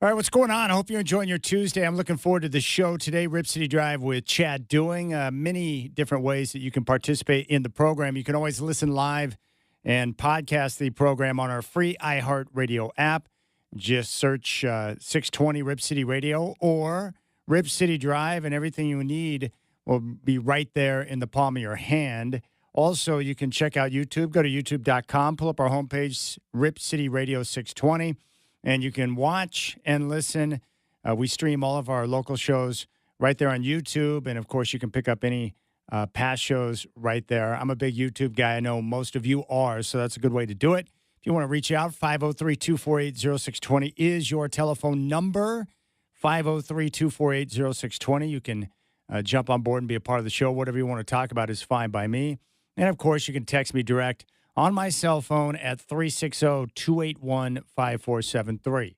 All right, what's going on? I hope you're enjoying your Tuesday. I'm looking forward to the show today, Rip City Drive with Chad Doing. Many different ways that you can participate in the program. You can always listen live and podcast the program on our free iHeartRadio app. Just search 620 Rip City Radio or Rip City Drive, and everything you need will be right there in the palm of your hand. Also, you can check out YouTube. Go to youtube.com, pull up our homepage, Rip City Radio 620. And you can watch and listen. We stream all of our local shows right there on YouTube. And, of course, you can pick up any past shows right there. I'm a big YouTube guy. I know most of you are, so that's a good way to do it. If you want to reach out, 503-248-0620 is your telephone number. 503-248-0620. You can jump on board and be a part of the show. Whatever you want to talk about is fine by me. And, of course, you can text me direct on my cell phone at 360-281-5473. A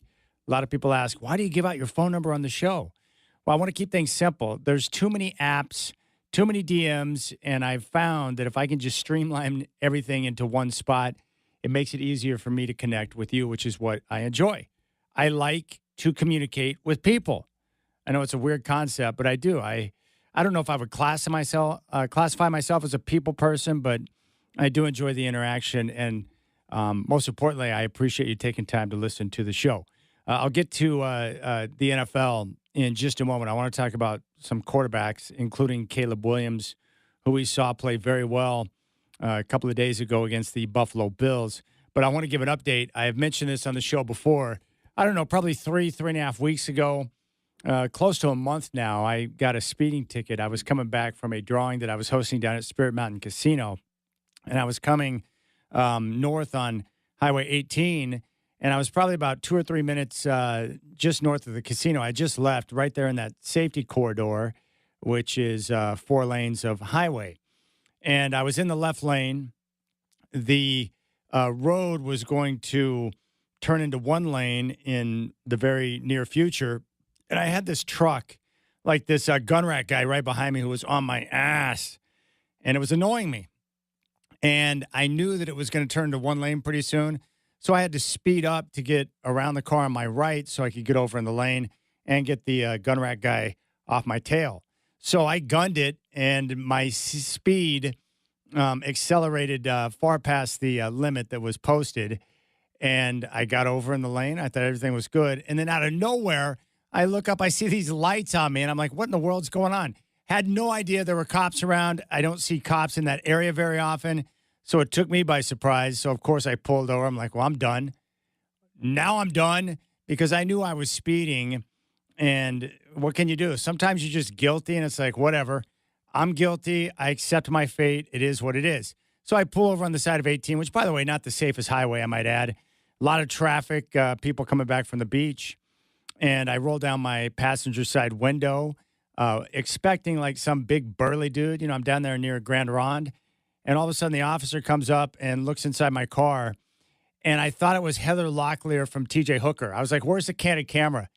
lot of people ask, why do you give out your phone number on the show? Well, I want to keep things simple. There's too many apps, too many DMs, and I've found that if I can just streamline everything into one spot, it makes it easier for me to connect with you, which is what I enjoy. I like to communicate with people. I know it's a weird concept, but I do. I don't know if I would classify myself as a people person, but I do enjoy the interaction, and most importantly, I appreciate you taking time to listen to the show. I'll get to the NFL in just a moment. I want to talk about some quarterbacks, including Caleb Williams, who we saw play very well a couple of days ago against the Buffalo Bills. But I want to give an update. I have mentioned this on the show before. I don't know, probably three and a half weeks ago, close to a month now, I got a speeding ticket. I was coming back from a drawing that I was hosting down at Spirit Mountain Casino. And I was coming north on Highway 18, and I was probably about 2 or 3 minutes just north of the casino. I just left right there in that safety corridor, which is 4 lanes of highway. And I was in the left lane. The road was going to turn into 1 lane in the very near future. And I had this truck, like this gun rack guy right behind me who was on my ass, and it was annoying me. And I knew that it was going to turn to 1 lane pretty soon. So I had to speed up to get around the car on my right so I could get over in the lane and get the gun rack guy off my tail. So I gunned it, and my speed accelerated far past the limit that was posted. And I got over in the lane. I thought everything was good. And then out of nowhere, I look up, I see these lights on me, and I'm like, what in the world's going on? Had no idea there were cops around. I don't see cops in that area very often. So it took me by surprise. So, of course, I pulled over. I'm like, well, I'm done. Now I'm done because I knew I was speeding. And what can you do? Sometimes you're just guilty, and it's like, whatever. I'm guilty. I accept my fate. It is what it is. So I pull over on the side of 18, which, by the way, not the safest highway, I might add. A lot of traffic, people coming back from the beach. And I roll down my passenger side window, expecting like some big burly dude. You know, I'm down there near Grand Ronde. And all of a sudden, the officer comes up and looks inside my car. And I thought it was Heather Locklear from TJ Hooker. I was like, where's the candid camera?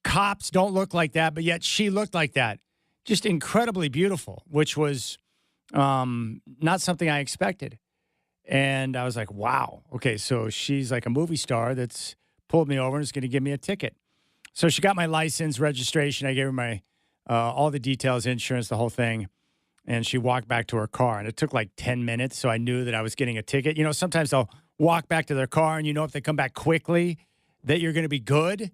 Cops don't look like that, but yet she looked like that. Just incredibly beautiful, which was not something I expected. And I was like, wow. Okay, so she's like a movie star that's pulled me over and is going to give me a ticket. So she got my license, registration. I gave her my all the details, insurance, the whole thing. And she walked back to her car. And it took like 10 minutes, so I knew that I was getting a ticket. You know, sometimes they'll walk back to their car, and you know if they come back quickly that you're going to be good.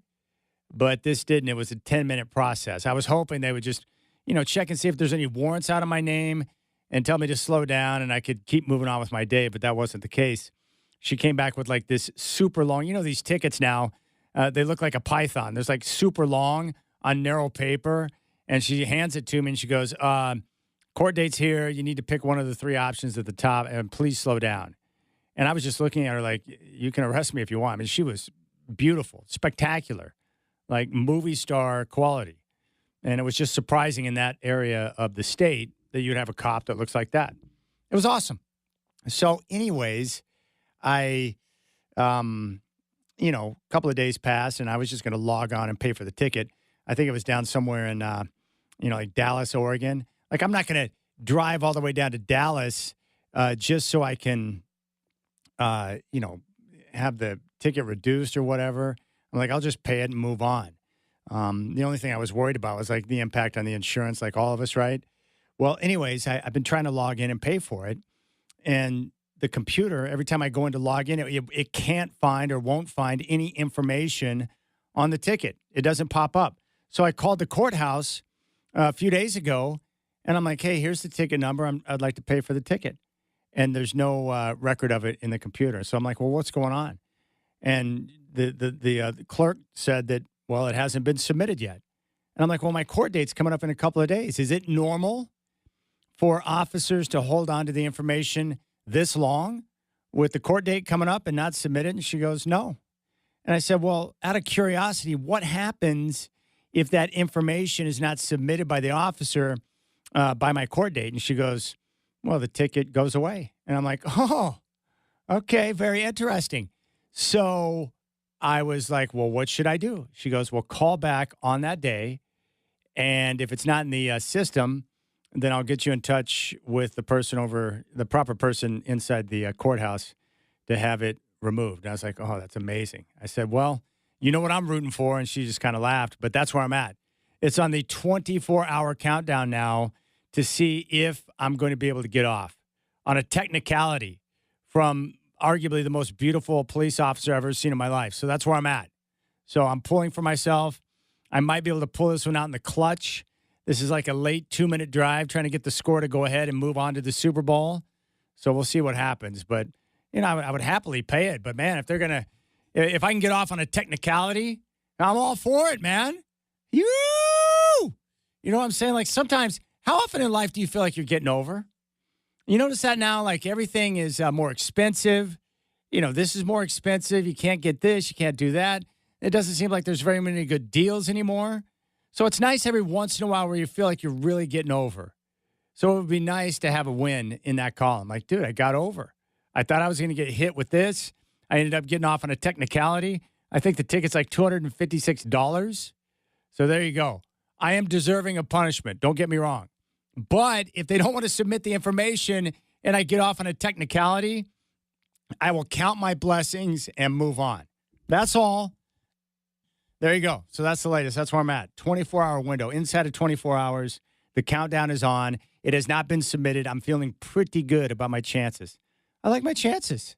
But this didn't. It was a 10-minute process. I was hoping they would just, you know, check and see if there's any warrants out of my name and tell me to slow down and I could keep moving on with my day, but that wasn't the case. She came back with like this super long, you know, these tickets now, they look like a python. There's like super long on narrow paper, and she hands it to me and she goes, court date's here. You need to pick one of the 3 options at the top, and please slow down. And I was just looking at her like, you can arrest me if you want. I mean, she was beautiful, spectacular, like movie star quality. And it was just surprising in that area of the state that you'd have a cop that looks like that. It was awesome. So anyways, a couple of days passed, and I was just going to log on and pay for the ticket. I think it was down somewhere in, like Dallas, Oregon. Like, I'm not going to drive all the way down to Dallas just so I can, have the ticket reduced or whatever. I'm like, I'll just pay it and move on. The only thing I was worried about was like the impact on the insurance, like all of us, right? Well, anyways, I've been trying to log in and pay for it. And the computer, every time I go in to log in, it can't find or won't find any information on the ticket. It doesn't pop up. So I called the courthouse a few days ago, and I'm like, hey, here's the ticket number. I'd like to pay for the ticket. And there's no record of it in the computer. So I'm like, well, what's going on? And the clerk said that, well, it hasn't been submitted yet. And I'm like, well, my court date's coming up in a couple of days. Is it normal for officers to hold on to the information this long with the court date coming up and not submit it? And she goes, no. And I said, well, out of curiosity, what happens if that information is not submitted by the officer by my court date? And she goes, well, the ticket goes away. And I'm like, oh, okay, very interesting. So I was like, well, what should I do? She goes, well, call back on that day. And if it's not in the system, then I'll get you in touch with the proper person inside the courthouse to have it removed. And I was like, oh, that's amazing. I said, well, you know what I'm rooting for? And she just kind of laughed, but that's where I'm at. It's on the 24-hour countdown now to see if I'm going to be able to get off on a technicality from arguably the most beautiful police officer I've ever seen in my life. So that's where I'm at. So I'm pulling for myself. I might be able to pull this one out in the clutch. This is like a late 2-minute drive trying to get the score to go ahead and move on to the Super Bowl. So we'll see what happens. But, I would happily pay it. But, man, if I can get off on a technicality, I'm all for it, man. You know what I'm saying? Like sometimes, how often in life do you feel like you're getting over? You notice that now, like everything is more expensive. This is more expensive. You can't get this. You can't do that. It doesn't seem like there's very many good deals anymore. So it's nice every once in a while where you feel like you're really getting over. So it would be nice to have a win in that column. Like, dude, I got over. I thought I was going to get hit with this. I ended up getting off on a technicality. I think the ticket's like $256. So there you go. I am deserving of punishment. Don't get me wrong. But if they don't want to submit the information and I get off on a technicality, I will count my blessings and move on. That's all. There you go. So that's the latest. That's where I'm at. 24-hour window. Inside of 24 hours, the countdown is on. It has not been submitted. I'm feeling pretty good about my chances. I like my chances.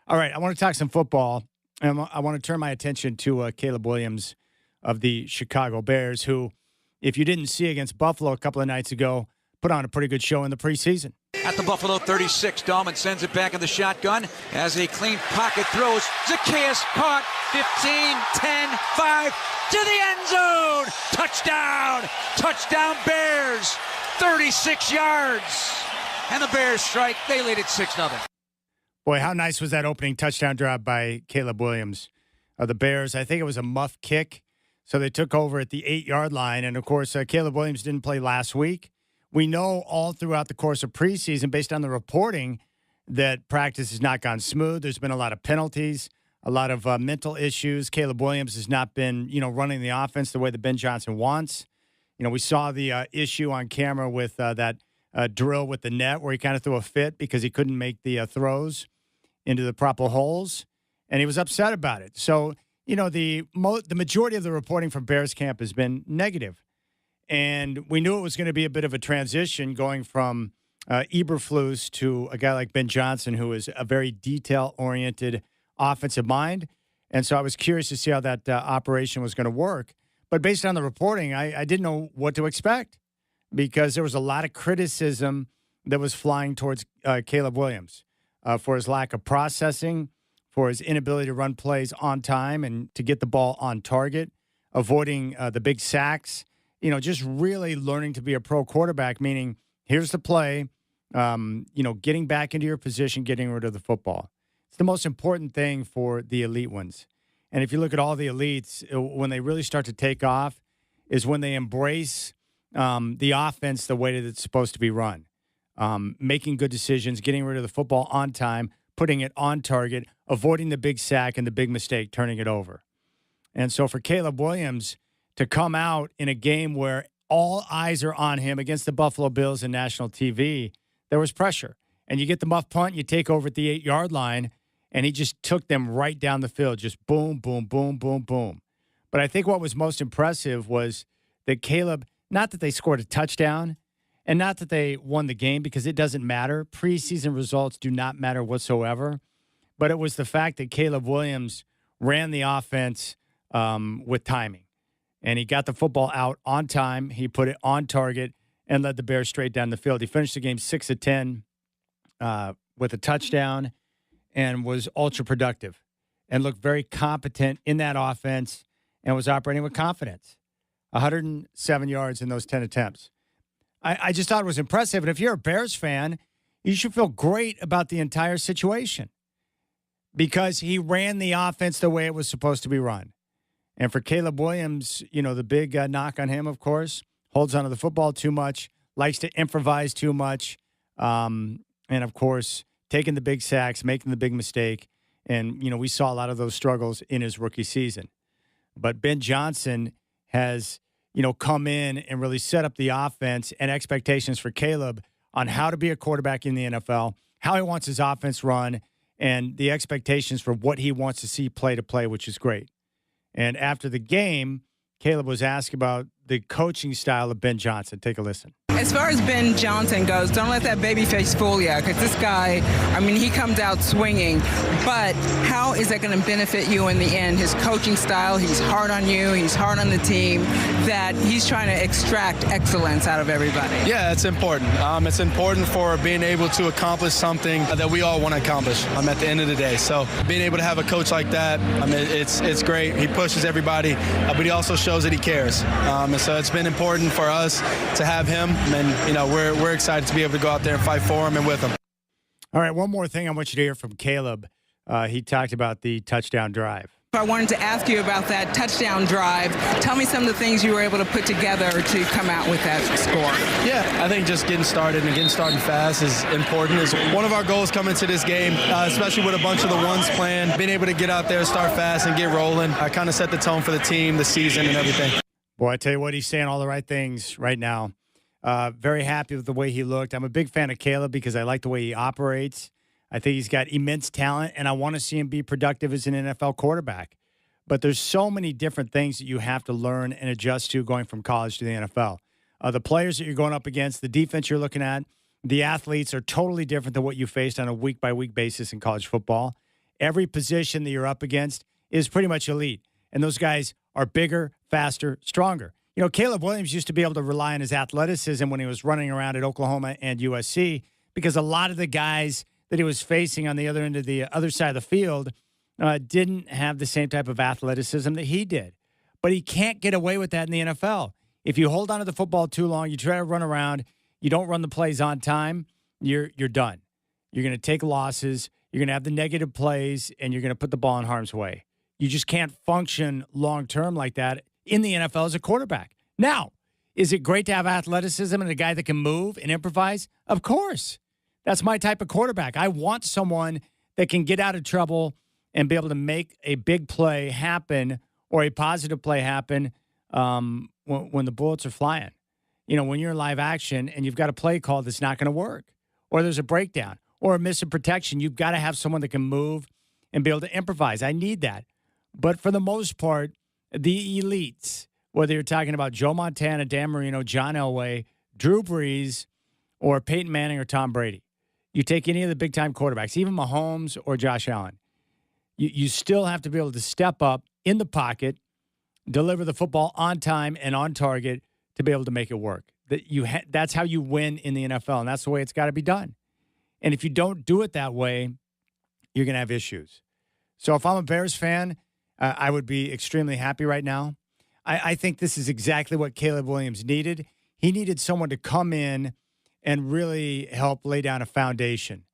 All right, I want to talk some football, and I want to turn my attention to Caleb Williams of the Chicago Bears, who, if you didn't see against Buffalo a couple of nights ago, put on a pretty good show in the preseason. At the Buffalo 36, Dahlman sends it back in the shotgun as a clean pocket throws. Zacchaeus caught 15, 10, 5 to the end zone. Touchdown! Touchdown Bears! 36 yards. And the Bears strike. They lead it 6-0. Boy, how nice was that opening touchdown drive by Caleb Williams of the Bears? I think it was a muff kick. So they took over at the 8-yard line. And, of course, Caleb Williams didn't play last week. We know all throughout the course of preseason, based on the reporting, that practice has not gone smooth. There's been a lot of penalties, a lot of mental issues. Caleb Williams has not been, running the offense the way that Ben Johnson wants. We saw the issue on camera with that drill with the net where he kind of threw a fit because he couldn't make the throws into the proper holes, and he was upset about it. So, the majority of the reporting from Bears camp has been negative. And we knew it was going to be a bit of a transition going from Eberflus to a guy like Ben Johnson, who is a very detail-oriented offensive mind. And so I was curious to see how that operation was going to work. But based on the reporting, I didn't know what to expect because there was a lot of criticism that was flying towards Caleb Williams for his lack of processing, for his inability to run plays on time and to get the ball on target, avoiding the big sacks. Just really learning to be a pro quarterback, meaning here's the play, getting back into your position, getting rid of the football. It's the most important thing for the elite ones. And if you look at all the elites, when they really start to take off is when they embrace the offense the way that it's supposed to be run, making good decisions, getting rid of the football on time, putting it on target, avoiding the big sack and the big mistake, turning it over. And so for Caleb Williams to come out in a game where all eyes are on him against the Buffalo Bills and national TV, there was pressure. And you get the muff punt, you take over at the 8-yard line, and he just took them right down the field, just boom, boom, boom, boom, boom. But I think what was most impressive was that Caleb, not that they scored a touchdown, and not that they won the game, because it doesn't matter. Preseason results do not matter whatsoever. But it was the fact that Caleb Williams ran the offense with timing. And he got the football out on time. He put it on target and led the Bears straight down the field. He finished the game 6 of 10 with a touchdown and was ultra productive and looked very competent in that offense and was operating with confidence. 107 yards in those 10 attempts. I just thought it was impressive. And if you're a Bears fan, you should feel great about the entire situation because he ran the offense the way it was supposed to be run. And for Caleb Williams, the big knock on him, of course, holds onto the football too much, likes to improvise too much, and, of course, taking the big sacks, making the big mistake. And, we saw a lot of those struggles in his rookie season. But Ben Johnson has come in and really set up the offense and expectations for Caleb on how to be a quarterback in the NFL, how he wants his offense run, and the expectations for what he wants to see play to play, which is great. And after the game, Caleb was asked about the coaching style of Ben Johnson. Take a listen. As far as Ben Johnson goes, don't let that baby face fool you, because this guy, he comes out swinging. But how is that going to benefit you in the end? His coaching style, he's hard on you, he's hard on the team, that he's trying to extract excellence out of everybody. Yeah, it's important. It's important for being able to accomplish something that we all want to accomplish at the end of the day. So being able to have a coach like that, it's great. He pushes everybody, but he also shows that he cares. And so it's been important for us to have him. And, we're excited to be able to go out there and fight for him and with him. All right, one more thing I want you to hear from Caleb. He talked about the touchdown drive. I wanted to ask you about that touchdown drive. Tell me some of the things you were able to put together to come out with that score. Yeah, I think just getting started and getting started fast is important. It's one of our goals coming to this game, especially with a bunch of the ones playing. Being able to get out there, start fast, and get rolling. I kind of set the tone for the team, the season, and everything. Boy, I tell you what, he's saying all the right things right now. Very happy with the way he looked. I'm a big fan of Caleb because I like the way he operates. I think he's got immense talent, and I want to see him be productive as an NFL quarterback. But there's so many different things that you have to learn and adjust to going from college to the NFL. The players that you're going up against, the defense you're looking at, the athletes are totally different than what you faced on a week-by-week basis in college football. Every position that you're up against is pretty much elite, and those guys are bigger, faster, stronger. Caleb Williams used to be able to rely on his athleticism when he was running around at Oklahoma and USC because a lot of the guys that he was facing on the other end of the other side of the field didn't have the same type of athleticism that he did. But he can't get away with that in the NFL. If you hold on to the football too long, you try to run around, you don't run the plays on time, you're done. You're going to take losses, you're going to have the negative plays, and you're going to put the ball in harm's way. You just can't function long-term like that in the NFL as a quarterback. Now, is it great to have athleticism and a guy that can move and improvise? Of course. That's my type of quarterback. I want someone that can get out of trouble and be able to make a big play happen or a positive play happen when the bullets are flying. When you're in live action and you've got a play call that's not going to work, or there's a breakdown or a miss of protection, you've got to have someone that can move and be able to improvise. I need that. But for the most part, the elites, whether you're talking about Joe Montana, Dan Marino, John Elway, Drew Brees, or Peyton Manning or Tom Brady, you take any of the big-time quarterbacks, even Mahomes or Josh Allen, you still have to be able to step up in the pocket, deliver the football on time and on target to be able to make it work. That's how you win in the NFL, and that's the way it's got to be done. And if you don't do it that way, you're going to have issues. So if I'm a Bears fan, I would be extremely happy right now. I think this is exactly what Caleb Williams needed. He needed someone to come in and really help lay down a foundation.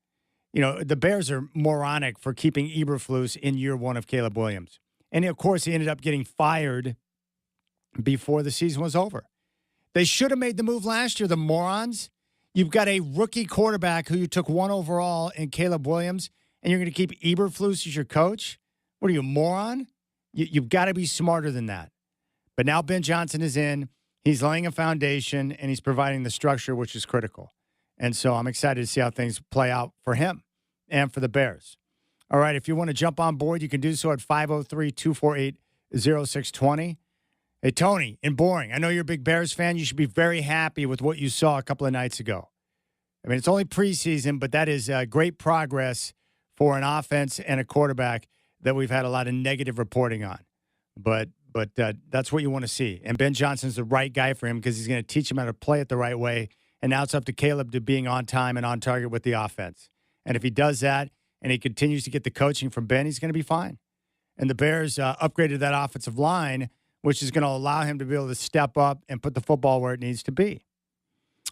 The Bears are moronic for keeping Eberflus in year one of Caleb Williams. And, of course, he ended up getting fired before the season was over. They should have made the move last year, the morons. You've got a rookie quarterback who you took 1 overall in Caleb Williams, and you're going to keep Eberflus as your coach? What are you, a moron? You've got to be smarter than that. But now Ben Johnson is in. He's laying a foundation, and he's providing the structure, which is critical. And so I'm excited to see how things play out for him and for the Bears. All right, if you want to jump on board, you can do so at 503-248-0620. Hey, Tony, in Boring, I know you're a big Bears fan. You should be very happy with what you saw a couple of nights ago. I mean, it's only preseason, but that is great progress for an offense and a quarterback that we've had a lot of negative reporting on. But that's what you want to see. And Ben Johnson's the right guy for him because he's going to teach him how to play it the right way. And now it's up to Caleb to being on time and on target with the offense. And if he does that and he continues to get the coaching from Ben, he's going to be fine. And the Bears upgraded that offensive line, which is going to allow him to be able to step up and put the football where it needs to be.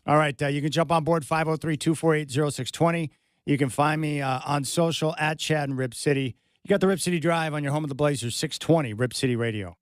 All right, you can jump on board 503-248-0620. You can find me on social at Chad and Rip City. You got the Rip City Drive on your home of the Blazers, 620 Rip City Radio.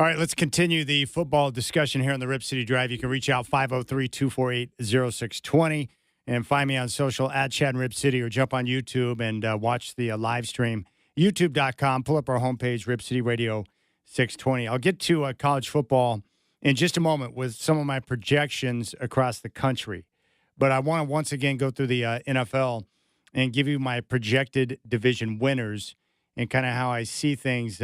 All right, let's continue the football discussion here on the Rip City Drive. You can reach out 503-248-0620 and find me on social at Chad and Rip City, or jump on YouTube and watch the live stream. YouTube.com. Pull up our homepage, Rip City Radio 620. I'll get to college football in just a moment with some of my projections across the country. But I want to once again go through the NFL and give you my projected division winners and kind of how I see things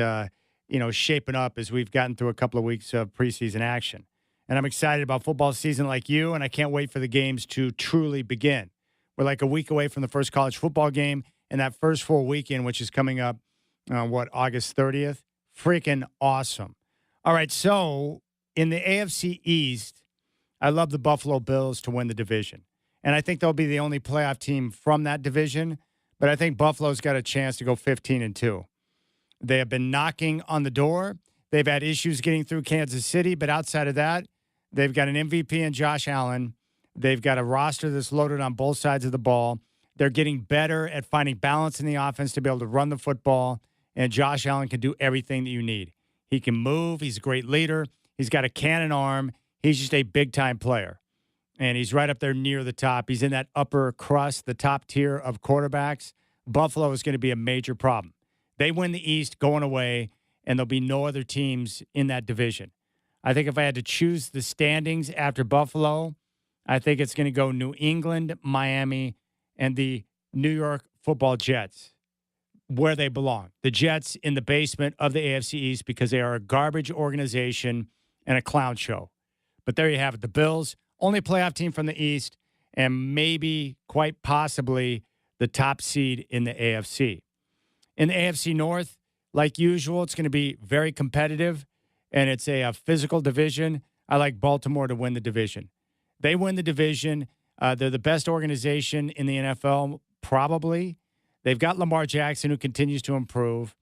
shaping up as we've gotten through a couple of weeks of preseason action. And I'm excited about football season like you, and I can't wait for the games to truly begin. We're like a week away from the first college football game, and that first full weekend, which is coming up, August 30th? Freaking awesome. All right, so in the AFC East, I love the Buffalo Bills to win the division. And I think they'll be the only playoff team from that division, but I think Buffalo's got a chance to go 15-2. They have been knocking on the door. They've had issues getting through Kansas City, but outside of that, they've got an MVP in Josh Allen. They've got a roster that's loaded on both sides of the ball. They're getting better at finding balance in the offense to be able to run the football, and Josh Allen can do everything that you need. He can move. He's a great leader. He's got a cannon arm. He's just a big-time player, and he's right up there near the top. He's in that upper crust, the top tier of quarterbacks. Buffalo is going to be a major problem. They win the East going away, and there'll be no other teams in that division. I think if I had to choose the standings after Buffalo, I think it's going to go New England, Miami, and the New York Football Jets, where they belong. The Jets in the basement of the AFC East because they are a garbage organization and a clown show. But there you have it. The Bills, only playoff team from the East, and maybe, quite possibly, the top seed in the AFC. In the AFC North, like usual, it's going to be very competitive, and it's a physical division. I like Baltimore to win the division. They win the division. They're the best organization in the NFL, probably. They've got Lamar Jackson, who continues to improve.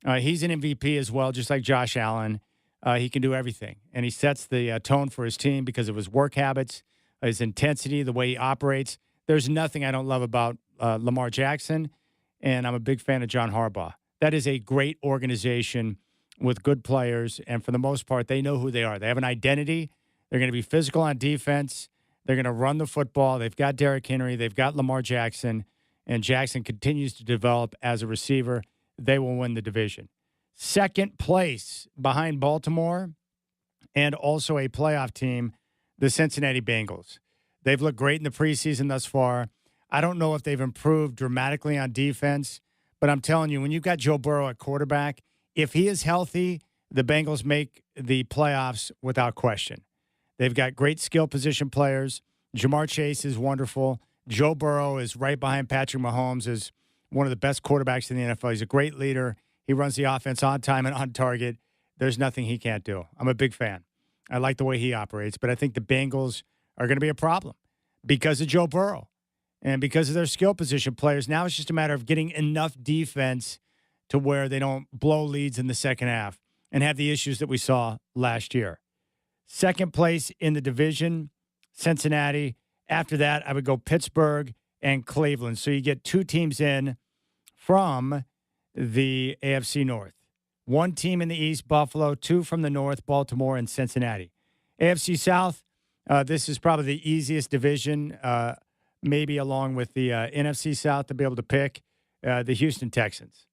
He's an MVP as well, just like Josh Allen. He can do everything, and he sets the tone for his team because of his work habits, his intensity, the way he operates. There's nothing I don't love about Lamar Jackson, and I'm a big fan of John Harbaugh. That is a great organization with good players, and for the most part, they know who they are. They have an identity. They're going to be physical on defense. They're going to run the football. They've got Derrick Henry. They've got Lamar Jackson, and Jackson continues to develop as a receiver. They will win the division. Second place behind Baltimore and also a playoff team, the Cincinnati Bengals. They've looked great in the preseason thus far. I don't know if they've improved dramatically on defense, but I'm telling you, when you've got Joe Burrow at quarterback, if he is healthy, the Bengals make the playoffs without question. They've got great skill position players. Jamar Chase is wonderful. Joe Burrow is right behind Patrick Mahomes as one of the best quarterbacks in the NFL. He's a great leader. He runs the offense on time and on target. There's nothing he can't do. I'm a big fan. I like the way he operates, but I think the Bengals are going to be a problem because of Joe Burrow and because of their skill position players. Now it's just a matter of getting enough defense to where they don't blow leads in the second half and have the issues that we saw last year. Second place in the division, Cincinnati. After that, I would go Pittsburgh and Cleveland. So you get two teams in from the AFC North. One team in the East, Buffalo. Two from the North, Baltimore and Cincinnati. AFC South, this is probably the easiest division, maybe along with the NFC South to be able to pick, the Houston Texans.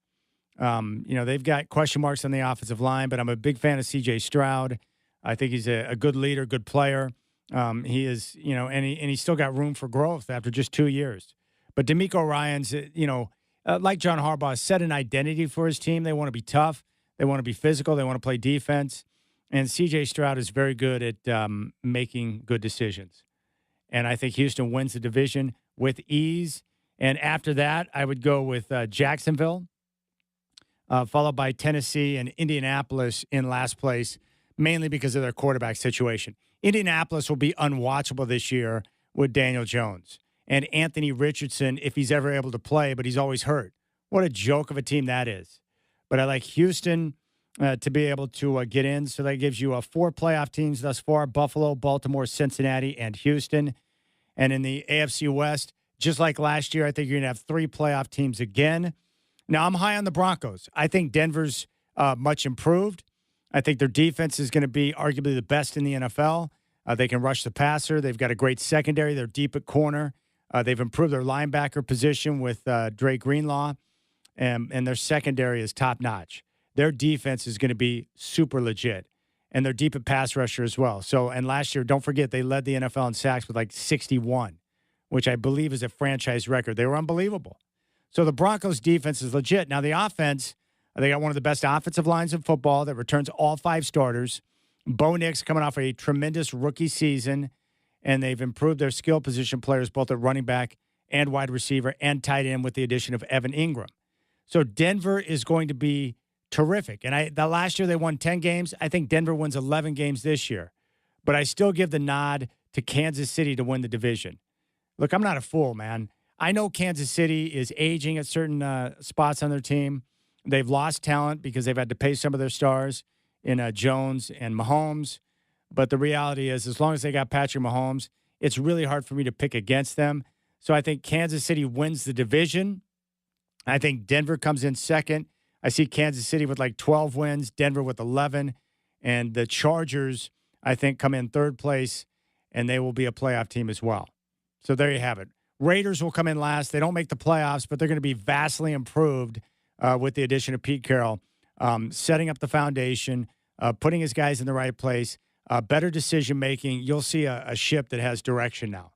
They've got question marks on the offensive line, but I'm a big fan of C.J. Stroud. I think he's a good leader, good player. He is, and he's still got room for growth after just 2 years. But DeMeco Ryans, like John Harbaugh, set an identity for his team. They want to be tough. They want to be physical. They want to play defense. And C.J. Stroud is very good at making good decisions. And I think Houston wins the division with ease. And after that, I would go with Jacksonville, followed by Tennessee and Indianapolis in last place, mainly because of their quarterback situation. Indianapolis will be unwatchable this year with Daniel Jones and Anthony Richardson if he's ever able to play, but he's always hurt. What a joke of a team that is. But I like Houston to be able to get in, so that gives you 4 playoff teams thus far: Buffalo, Baltimore, Cincinnati, and Houston. And in the AFC West, just like last year, I think you're going to have 3 playoff teams again. Now, I'm high on the Broncos. I think Denver's much improved. I think their defense is going to be arguably the best in the NFL. They can rush the passer. They've got a great secondary. They're deep at corner. They've improved their linebacker position with Dre Greenlaw, and their secondary is top-notch. Their defense is going to be super legit, and they're deep at pass rusher as well. So, and last year, don't forget, they led the NFL in sacks with like 61, which I believe is a franchise record. They were unbelievable. So the Broncos' defense is legit. Now, the offense, they got one of the best offensive lines in football that returns all 5 starters. Bo Nix coming off a tremendous rookie season, and they've improved their skill position players both at running back and wide receiver and tight end with the addition of Evan Ingram. So Denver is going to be terrific. And the last year they won 10 games. I think Denver wins 11 games this year. But I still give the nod to Kansas City to win the division. Look, I'm not a fool, man. I know Kansas City is aging at certain spots on their team. They've lost talent because they've had to pay some of their stars in Jones and Mahomes. But the reality is, as long as they got Patrick Mahomes, it's really hard for me to pick against them. So I think Kansas City wins the division. I think Denver comes in second. I see Kansas City with like 12 wins, Denver with 11. And the Chargers, I think, come in third place, and they will be a playoff team as well. So there you have it. Raiders will come in last. They don't make the playoffs, but they're going to be vastly improved with the addition of Pete Carroll, setting up the foundation, putting his guys in the right place, better decision-making. You'll see a ship that has direction now,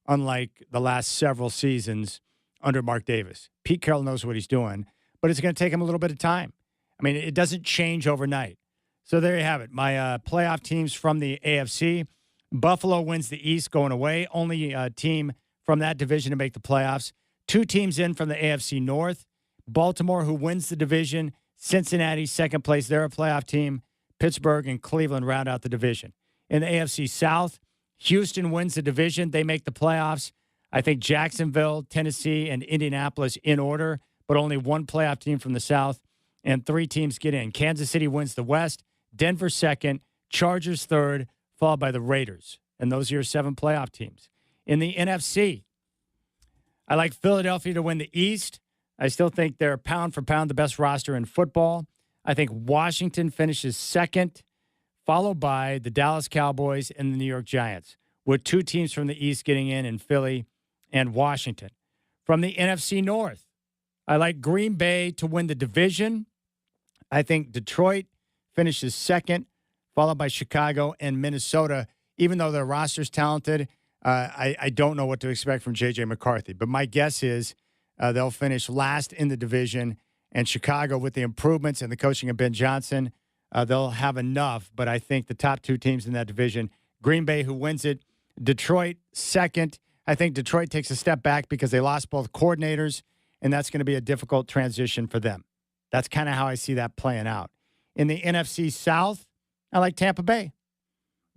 unlike the last several seasons under Mark Davis. Pete Carroll knows what he's doing, but it's going to take him a little bit of time. I mean, it doesn't change overnight. So there you have it. My playoff teams from the AFC. Buffalo wins the East going away. Only team from that division to make the playoffs. 2 teams in from the AFC North. Baltimore, who wins the division. Cincinnati, second place. They're a playoff team. Pittsburgh and Cleveland round out the division. In the AFC South, Houston wins the division. They make the playoffs. I think Jacksonville, Tennessee, and Indianapolis in order, but only 1 playoff team from the South, and 3 teams get in. Kansas City wins the West. Denver second. Chargers third, followed by the Raiders. And those are your 7 playoff teams. In the NFC, I like Philadelphia to win the East. I still think they're pound for pound the best roster in football. I think Washington finishes second, followed by the Dallas Cowboys and the New York Giants, with 2 teams from the East getting in Philly and Washington. From the NFC North, I like Green Bay to win the division. I think Detroit finishes second, followed by Chicago and Minnesota. Even though their roster's talented, I don't know what to expect from J.J. McCarthy. But my guess is they'll finish last in the division. And Chicago, with the improvements and the coaching of Ben Johnson, they'll have enough. But I think the top 2 teams in that division, Green Bay, who wins it, Detroit second. I think Detroit takes a step back because they lost both coordinators, and that's going to be a difficult transition for them. That's kind of how I see that playing out. In the NFC South, I like Tampa Bay.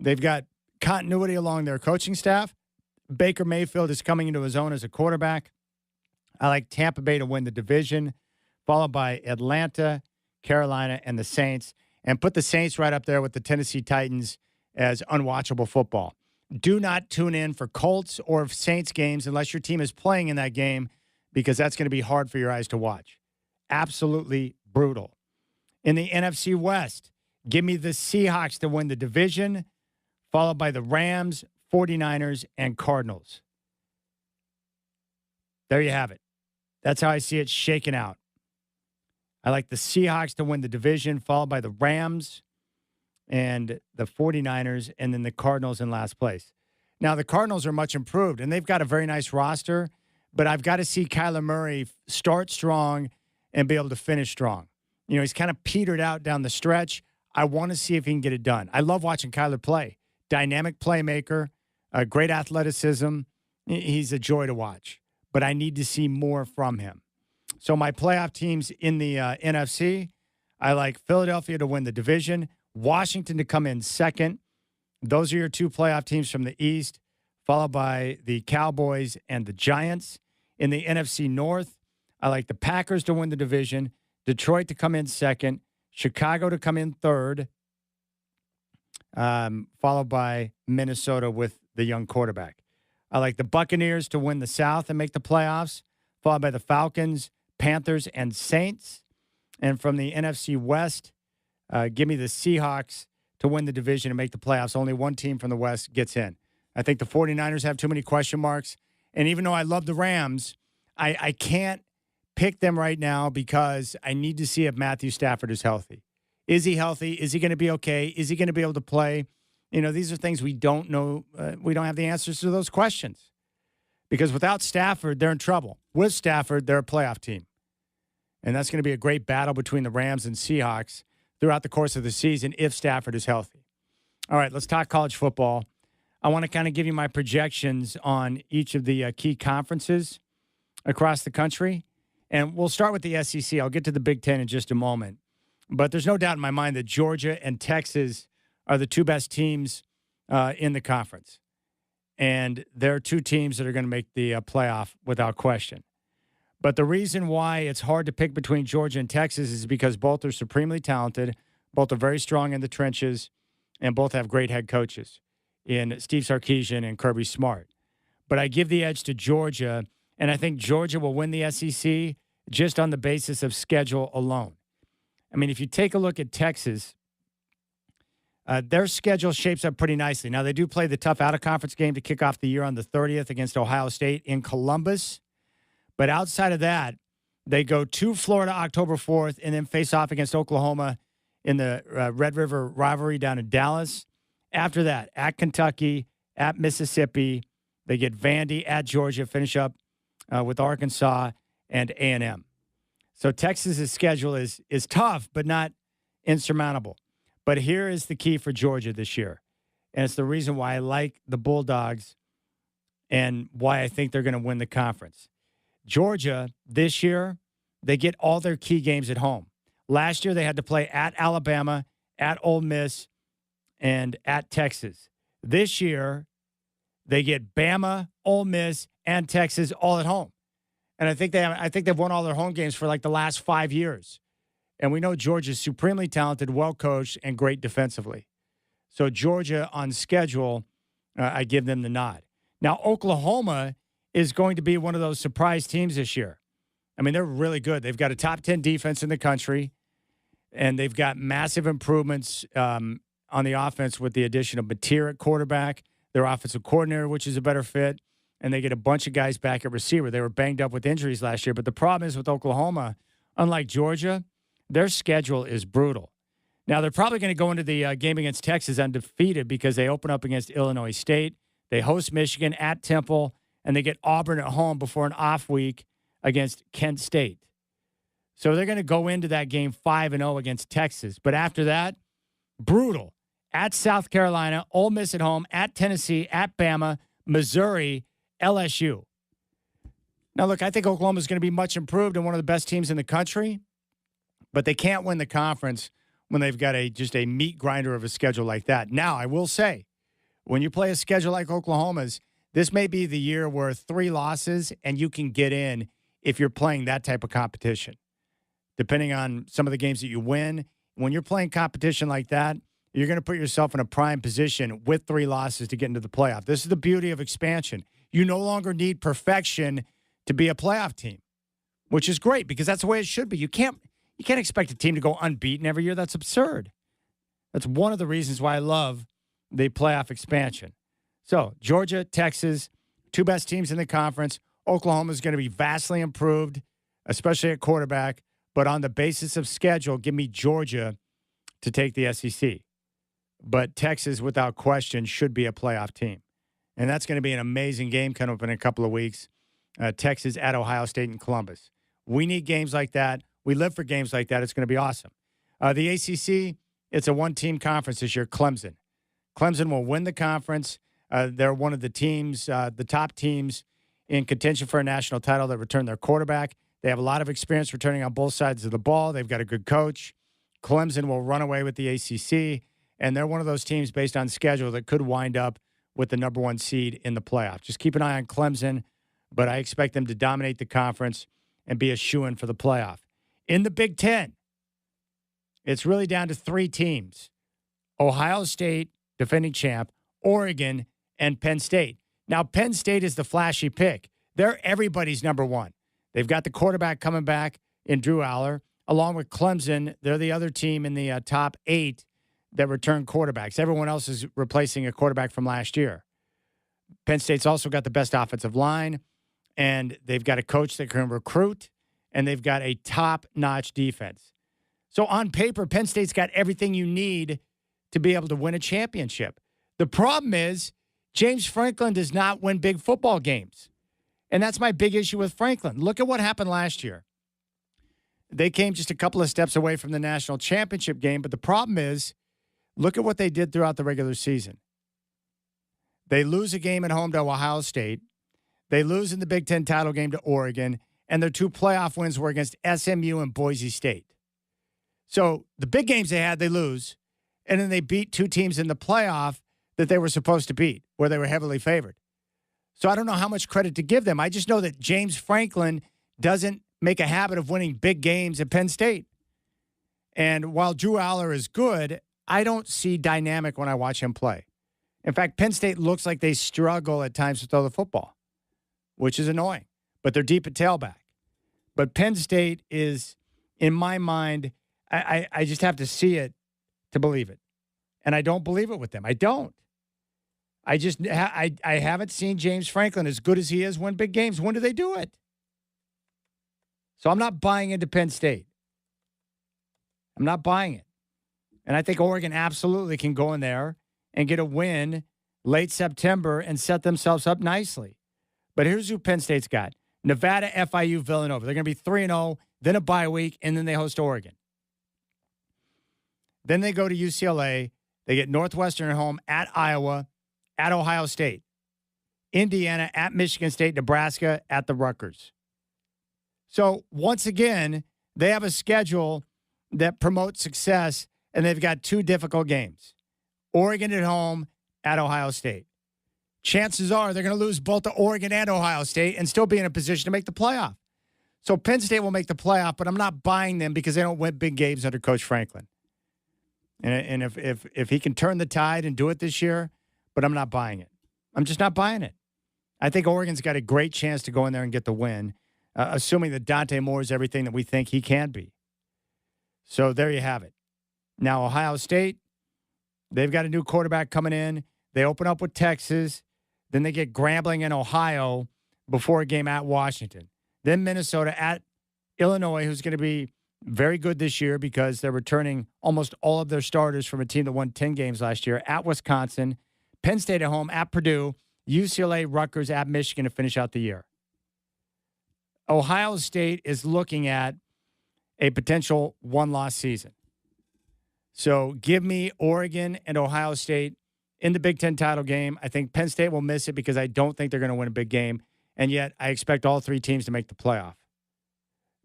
They've got continuity along their coaching staff. Baker Mayfield is coming into his own as a quarterback. I like Tampa Bay to win the division, followed by Atlanta, Carolina, and the Saints, and put the Saints right up there with the Tennessee Titans as unwatchable football. Do not tune in for Colts or Saints games unless your team is playing in that game, because that's going to be hard for your eyes to watch. Absolutely brutal. In the NFC West, give me the Seahawks to win the division, followed by the Rams, 49ers, and Cardinals. There you have it. That's how I see it shaking out. I like the Seahawks to win the division, followed by the Rams and the 49ers, and then the Cardinals in last place. Now, the Cardinals are much improved, and they've got a very nice roster, but I've got to see Kyler Murray start strong and be able to finish strong. You know, he's kind of petered out down the stretch. I want to see if he can get it done. I love watching Kyler play. Dynamic playmaker, great athleticism. He's a joy to watch, but I need to see more from him. So my playoff teams in the NFC, I like Philadelphia to win the division, Washington to come in second. Those are your 2 playoff teams from the East, followed by the Cowboys and the Giants. In the NFC North, I like the Packers to win the division, Detroit to come in second, Chicago to come in third, followed by Minnesota with the young quarterback. I like the Buccaneers to win the South and make the playoffs, followed by the Falcons, Panthers, and Saints. And from the NFC West, Give me the Seahawks to win the division and make the playoffs. Only one team from the West gets in. I think the 49ers have too many question marks. And even though I love the Rams, I can't pick them right now because I need to see if Matthew Stafford is healthy. Is he healthy? Is he going to be okay? Is he going to be able to play? These are things we don't know. We don't have the answers to those questions. Because without Stafford, they're in trouble. With Stafford, they're a playoff team. And that's going to be a great battle between the Rams and Seahawks throughout the course of the season if Stafford is healthy. All right, let's talk college football. I want to kind of give you my projections on each of the key conferences across the country. And we'll start with the SEC. I'll get to the Big Ten in just a moment. But there's no doubt in my mind that Georgia and Texas are the two best teams in the conference. And they're two teams that are going to make the playoff without question. But the reason why it's hard to pick between Georgia and Texas is because both are supremely talented, both are very strong in the trenches, and both have great head coaches in Steve Sarkisian and Kirby Smart. But I give the edge to Georgia, and I think Georgia will win the SEC just on the basis of schedule alone. I mean, if you take a look at Texas, their schedule shapes up pretty nicely. Now, they do play the tough out-of-conference game to kick off the year on the 30th against Ohio State in Columbus. But outside of that, they go to Florida October 4th and then face off against Oklahoma in the Red River rivalry down in Dallas. After that, at Kentucky, at Mississippi, they get Vandy, at Georgia, finish up with Arkansas and A&M. So Texas's schedule is tough, but not insurmountable. But here is the key for Georgia this year, and it's the reason why I like the Bulldogs and why I think they're going to win the conference. Georgia, this year, they get all their key games at home. Last year, they had to play at Alabama, at Ole Miss, and at Texas. This year, they get Bama, Ole Miss, and Texas all at home. And I think they've won all their home games for like the last 5 years. And we know Georgia's supremely talented, well-coached, and great defensively. So Georgia on schedule, I give them the nod. Now, Oklahoma is going to be one of those surprise teams this year. I mean, they're really good. They've got a top 10 defense in the country, and they've got massive improvements on the offense with the addition of Mateer at quarterback, their offensive coordinator, which is a better fit, and they get a bunch of guys back at receiver. They were banged up with injuries last year, but the problem is with Oklahoma, unlike Georgia, their schedule is brutal. Now, they're probably going to go into the game against Texas undefeated because they open up against Illinois State. They host Michigan at Temple, and they get Auburn at home before an off week against Kent State. So they're going to go into that game 5-0 against Texas. But after that, brutal. At South Carolina, Ole Miss at home, at Tennessee, at Bama, Missouri, LSU. Now, look, I think Oklahoma is going to be much improved and one of the best teams in the country. But they can't win the conference when they've got just a meat grinder of a schedule like that. Now, I will say, when you play a schedule like Oklahoma's, this may be the year where 3 losses and you can get in if you're playing that type of competition. Depending on some of the games that you win, when you're playing competition like that, you're going to put yourself in a prime position with 3 losses to get into the playoff. This is the beauty of expansion. You no longer need perfection to be a playoff team, which is great because that's the way it should be. You can't expect a team to go unbeaten every year. That's absurd. That's one of the reasons why I love the playoff expansion. So, Georgia, Texas, 2 best teams in the conference. Oklahoma is going to be vastly improved, especially at quarterback. But on the basis of schedule, give me Georgia to take the SEC. But Texas, without question, should be a playoff team. And that's going to be an amazing game coming up in a couple of weeks. Texas at Ohio State and Columbus. We need games like that. We live for games like that. It's going to be awesome. The ACC, it's a one-team conference this year, Clemson. Clemson will win the conference. They're one of the teams, the top teams in contention for a national title that return their quarterback. They have a lot of experience returning on both sides of the ball. They've got a good coach. Clemson will run away with the ACC, and they're one of those teams based on schedule that could wind up with the number 1 seed in the playoff. Just keep an eye on Clemson, but I expect them to dominate the conference and be a shoo-in for the playoff. In the Big Ten, it's really down to 3 teams: Ohio State, defending champ, Oregon, and Penn State. Now, Penn State is the flashy pick. They're everybody's number 1. They've got the quarterback coming back in Drew Aller. along with Clemson, they're the other team in the top 8 that return quarterbacks. Everyone else is replacing a quarterback from last year. Penn State's also got the best offensive line, and they've got a coach that can recruit, and they've got a top-notch defense. So on paper, Penn State's got everything you need to be able to win a championship. The problem is James Franklin does not win big football games. And that's my big issue with Franklin. Look at what happened last year. They came just a couple of steps away from the national championship game, but the problem is, look at what they did throughout the regular season. They lose a game at home to Ohio State. They lose in the Big Ten title game to Oregon, and their 2 playoff wins were against SMU and Boise State. So the big games they had, they lose, and then they beat 2 teams in the playoff that they were supposed to beat, where they were heavily favored. So I don't know how much credit to give them. I just know that James Franklin doesn't make a habit of winning big games at Penn State. And while Drew Aller is good, I don't see dynamic when I watch him play. In fact, Penn State looks like they struggle at times to throw the football, which is annoying. But they're deep at tailback. But Penn State is, in my mind, I just have to see it to believe it. And I don't believe it with them. I don't. I haven't seen James Franklin, as good as he is, win big games. When do they do it? So I'm not buying into Penn State. I'm not buying it. And I think Oregon absolutely can go in there and get a win late September and set themselves up nicely. But here's who Penn State's got. Nevada, FIU, Villanova. They're going to be 3-0, then a bye week, and then they host Oregon. Then they go to UCLA. They get Northwestern at home, at Iowa, at Ohio State, Indiana, at Michigan State, Nebraska, at the Rutgers. So once again, they have a schedule that promotes success, and they've got 2 difficult games. Oregon at home, at Ohio State. Chances are they're going to lose both to Oregon and Ohio State and still be in a position to make the playoff. So Penn State will make the playoff, but I'm not buying them because they don't win big games under Coach Franklin. And if he can turn the tide and do it this year, but I'm not buying it. I'm just not buying it. I think Oregon's got a great chance to go in there and get the win, assuming that Dante Moore is everything that we think he can be. So there you have it. Now, Ohio State, they've got a new quarterback coming in. They open up with Texas. Then they get Grambling in Ohio before a game at Washington. Then Minnesota at Illinois, who's going to be very good this year because they're returning almost all of their starters from a team that won 10 games last year. At Wisconsin, Penn State at home, at Purdue, UCLA, Rutgers, at Michigan to finish out the year. Ohio State is looking at a potential 1-loss season. So give me Oregon and Ohio State in the Big Ten title game. I think Penn State will miss it because I don't think they're going to win a big game. And yet I expect all 3 teams to make the playoff.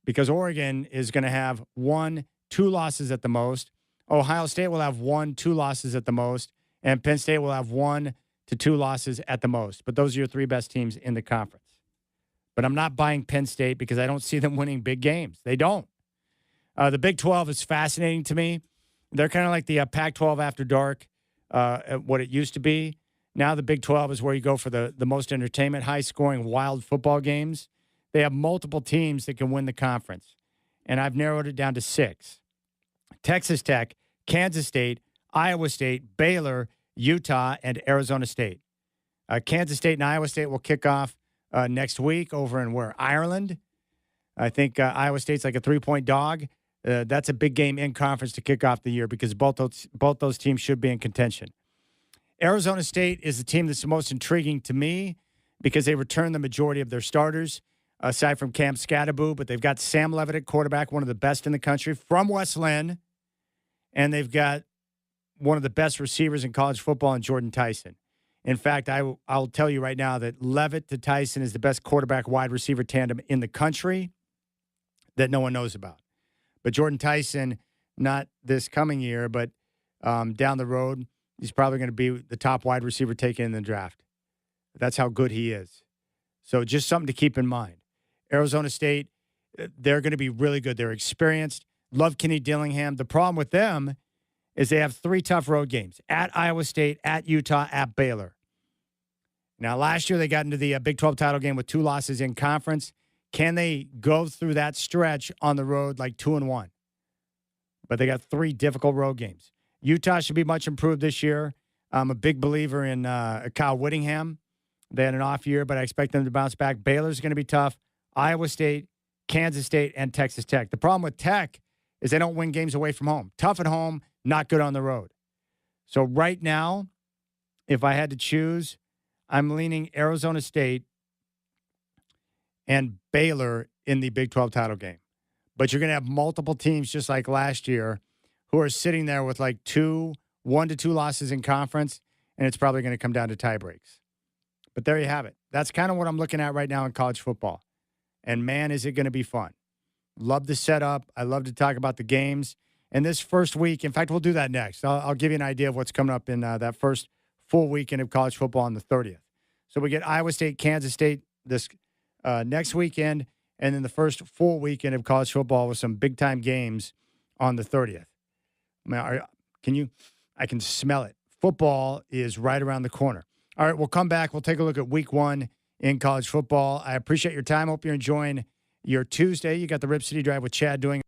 Because Oregon is going to have 1-2 losses at the most. Ohio State will have 1-2 losses at the most. And Penn State will have 1-2 losses at the most. But those are your 3 best teams in the conference. But I'm not buying Penn State because I don't see them winning big games. They don't. The Big 12 is fascinating to me. They're kind of like the Pac-12 after dark, what it used to be. Now the Big 12 is where you go for the most entertainment, high-scoring, wild football games. They have multiple teams that can win the conference. And I've narrowed it down to 6. Texas Tech, Kansas State, Iowa State, Baylor, Utah, and Arizona State. Kansas State and Iowa State will kick off next week over in where? Ireland. I think Iowa State's like a 3-point dog. That's a big game in conference to kick off the year because both those teams should be in contention. Arizona State is the team that's the most intriguing to me because they return the majority of their starters, aside from Cam Scatteraboo, but they've got Sam Levitt at quarterback, one of the best in the country from West Linn, and they've got one of the best receivers in college football in Jordan Tyson. In fact, I'll tell you right now that Levitt to Tyson is the best quarterback-wide receiver tandem in the country that no one knows about. But Jordan Tyson, not this coming year, but down the road, he's probably going to be the top wide receiver taken in the draft. That's how good he is. So just something to keep in mind. Arizona State, they're going to be really good. They're experienced. Love Kenny Dillingham. The problem with them is they have 3 tough road games. At Iowa State, at Utah, at Baylor. Now, last year they got into the Big 12 title game with 2 losses in conference. Can they go through that stretch on the road like 2-1? But they got 3 difficult road games. Utah should be much improved this year. I'm a big believer in Kyle Whittingham. They had an off year, but I expect them to bounce back. Baylor's going to be tough. Iowa State, Kansas State, and Texas Tech. The problem with Tech is they don't win games away from home. Tough at home, not good on the road. So right now, if I had to choose, I'm leaning Arizona State and Baylor in the Big 12 title game. But you're going to have multiple teams, just like last year, who are sitting there with like 1 to 2 losses in conference, and it's probably going to come down to tie breaks. But there you have it. That's kind of what I'm looking at right now in college football. And, man, is it going to be fun. Love the setup. I love to talk about the games. And this first week, in fact, we'll do that next. I'll give you an idea of what's coming up in that first full weekend of college football on the 30th. So we get Iowa State, Kansas State this next weekend, and then the first full weekend of college football with some big-time games on the 30th. I mean, I can smell it. Football is right around the corner. All right, we'll come back. We'll take a look at week 1 in college football. I appreciate your time. Hope you're enjoying your Tuesday. You got the Rip City Drive with Chad doing.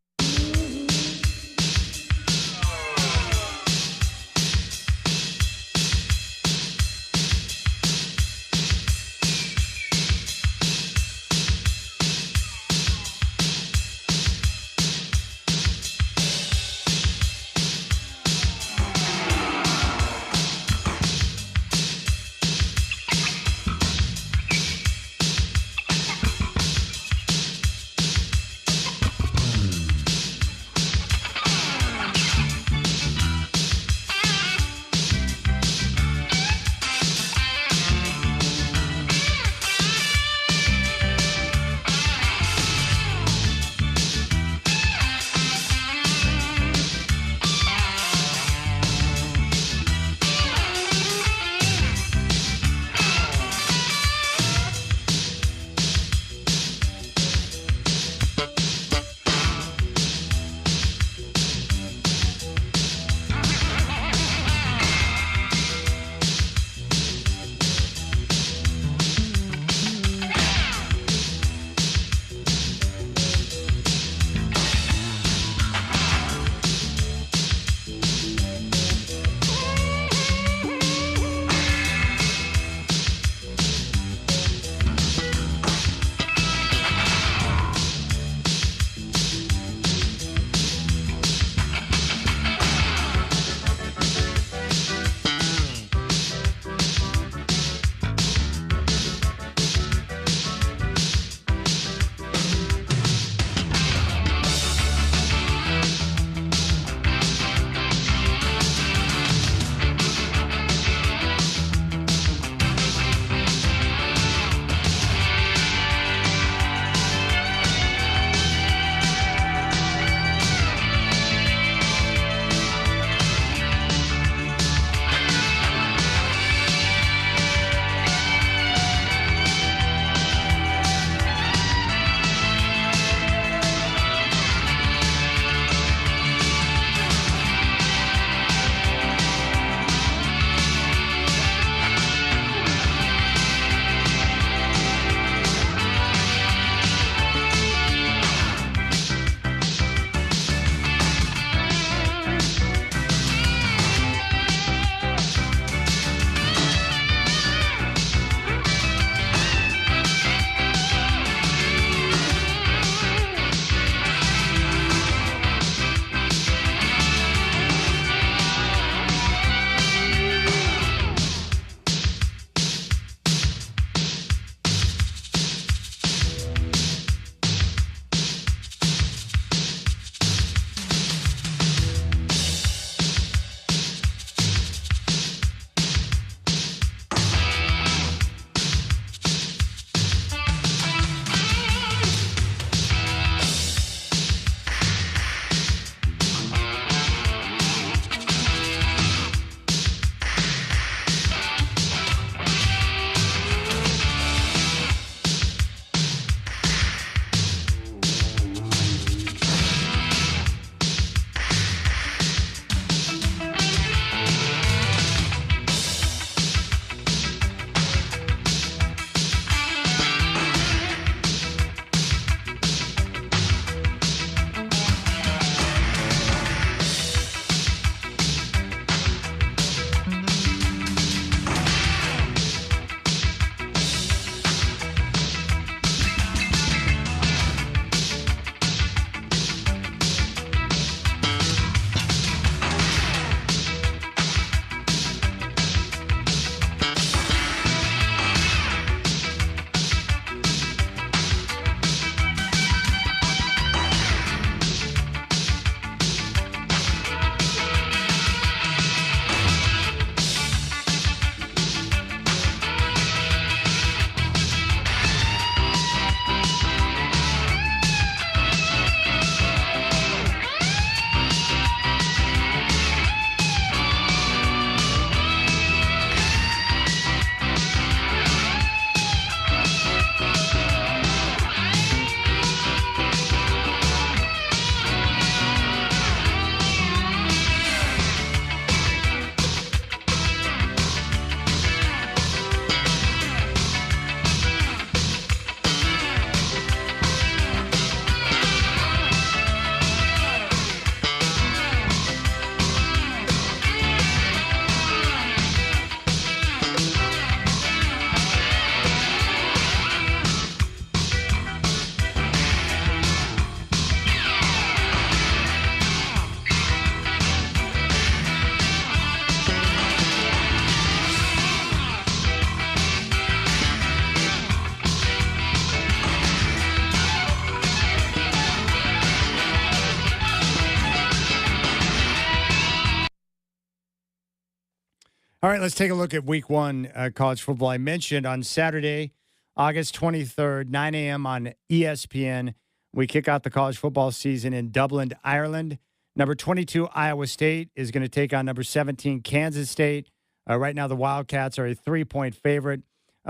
All right, let's take a look at week one college football. I mentioned on Saturday, August 23rd, 9 a.m. on ESPN, we kick out the college football season in Dublin, Ireland. Number 22, Iowa State, is going to take on number 17, Kansas State. Right now, the Wildcats are a 3-point favorite.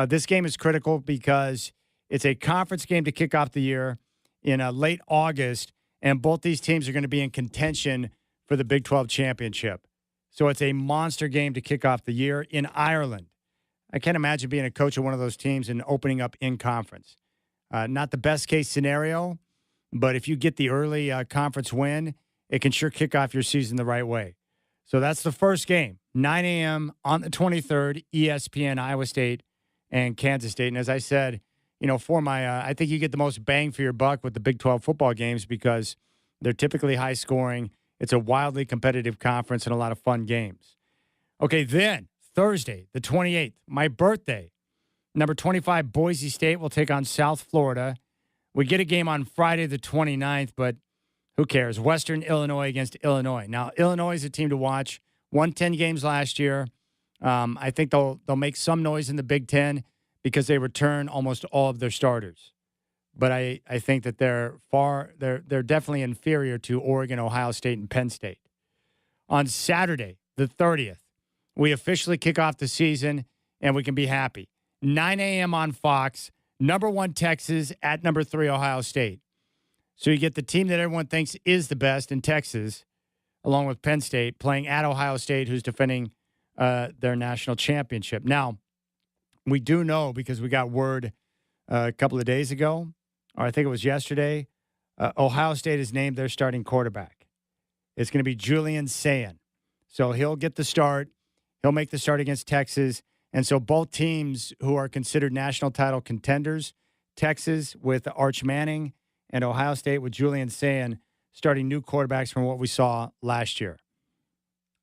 This game is critical because it's a conference game to kick off the year in late August, and both these teams are going to be in contention for the Big 12 championship. So it's a monster game to kick off the year in Ireland. I can't imagine being a coach of one of those teams and opening up in conference. Not the best case scenario, but if you get the early conference win, it can sure kick off your season the right way. So that's the first game, 9 a.m. on the 23rd, ESPN, Iowa State, and Kansas State. And as I said, for my, I think you get the most bang for your buck with the Big 12 football games because they're typically high scoring. It's a wildly competitive conference and a lot of fun games. Okay, then Thursday, the 28th, my birthday, number 25, Boise State will take on South Florida. We get a game on Friday, the 29th, but who cares? Western Illinois against Illinois. Now, Illinois is a team to watch. Won 10 games last year. I think they'll make some noise in the Big Ten because they return almost all of their starters. But I think that they're definitely inferior to Oregon, Ohio State, and Penn State. On Saturday, the 30th, we officially kick off the season, and we can be happy. 9 a.m. on Fox, number 1 Texas at number 3 Ohio State. So you get the team that everyone thinks is the best in Texas, along with Penn State, playing at Ohio State, who's defending their national championship. Now, we do know because we got word a couple of days ago, or I think it was yesterday, Ohio State has named their starting quarterback. It's going to be Julian Sayin. So he'll get the start. He'll make the start against Texas. And so both teams who are considered national title contenders, Texas with Arch Manning and Ohio State with Julian Sayin, starting new quarterbacks from what we saw last year.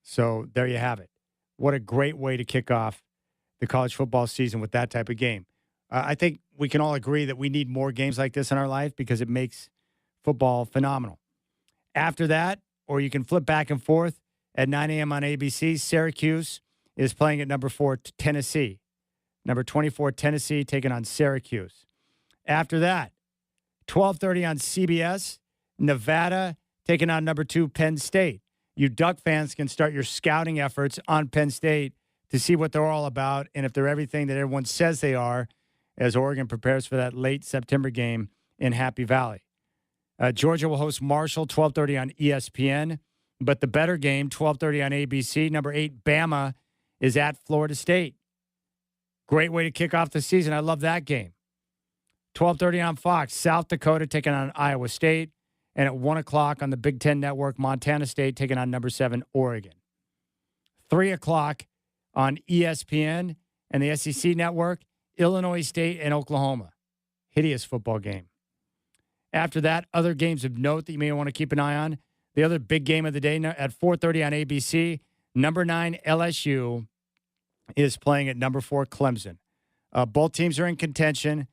So there you have it. What a great way to kick off the college football season with that type of game. I think we can all agree that we need more games like this in our life because it makes football phenomenal. After that, or you can flip back and forth at 9 a.m. on ABC, Syracuse is playing at number 4 Tennessee. Number 24 Tennessee taking on Syracuse. After that, 12:30 on CBS, Nevada taking on number 2 Penn State. You Duck fans can start your scouting efforts on Penn State to see what they're all about and if they're everything that everyone says they are as Oregon prepares for that late September game in Happy Valley. Georgia will host Marshall, 12:30 on ESPN. But the better game, 12:30 on ABC, number 8 Bama is at Florida State. Great way to kick off the season. I love that game. 12:30 on Fox, South Dakota taking on Iowa State. And at 1 o'clock on the Big Ten Network, Montana State taking on number 7 Oregon. 3 o'clock on ESPN and the SEC Network, Illinois State and Oklahoma. Hideous football game. After that, other games of note that you may want to keep an eye on. The other big game of the day at 4:30 on ABC, number 9 LSU is playing at number 4 Clemson. Both teams are in contention.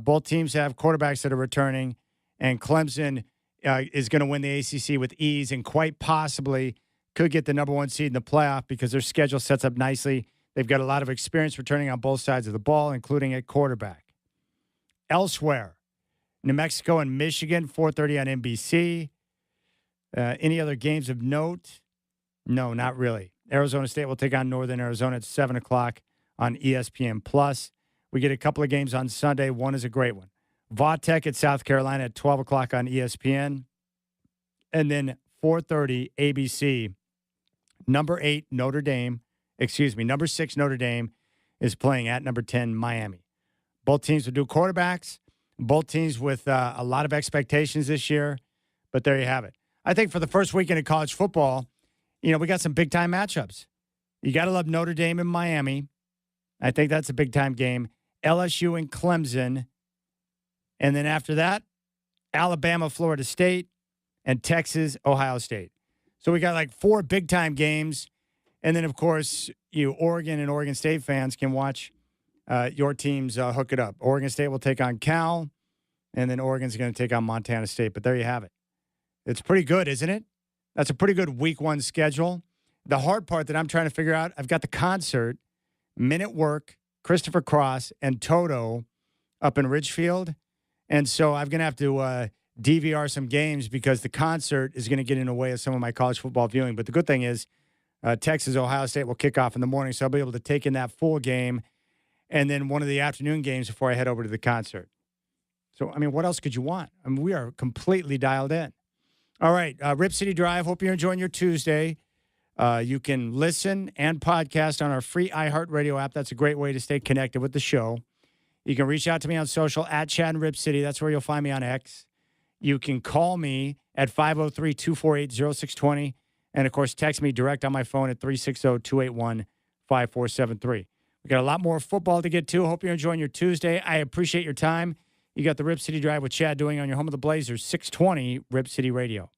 Both teams have quarterbacks that are returning, and Clemson is going to win the ACC with ease and quite possibly could get the number 1 seed in the playoff because their schedule sets up nicely. They've got a lot of experience returning on both sides of the ball, including at quarterback. Elsewhere, New Mexico and Michigan, 4:30 on NBC. Any other games of note? No, not really. Arizona State will take on Northern Arizona at 7 o'clock on ESPN+. We get a couple of games on Sunday. One is a great one. Vautech at South Carolina at 12 o'clock on ESPN. And then 4:30 ABC, number 6 Notre Dame is playing at number 10 Miami. Both teams will do quarterbacks. Both teams with a lot of expectations this year. But there you have it. I think for the first weekend of college football, we got some big-time matchups. You got to love Notre Dame and Miami. I think that's a big-time game. LSU and Clemson. And then after that, Alabama, Florida State, and Texas, Ohio State. So we got like 4 big-time games. And then, of course, you Oregon and Oregon State fans can watch your teams hook it up. Oregon State will take on Cal, and then Oregon's going to take on Montana State. But there you have it. It's pretty good, isn't it? That's a pretty good week 1 schedule. The hard part that I'm trying to figure out, I've got the concert, Men at Work, Christopher Cross, and Toto up in Ridgefield. And so I'm going to have to DVR some games because the concert is going to get in the way of some of my college football viewing. But the good thing is Texas, Ohio State will kick off in the morning, so I'll be able to take in that full game and then one of the afternoon games before I head over to the concert. So, I mean, what else could you want? I mean, we are completely dialed in. All right, Rip City Drive. Hope you're enjoying your Tuesday. You can listen and podcast on our free iHeartRadio app. That's a great way to stay connected with the show. You can reach out to me on social at Chad and Rip City. That's where you'll find me on X. You can call me at 503-248-0620. And, of course, text me direct on my phone at 360-281-5473. We got a lot more football to get to. Hope you're enjoying your Tuesday. I appreciate your time. You got the Rip City Drive with Chad doing on your home of the Blazers, 620 Rip City Radio.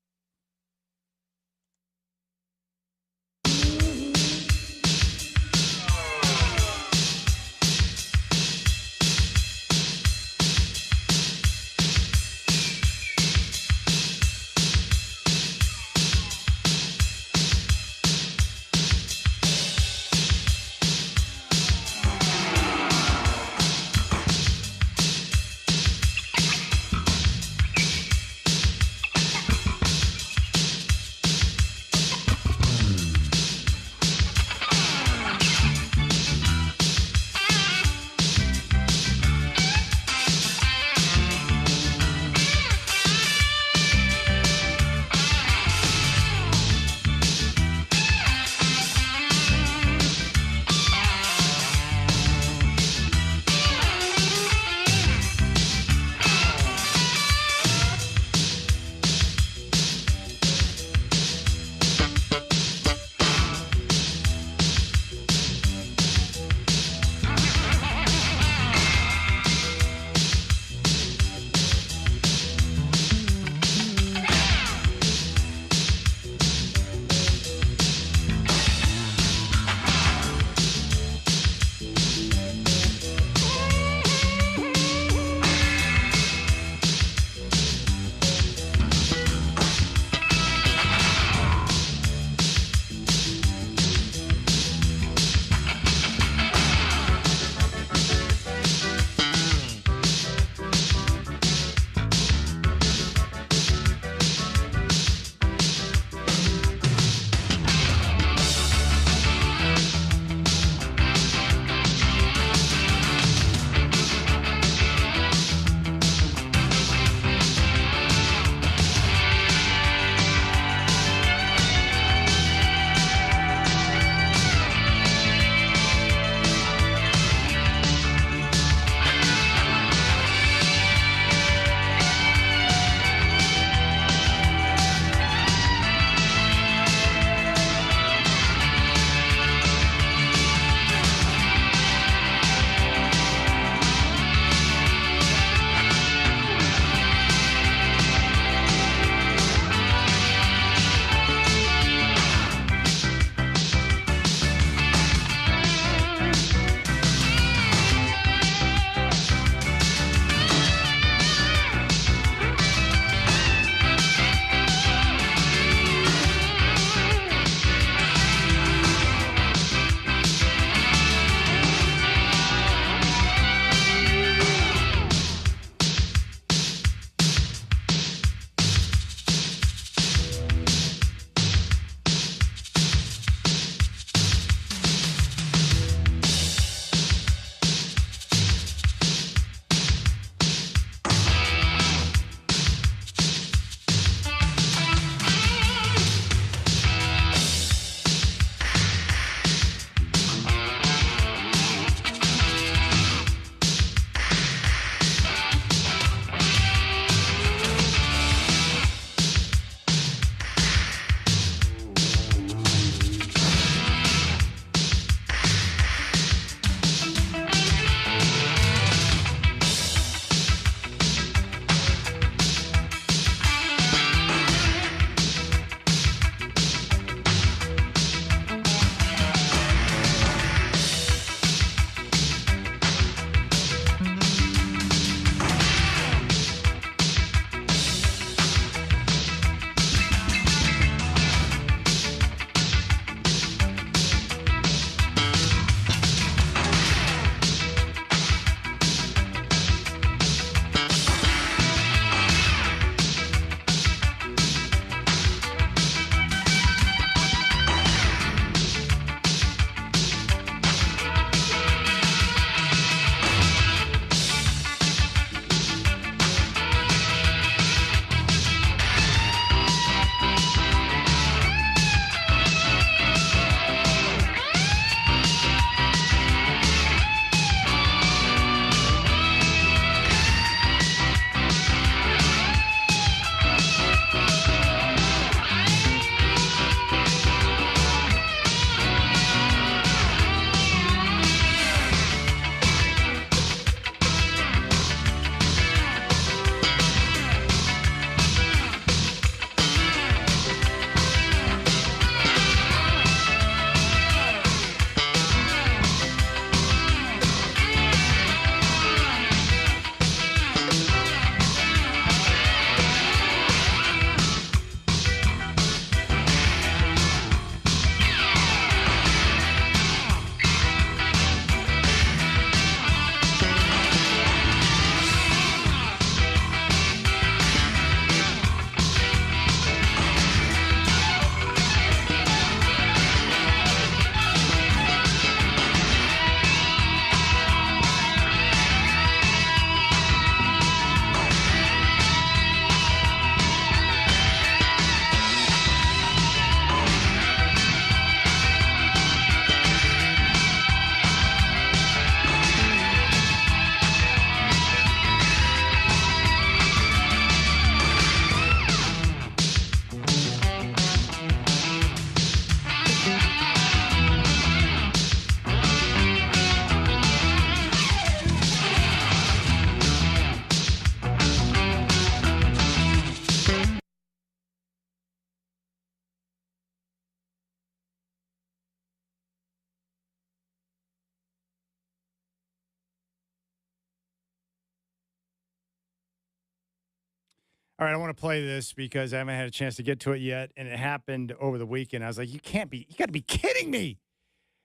All right, I want to play this because I haven't had a chance to get to it yet, and it happened over the weekend. I was like, you got to be kidding me.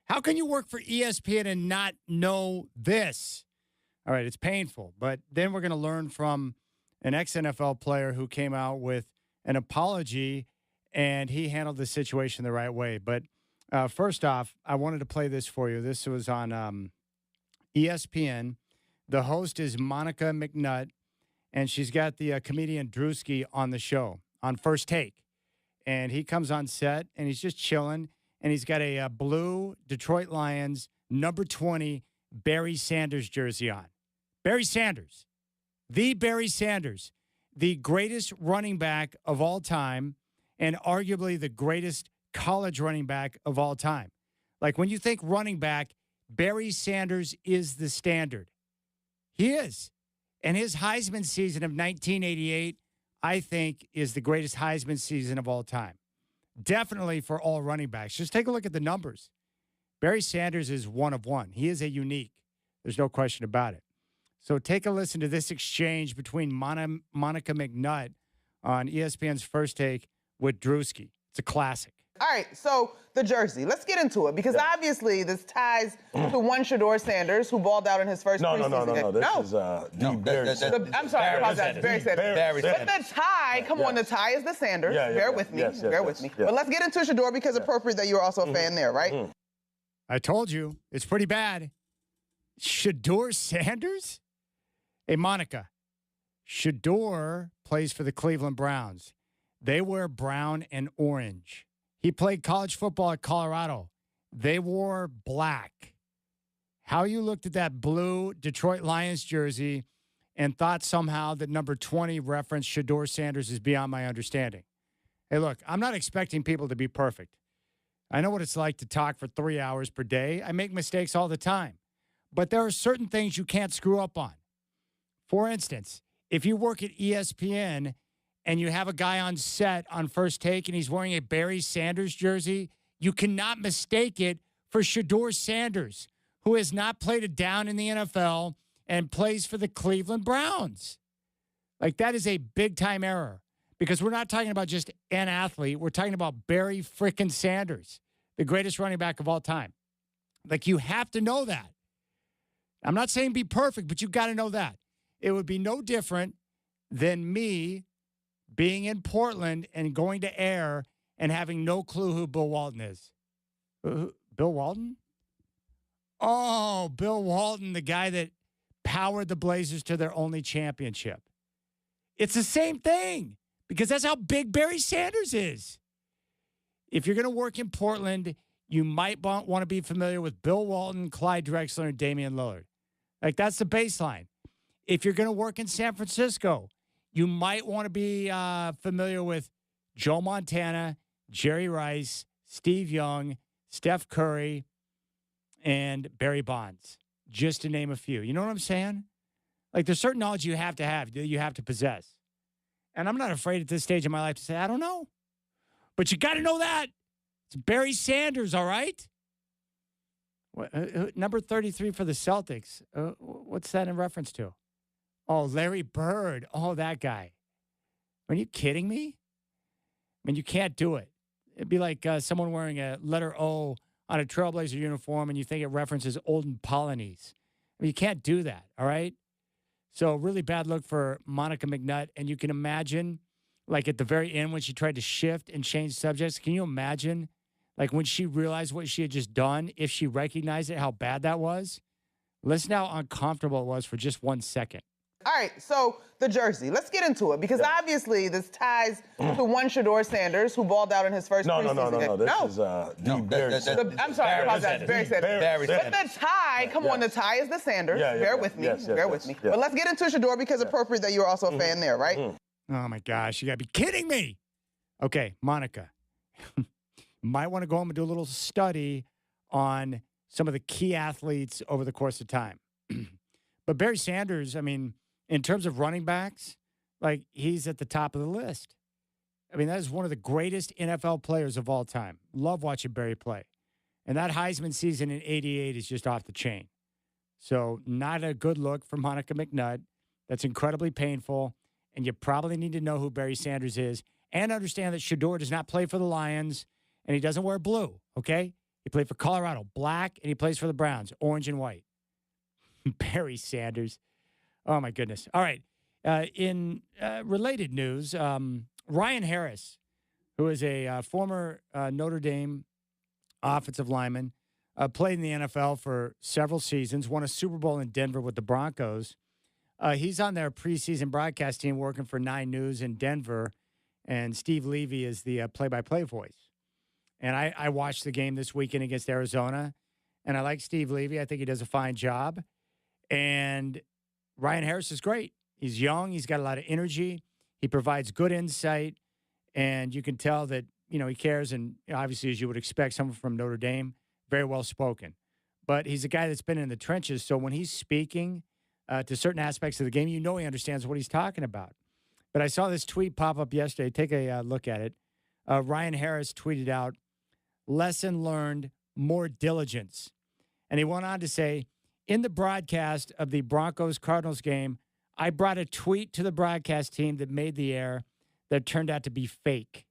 How can you work for ESPN and not know this? All right, it's painful, but then we're going to learn from an ex-NFL player who came out with an apology, and he handled the situation the right way. But first off, I wanted to play this for you. This was on ESPN. The host is Monica McNutt, and she's got the comedian Drewski on the show on First Take. And he comes on set, and he's just chilling, and he's got a blue Detroit Lions number 20 Barry Sanders jersey on. Barry Sanders, the Barry Sanders, the greatest running back of all time and arguably the greatest college running back of all time. Like when you think running back, Barry Sanders is the standard. He is. And his Heisman season of 1988, I think, is the greatest Heisman season of all time. Definitely for all running backs. Just take a look at the numbers. Barry Sanders is one of one. He is a unique. There's no question about it. So take a listen to this exchange between Monica McNutt on ESPN's First Take with Drewski. It's a classic. All right, so the jersey. Let's get into it because obviously this ties to one Shador Sanders who balled out in his first preseason game. This is Barry Sanders. I'm sorry, I apologize. Barry Sanders. Sanders. But the tie, come on, the tie is the Sanders. Bear with me. Bear with me. But let's get into Shador because appropriate that you're also a fan there, right? I told you, it's pretty bad. Shador Sanders? Hey, Monica, Shador plays for the Cleveland Browns. They wear brown and orange. He played college football at Colorado. They wore black. How you looked at that blue Detroit Lions jersey and thought somehow that number 20 referenced Shador Sanders is beyond my understanding. Hey, look, I'm not expecting people to be perfect. I know what it's like to talk for 3 hours per day. I make mistakes all the time. But there are certain things you can't screw up on. For instance, if you work at ESPN and you have a guy on set on First Take and he's wearing a Barry Sanders jersey, you cannot mistake it for Shador Sanders, who has not played a down in the NFL and plays for the Cleveland Browns. Like, that is a big-time error because we're not talking about just an athlete. We're talking about Barry frickin' Sanders, the greatest running back of all time. Like, you have to know that. I'm not saying be perfect, but you got to know that. It would be no different than me being in Portland and going to air and having no clue who Bill Walton is. Bill Walton? Oh, Bill Walton, the guy that powered the Blazers to their only championship. It's the same thing because that's how big Barry Sanders is. If you're going to work in Portland, you might want to be familiar with Bill Walton, Clyde Drexler, and Damian Lillard. Like, that's the baseline. If you're going to work in San Francisco, you might want to be familiar with Joe Montana, Jerry Rice, Steve Young, Steph Curry, and Barry Bonds, just to name a few. You know what I'm saying? Like, there's certain knowledge you have, that you have to possess. And I'm not afraid at this stage of my life to say, I don't know. But you got to know that. It's Barry Sanders, all right? Number 33 for the Celtics. What's that in reference to? Oh, Larry Bird. Oh, that guy. Are you kidding me? I mean, you can't do it. It'd be like someone wearing a letter O on a Trailblazer uniform and you think it references Olden Polynese. I mean, you can't do that, all right? So really bad look for Monica McNutt. And you can imagine, like at the very end when she tried to shift and change subjects, can you imagine, like when she realized what she had just done, if she recognized it, how bad that was? Listen how uncomfortable it was for just 1 second. All right, so the jersey. Let's get into it because obviously this ties to one Shador Sanders who balled out in his first preseason game. This is Barry Sanders. I'm sorry, I apologize. Barry Sanders. But the tie, come on, the tie is the Sanders. Bear with me. Bear with me. But let's get into Shador because appropriate that you're also a fan there, right? Oh, my gosh. You got to be kidding me. Okay, Monica. Might want to go home and do a little study on some of the key athletes over the course of time. But Barry Sanders, I mean, in terms of running backs, like, he's at the top of the list. I mean, that is one of the greatest NFL players of all time. Love watching Barry play. And that Heisman season in 88 is just off the chain. So not a good look for Monica McNutt. That's incredibly painful. and you probably need to know who Barry Sanders is and understand that Shador does not play for the Lions, and he doesn't wear blue, okay? He played for Colorado, black, and he plays for the Browns, orange and white. Barry Sanders. Oh, my goodness. All right. In related news, Ryan Harris, who is a former Notre Dame offensive lineman, played in the NFL for several seasons, won a Super Bowl in Denver with the Broncos. He's on their preseason broadcast team working for 9 News in Denver, and Steve Levy is the play-by-play voice. And I watched the game this weekend against Arizona, and I like Steve Levy. I think he does a fine job. And Ryan Harris is great. He's young. He's got a lot of energy. He provides good insight, and you can tell that, he cares. And obviously, as you would expect, someone from Notre Dame, very well spoken. But he's a guy that's been in the trenches, so when he's speaking to certain aspects of the game, he understands what he's talking about. But I saw this tweet pop up yesterday. Take a look at it. Ryan Harris tweeted out, "Lesson learned, more diligence." And he went on to say, "In the broadcast of the Broncos-Cardinals game, I brought a tweet to the broadcast team that made the air that turned out to be fake.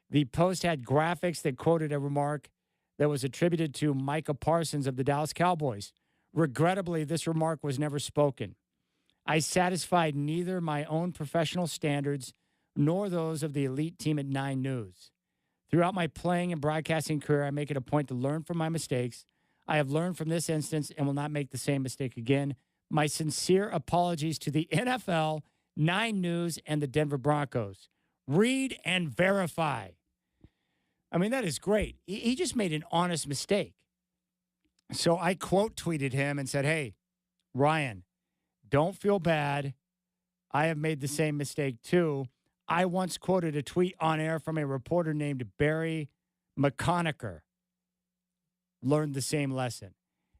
The post had graphics that quoted a remark that was attributed to Micah Parsons of the Dallas Cowboys. Regrettably, this remark was never spoken. I satisfied neither my own professional standards nor those of the elite team at 9 News. Throughout my playing and broadcasting career, I make it a point to learn from my mistakes. I have learned from this instance and will not make the same mistake again. My sincere apologies to the NFL, 9 News, and the Denver Broncos. Read and verify." I mean, that is great. He just made an honest mistake. So I quote tweeted him and said, "Hey, Ryan, don't feel bad. I have made the same mistake too. I once quoted a tweet on air from a reporter named Barry McConaughey. Learned the same lesson."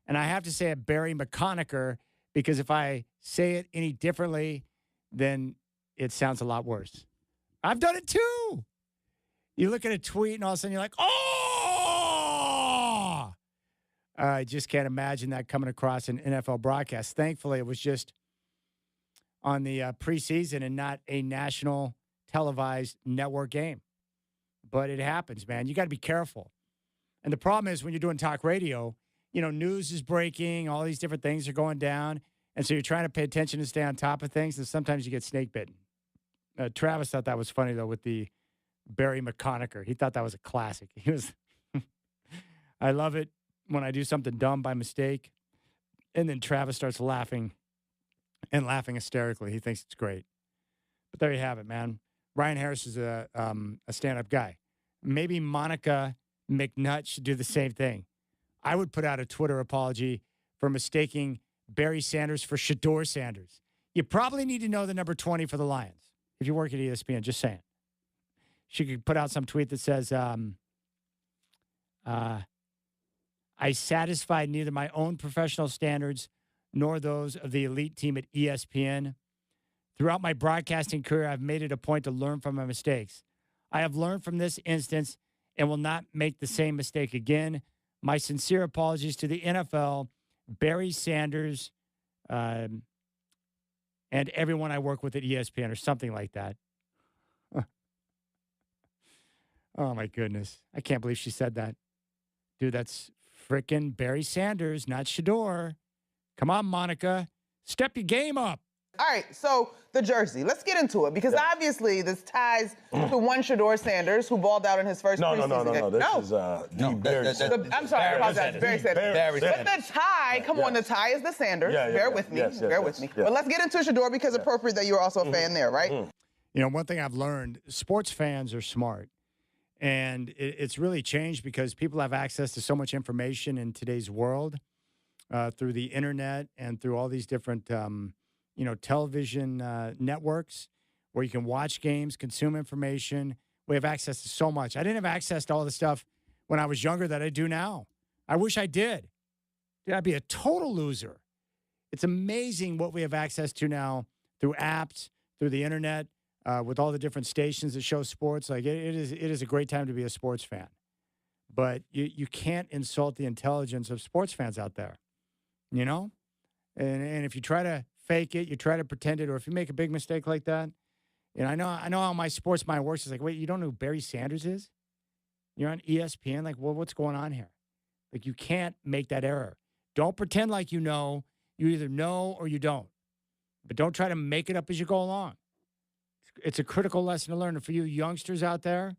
And I have to say it Barry McConaughey because if I say it any differently, then it sounds a lot worse. I've done it too. You look at a tweet and all of a sudden you're like, oh! I just can't imagine that coming across an NFL broadcast. Thankfully, it was just on the preseason and not a national televised network game. But it happens, man. You got to be careful. And the problem is when you're doing talk radio, news is breaking, all these different things are going down. And so you're trying to pay attention and stay on top of things, and sometimes you get snake bitten. Travis thought that was funny, though, with the Barry McConaughey. He thought that was a classic. He was, I love it when I do something dumb by mistake, and then Travis starts laughing and laughing hysterically. He thinks it's great. But there you have it, man. Ryan Harris is a stand-up guy. Maybe Monica McNutt should do the same thing. I would put out a Twitter apology for mistaking Barry Sanders for Shador Sanders. You probably need to know the number 20 for the Lions if you work at ESPN, just saying. She could put out some tweet that says, I satisfied neither my own professional standards nor those of the elite team at ESPN. Throughout my broadcasting career, I've made it a point to learn from my mistakes. I have learned from this instance and will not make the same mistake again. My sincere apologies to the NFL, Barry Sanders, and everyone I work with at ESPN or something like that. Oh, my goodness. I can't believe she said that. Dude, that's frickin' Barry Sanders, not Shador. Come on, Monica. Step your game up. All right, so the jersey. Let's get into it because obviously this ties to one Shador Sanders who balled out in his first preseason game. This is I'm sorry, I apologize. Barry Sanders. But the tie, come on, the tie is the Sanders. Bear with me. But let's get into Shador because it's appropriate that you're also a fan there, right? One thing I've learned, sports fans are smart. And it's really changed because people have access to so much information in today's world through the internet and through all these different television networks where you can watch games, consume information. We have access to so much. I didn't have access to all the stuff when I was younger that I do now. I wish I did. Dude, I'd be a total loser. It's amazing what we have access to now through apps, through the internet, with all the different stations that show sports. Like it is a great time to be a sports fan. But you can't insult the intelligence of sports fans out there, And if you try to fake it, you try to pretend it, or if you make a big mistake like that, I know how my sports mind works. It's like, wait, you don't know who Barry Sanders is? You're on ESPN? Like, well, what's going on here? Like, you can't make that error. Don't pretend like you know. You either know or you don't. But don't try to make it up as you go along. It's a critical lesson to learn. And for you youngsters out there,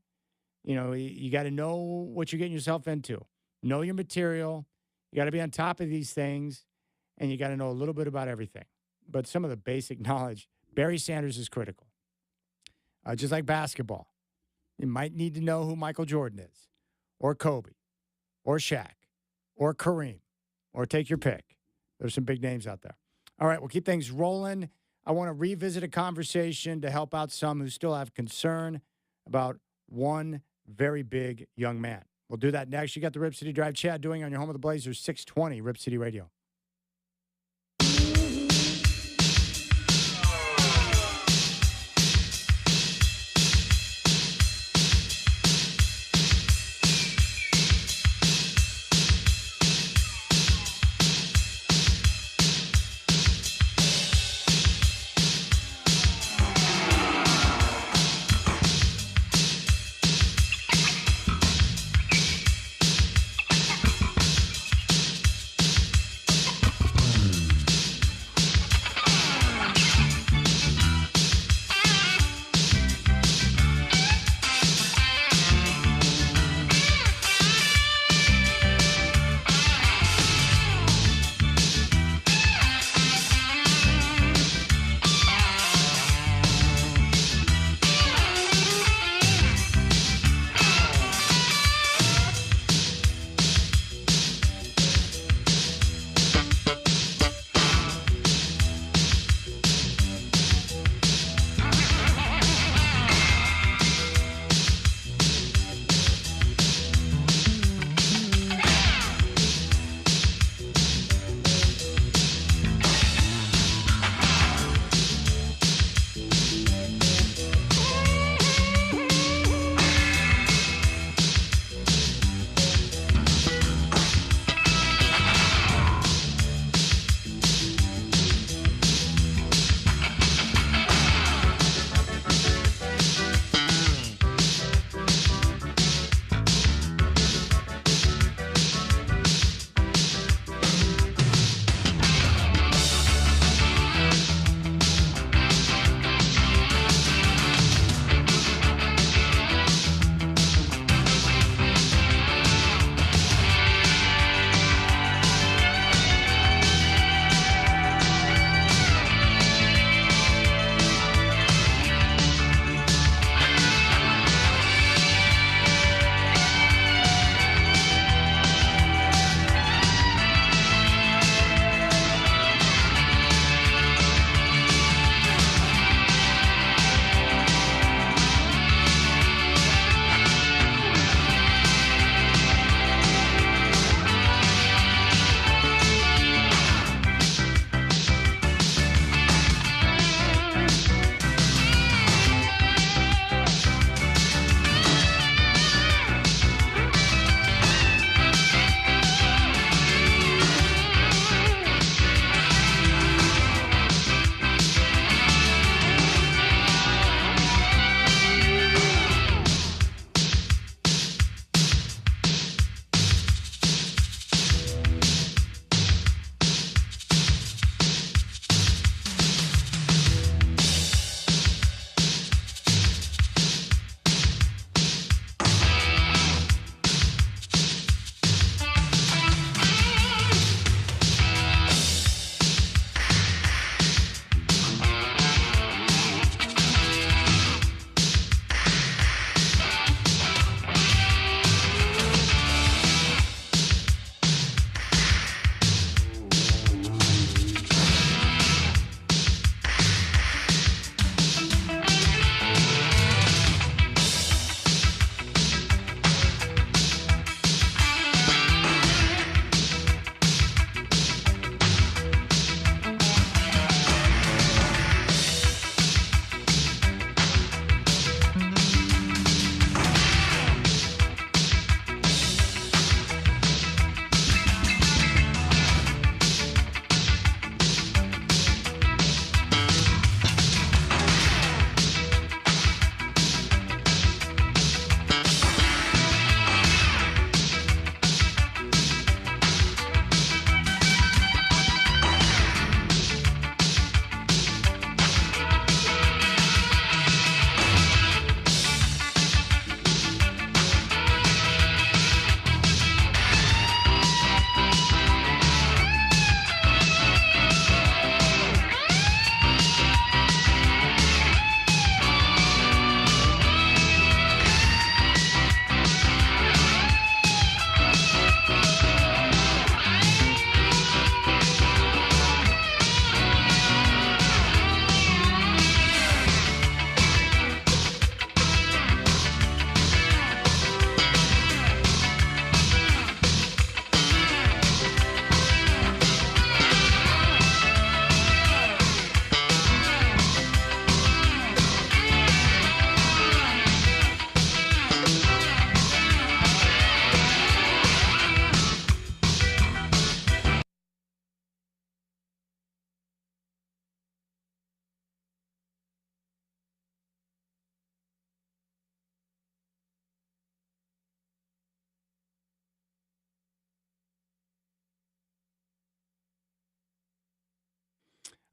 you got to know what you're getting yourself into. Know your material. You got to be on top of these things, and you got to know a little bit about everything. But some of the basic knowledge, Barry Sanders is critical. Just like basketball. You might need to know who Michael Jordan is, or Kobe, or Shaq, or Kareem, or take your pick. There's some big names out there. All right, we'll keep things rolling. I want to revisit a conversation to help out some who still have concern about one very big young man. We'll do that next. You got the Rip City Drive. Chad doing on your home of the Blazers, 620 Rip City Radio.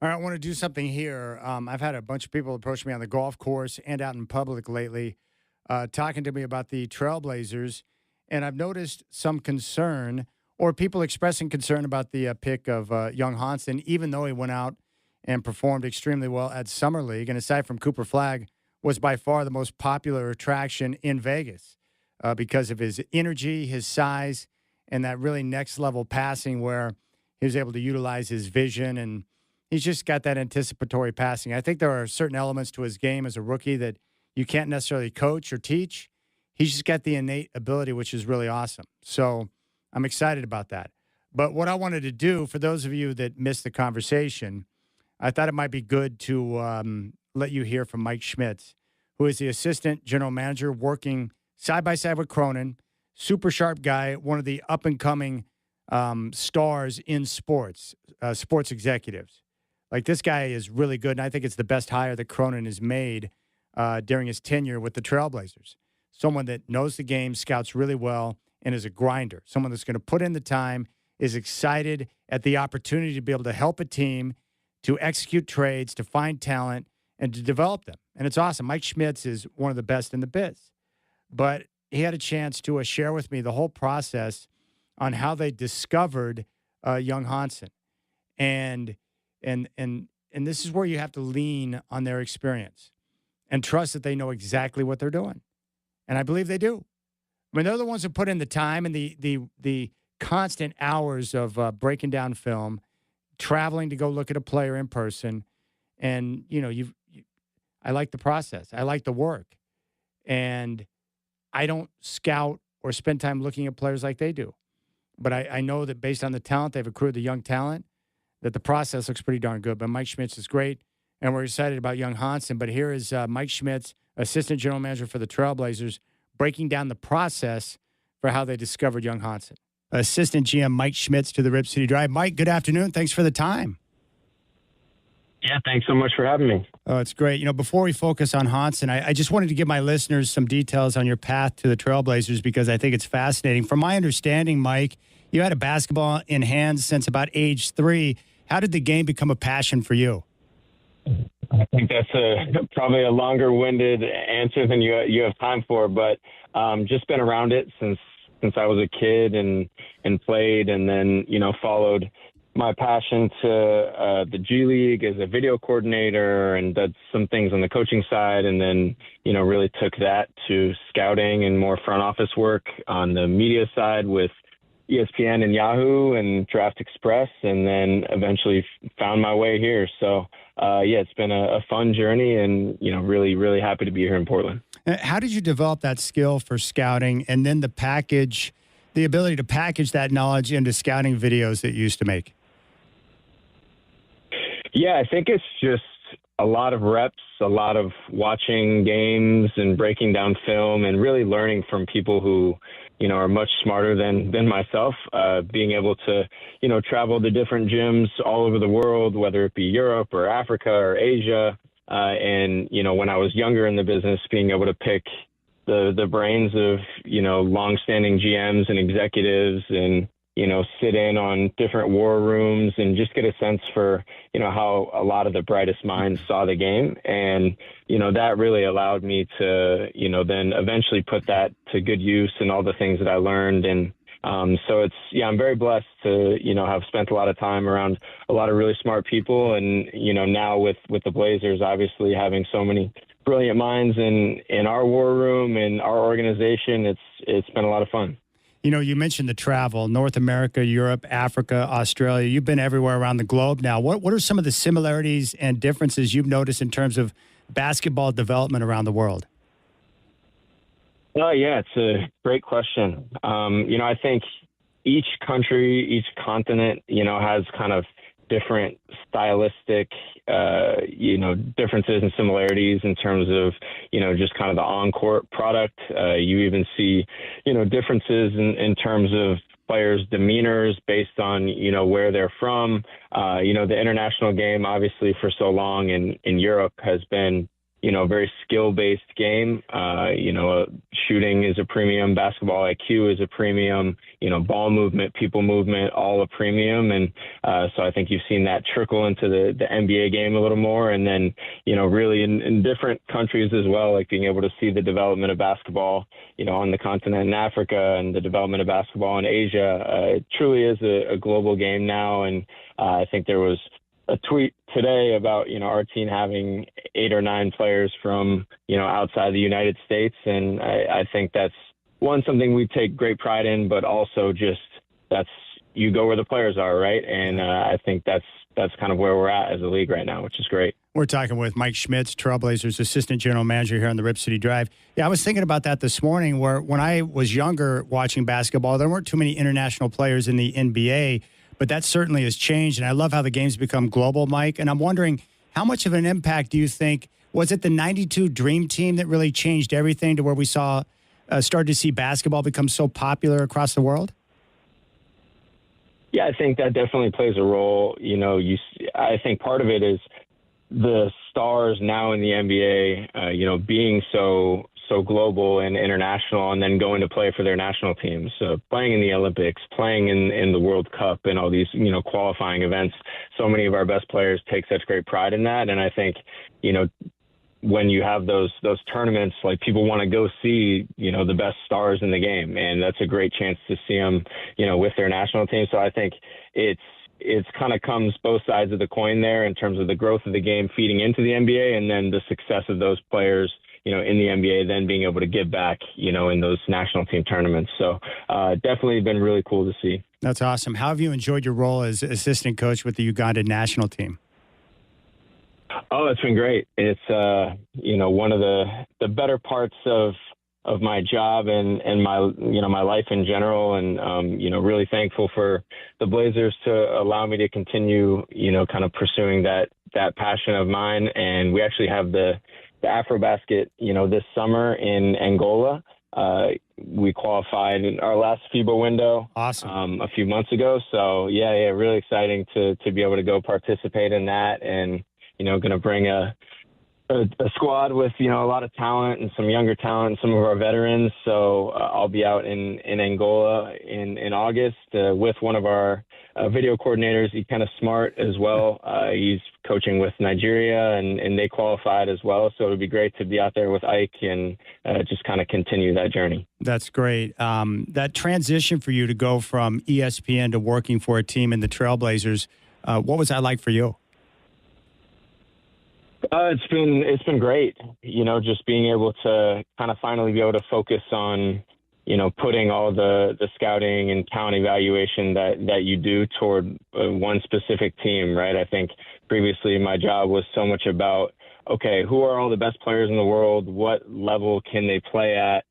All right, I want to do something here. I've had a bunch of people approach me on the golf course and out in public lately, talking to me about the Trailblazers, and I've noticed some concern or people expressing concern about the pick of young Hansen, even though he went out and performed extremely well at Summer League, and aside from Cooper Flagg, was by far the most popular attraction in Vegas because of his energy, his size, and that really next-level passing where he was able to utilize his vision, and he's just got that anticipatory passing. I think there are certain elements to his game as a rookie that you can't necessarily coach or teach. He's just got the innate ability, which is really awesome. So I'm excited about that. But what I wanted to do, for those of you that missed the conversation, I thought it might be good to let you hear from Mike Schmitz, who is the assistant general manager working side by side with Cronin. Super sharp guy, one of the up-and-coming stars in sports, sports executives. Like, this guy is really good, and I think it's the best hire that Cronin has made during his tenure with the Trailblazers. Someone that knows the game, scouts really well, and is a grinder. Someone that's going to put in the time, is excited at the opportunity to be able to help a team, to execute trades, to find talent, and to develop them. And it's awesome. Mike Schmitz is one of the best in the biz. But he had a chance to share with me the whole process on how they discovered young Hansen. And this is where you have to lean on their experience and trust that they know exactly what they're doing. And I believe they do. I mean, they're the ones that put in the time and the constant hours of breaking down film, traveling to go look at a player in person. And, you know, I like the process. I like the work. And I don't scout or spend time looking at players like they do. But I know that based on the talent they've accrued, the young talent, that the process looks pretty darn good. But Mike Schmitz is great, and we're excited about young Hansen. But here is Mike Schmitz, assistant general manager for the Trailblazers, breaking down the process for how they discovered young Hansen. Assistant GM Mike Schmitz to the Rip City Drive. Mike, good afternoon. Thanks for the time. Yeah, thanks so much for having me. Oh, it's great. You know, before we focus on Hansen, I just wanted to give my listeners some details on your path to the Trailblazers because I think it's fascinating. From my understanding, Mike, you had a basketball in hand since about age 3. How did the game become a passion for you? I think that's probably a longer-winded answer than you have time for, but just been around it since I was a kid and played, and then followed my passion to the G League as a video coordinator and did some things on the coaching side, and then really took that to scouting and more front office work on the media side with ESPN and Yahoo and Draft Express, and then eventually found my way here. So it's been a fun journey, and really, really happy to be here in Portland. How did you develop that skill for scouting, and then the ability to package that knowledge into scouting videos that you used to make? Yeah, I think it's just a lot of reps, a lot of watching games and breaking down film and really learning from people who are much smarter than myself, being able to, travel to different gyms all over the world, whether it be Europe or Africa or Asia. And when I was younger in the business, being able to pick the brains of, longstanding GMs and executives and, sit in on different war rooms and just get a sense for, how a lot of the brightest minds saw the game. And, that really allowed me to, then eventually put that to good use and all the things that I learned. And so I'm very blessed to, have spent a lot of time around a lot of really smart people. And, now with the Blazers, obviously having so many brilliant minds in our war room and our organization, it's been a lot of fun. You mentioned the travel, North America, Europe, Africa, Australia. You've been everywhere around the globe now. What are some of the similarities and differences you've noticed in terms of basketball development around the world? Oh, yeah, it's a great question. I think each country, each continent, has kind of different stylistic, differences and similarities in terms of, just kind of the on-court product. You even see, differences in terms of players' demeanors based on, where they're from. The international game, obviously, for so long in Europe has been, very skill-based game. Shooting is a premium, basketball IQ is a premium, ball movement, people movement, all a premium. And so I think you've seen that trickle into the NBA game a little more. And then, really in different countries as well, like being able to see the development of basketball, on the continent in Africa and the development of basketball in Asia. It truly is a global game now. And I think there was a tweet today about, our team having 8 or 9 players from, outside the United States. And I think that's something we take great pride in, but also just you go where the players are, right? And I think that's kind of where we're at as a league right now, which is great. We're talking with Mike Schmitz, Trailblazers Assistant General Manager here on the Rip City Drive. Yeah, I was thinking about that this morning, where when I was younger watching basketball, there weren't too many international players in the NBA, but that certainly has changed. And I love how the game's become global, Mike. And I'm wondering, how much of an impact do you think, was it the 92 Dream Team that really changed everything to where we started to see basketball become so popular across the world? Yeah, I think that definitely plays a role. I think part of it is the stars now in the NBA, being so global and international, and then going to play for their national teams. So playing in the Olympics, playing in the World Cup and all these, qualifying events. So many of our best players take such great pride in that. And I think, when you have those tournaments, like people want to go see, the best stars in the game. And that's a great chance to see them, with their national team. So I think it's kind of comes both sides of the coin there in terms of the growth of the game feeding into the NBA, and then the success of those players, in the NBA, then being able to give back, in those national team tournaments. So definitely been really cool to see. That's awesome. How have you enjoyed your role as assistant coach with the Ugandan national team? Oh, it's been great. It's, one of the better parts of my job and my, my life in general. And, really thankful for the Blazers to allow me to continue, kind of pursuing that passion of mine. And we actually have the AfroBasket, this summer in Angola. We qualified in our last FIBA window. Awesome. A few months ago. So yeah, really exciting to be able to go participate in that, and, going to bring a squad with, a lot of talent and some younger talent, some of our veterans. So I'll be out in Angola in August with one of our video coordinators, Ikenna Smart, as well. He's coaching with Nigeria, and they qualified as well. So it would be great to be out there with Ike and just kind of continue that journey. That's great. That transition for you to go from ESPN to working for a team in the Trailblazers, what was that like for you? It's been great, just being able to kind of finally be able to focus on, putting all the scouting and talent evaluation that you do toward one specific team, right? I think previously my job was so much about, okay, who are all the best players in the world? What level can they play at?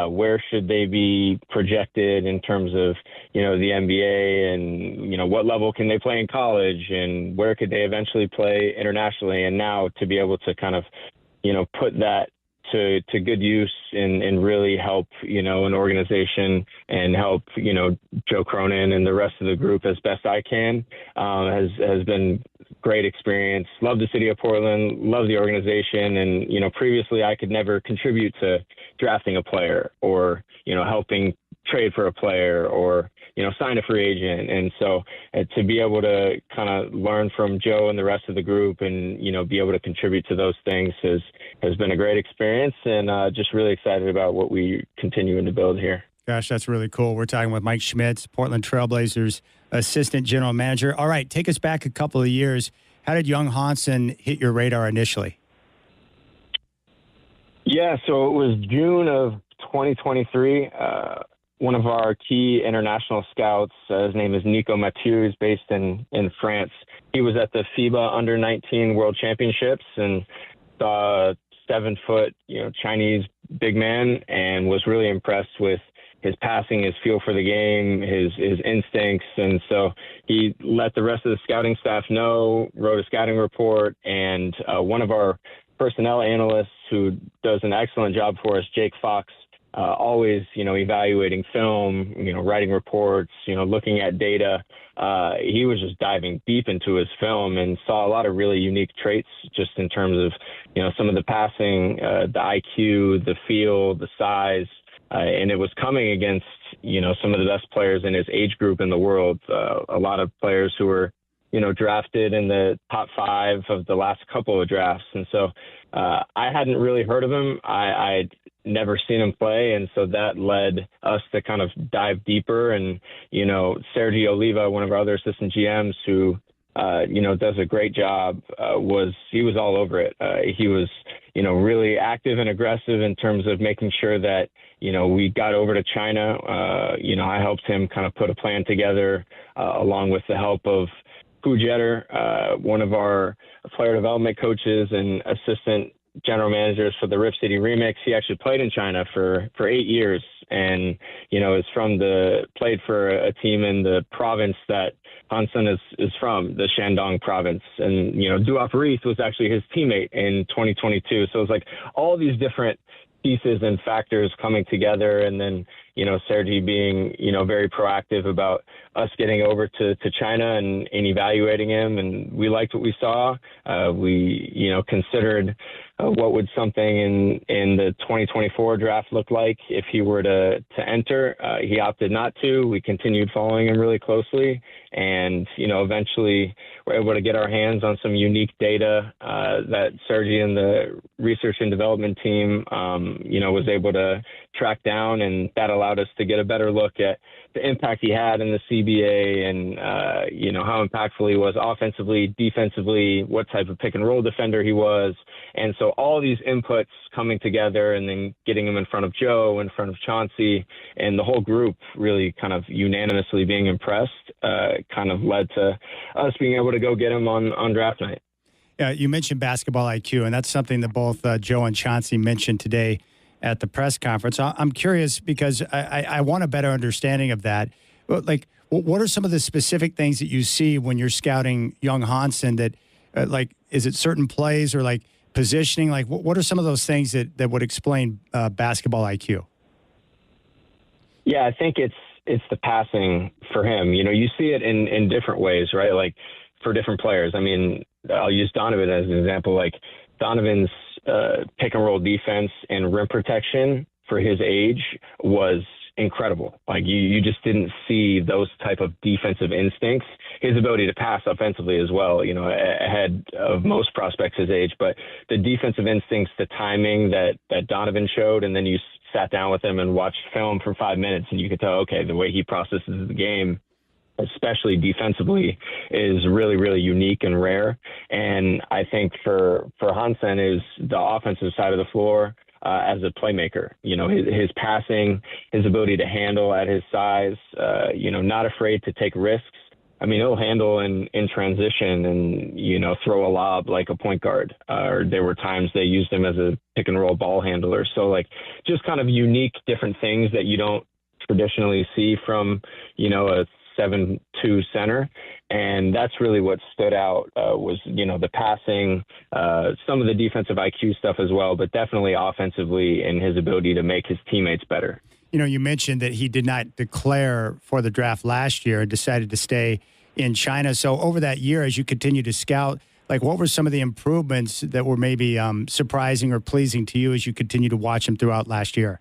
Where should they be projected in terms of, the NBA, and, what level can they play in college, and where could they eventually play internationally? And now to be able to kind of, put that to good use and really help, an organization and help, Joe Cronin and the rest of the group as best I can, has been great experience. Love the city of Portland, love the organization. And, previously I could never contribute to drafting a player or, helping trade for a player or, sign a free agent. And so to be able to kind of learn from Joe and the rest of the group and, be able to contribute to those things has been a great experience, and just really excited about what we continuing to build here. Gosh, that's really cool. We're talking with Mike Schmitz, Portland Trailblazers Assistant General Manager. All right, take us back a couple of years. How did Young Hansen hit your radar initially? Yeah, so it was June of 2023. One of our key international scouts, his name is Nico Mathieu, is based in France. He was at the FIBA Under-19 World Championships and saw a 7-foot, Chinese big man, and was really impressed with his passing, his feel for the game, his instincts. And so he let the rest of the scouting staff know, wrote a scouting report, and one of our personnel analysts who does an excellent job for us, Jake Fox, always, evaluating film, writing reports, looking at data. He was just diving deep into his film and saw a lot of really unique traits just in terms of, some of the passing, the IQ, the feel, the size. And it was coming against, some of the best players in his age group in the world. A lot of players who were, drafted in the top 5 of the last couple of drafts. And so I hadn't really heard of him. I'd never seen him play. And so that led us to kind of dive deeper. And, Sergio Oliva, one of our other assistant GMs who, does a great job, he was all over it. He was, really active and aggressive in terms of making sure that, we got over to China. I helped him kind of put a plan together along with the help of Hu Jeter, one of our player development coaches and assistant general managers for the Rip City Remix. He actually played in China for 8 years and, played for a team in the province that Hansen is from, the Shandong province. And, Duop Reith was actually his teammate in 2022. So it was like all these different pieces and factors coming together. And then, Sergi being, very proactive about us getting over to China and evaluating him. And we liked what we saw. We, considered what would something in the 2024 draft look like if he were to enter. He opted not to. We continued following him really closely. And, eventually we're able to get our hands on some unique data that Sergi and the research and development team, was able to track down. And that allowed us to get a better look at the impact he had in the CBA and, how impactful he was offensively, defensively, what type of pick and roll defender he was. And so all these inputs coming together and then getting him in front of Joe, in front of Chauncey, and the whole group really kind of unanimously being impressed, kind of led to us being able to go get him on draft night. Yeah, you mentioned basketball IQ, and that's something that both Joe and Chauncey mentioned today at the press conference. I'm curious because I want a better understanding of that. Like, what are some of the specific things that you see when you're scouting young Hansen that, is it certain plays or like positioning? Like, what are some of those things that would explain basketball IQ? Yeah, I think it's the passing for him. You see it in different ways, right? Like for different players. I mean, I'll use Donovan as an example. Like Donovan's pick and roll defense and rim protection for his age was incredible. Like you just didn't see those type of defensive instincts. His ability to pass offensively as well, ahead of most prospects his age, but the defensive instincts, the timing that Donovan showed, and then you sat down with him and watched film for 5 minutes and you could tell, okay, the way he processes the game, especially defensively, is really, really unique and rare. And I think for Hansen is the offensive side of the floor as a playmaker. His passing, his ability to handle at his size, not afraid to take risks. I mean, he'll handle in transition and, throw a lob like a point guard. Or there were times they used him as a pick and roll ball handler. So like just kind of unique different things that you don't traditionally see from, a 7-2 center. And that's really what stood out was, the passing, some of the defensive IQ stuff as well, but definitely offensively and his ability to make his teammates better. You mentioned that he did not declare for the draft last year and decided to stay in China. So over that year, as you continue to scout, like what were some of the improvements that were maybe surprising or pleasing to you as you continue to watch him throughout last year?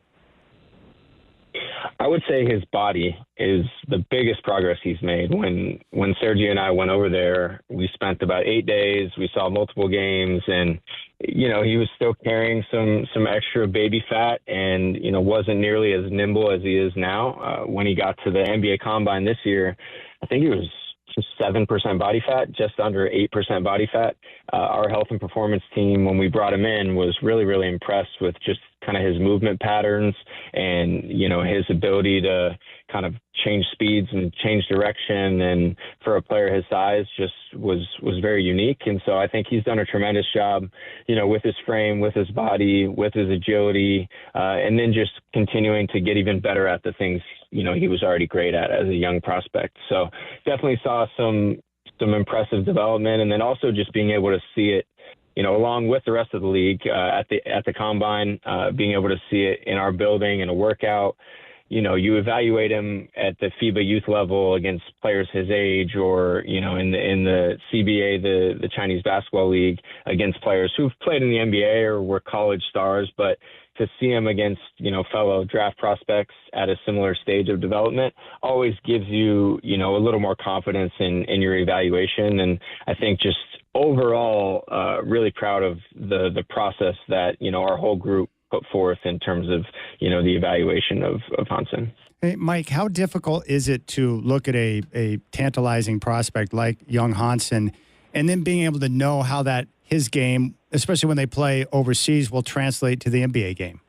I would say his body is the biggest progress he's made. When Sergio and I went over there, we spent about 8 days. We saw multiple games, and he was still carrying some extra baby fat, and wasn't nearly as nimble as he is now. When he got to the NBA Combine this year, I think he was 7% body fat, just under 8% body fat. Our health and performance team, when we brought him in, was really, really impressed with just kind of his movement patterns and, his ability to kind of change speeds and change direction. And for a player his size, just was very unique. And so I think he's done a tremendous job, with his frame, with his body, with his agility, and then just continuing to get even better at the things, he was already great at as a young prospect. So definitely saw some impressive development, and then also just being able to see it along with the rest of the league at the combine, being able to see it in our building in a workout. You evaluate him at the FIBA youth level against players his age, or in the CBA, the Chinese Basketball League, against players who've played in the NBA or were college stars. But to see him against fellow draft prospects at a similar stage of development always gives you a little more confidence in your evaluation. And I think just overall, really proud of the process that our whole group put forth in terms of, the evaluation of Hansen. Hey, Mike, how difficult is it to look at a tantalizing prospect like young Hansen and then being able to know how his game, especially when they play overseas, will translate to the NBA game?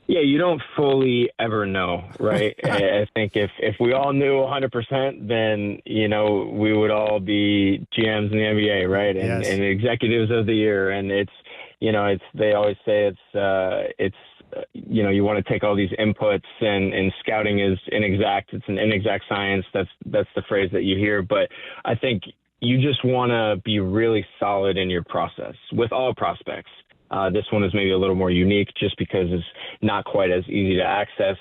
Yeah, you don't fully ever know, right? I think if we all knew 100%, then, we would all be GMs in the NBA, right? And, yes. and executives of the year. And they always say you want to take all these inputs, and scouting is inexact. It's an inexact science. That's the phrase that you hear. But I think you just want to be really solid in your process with all prospects. This one is maybe a little more unique just because it's not quite as easy to access,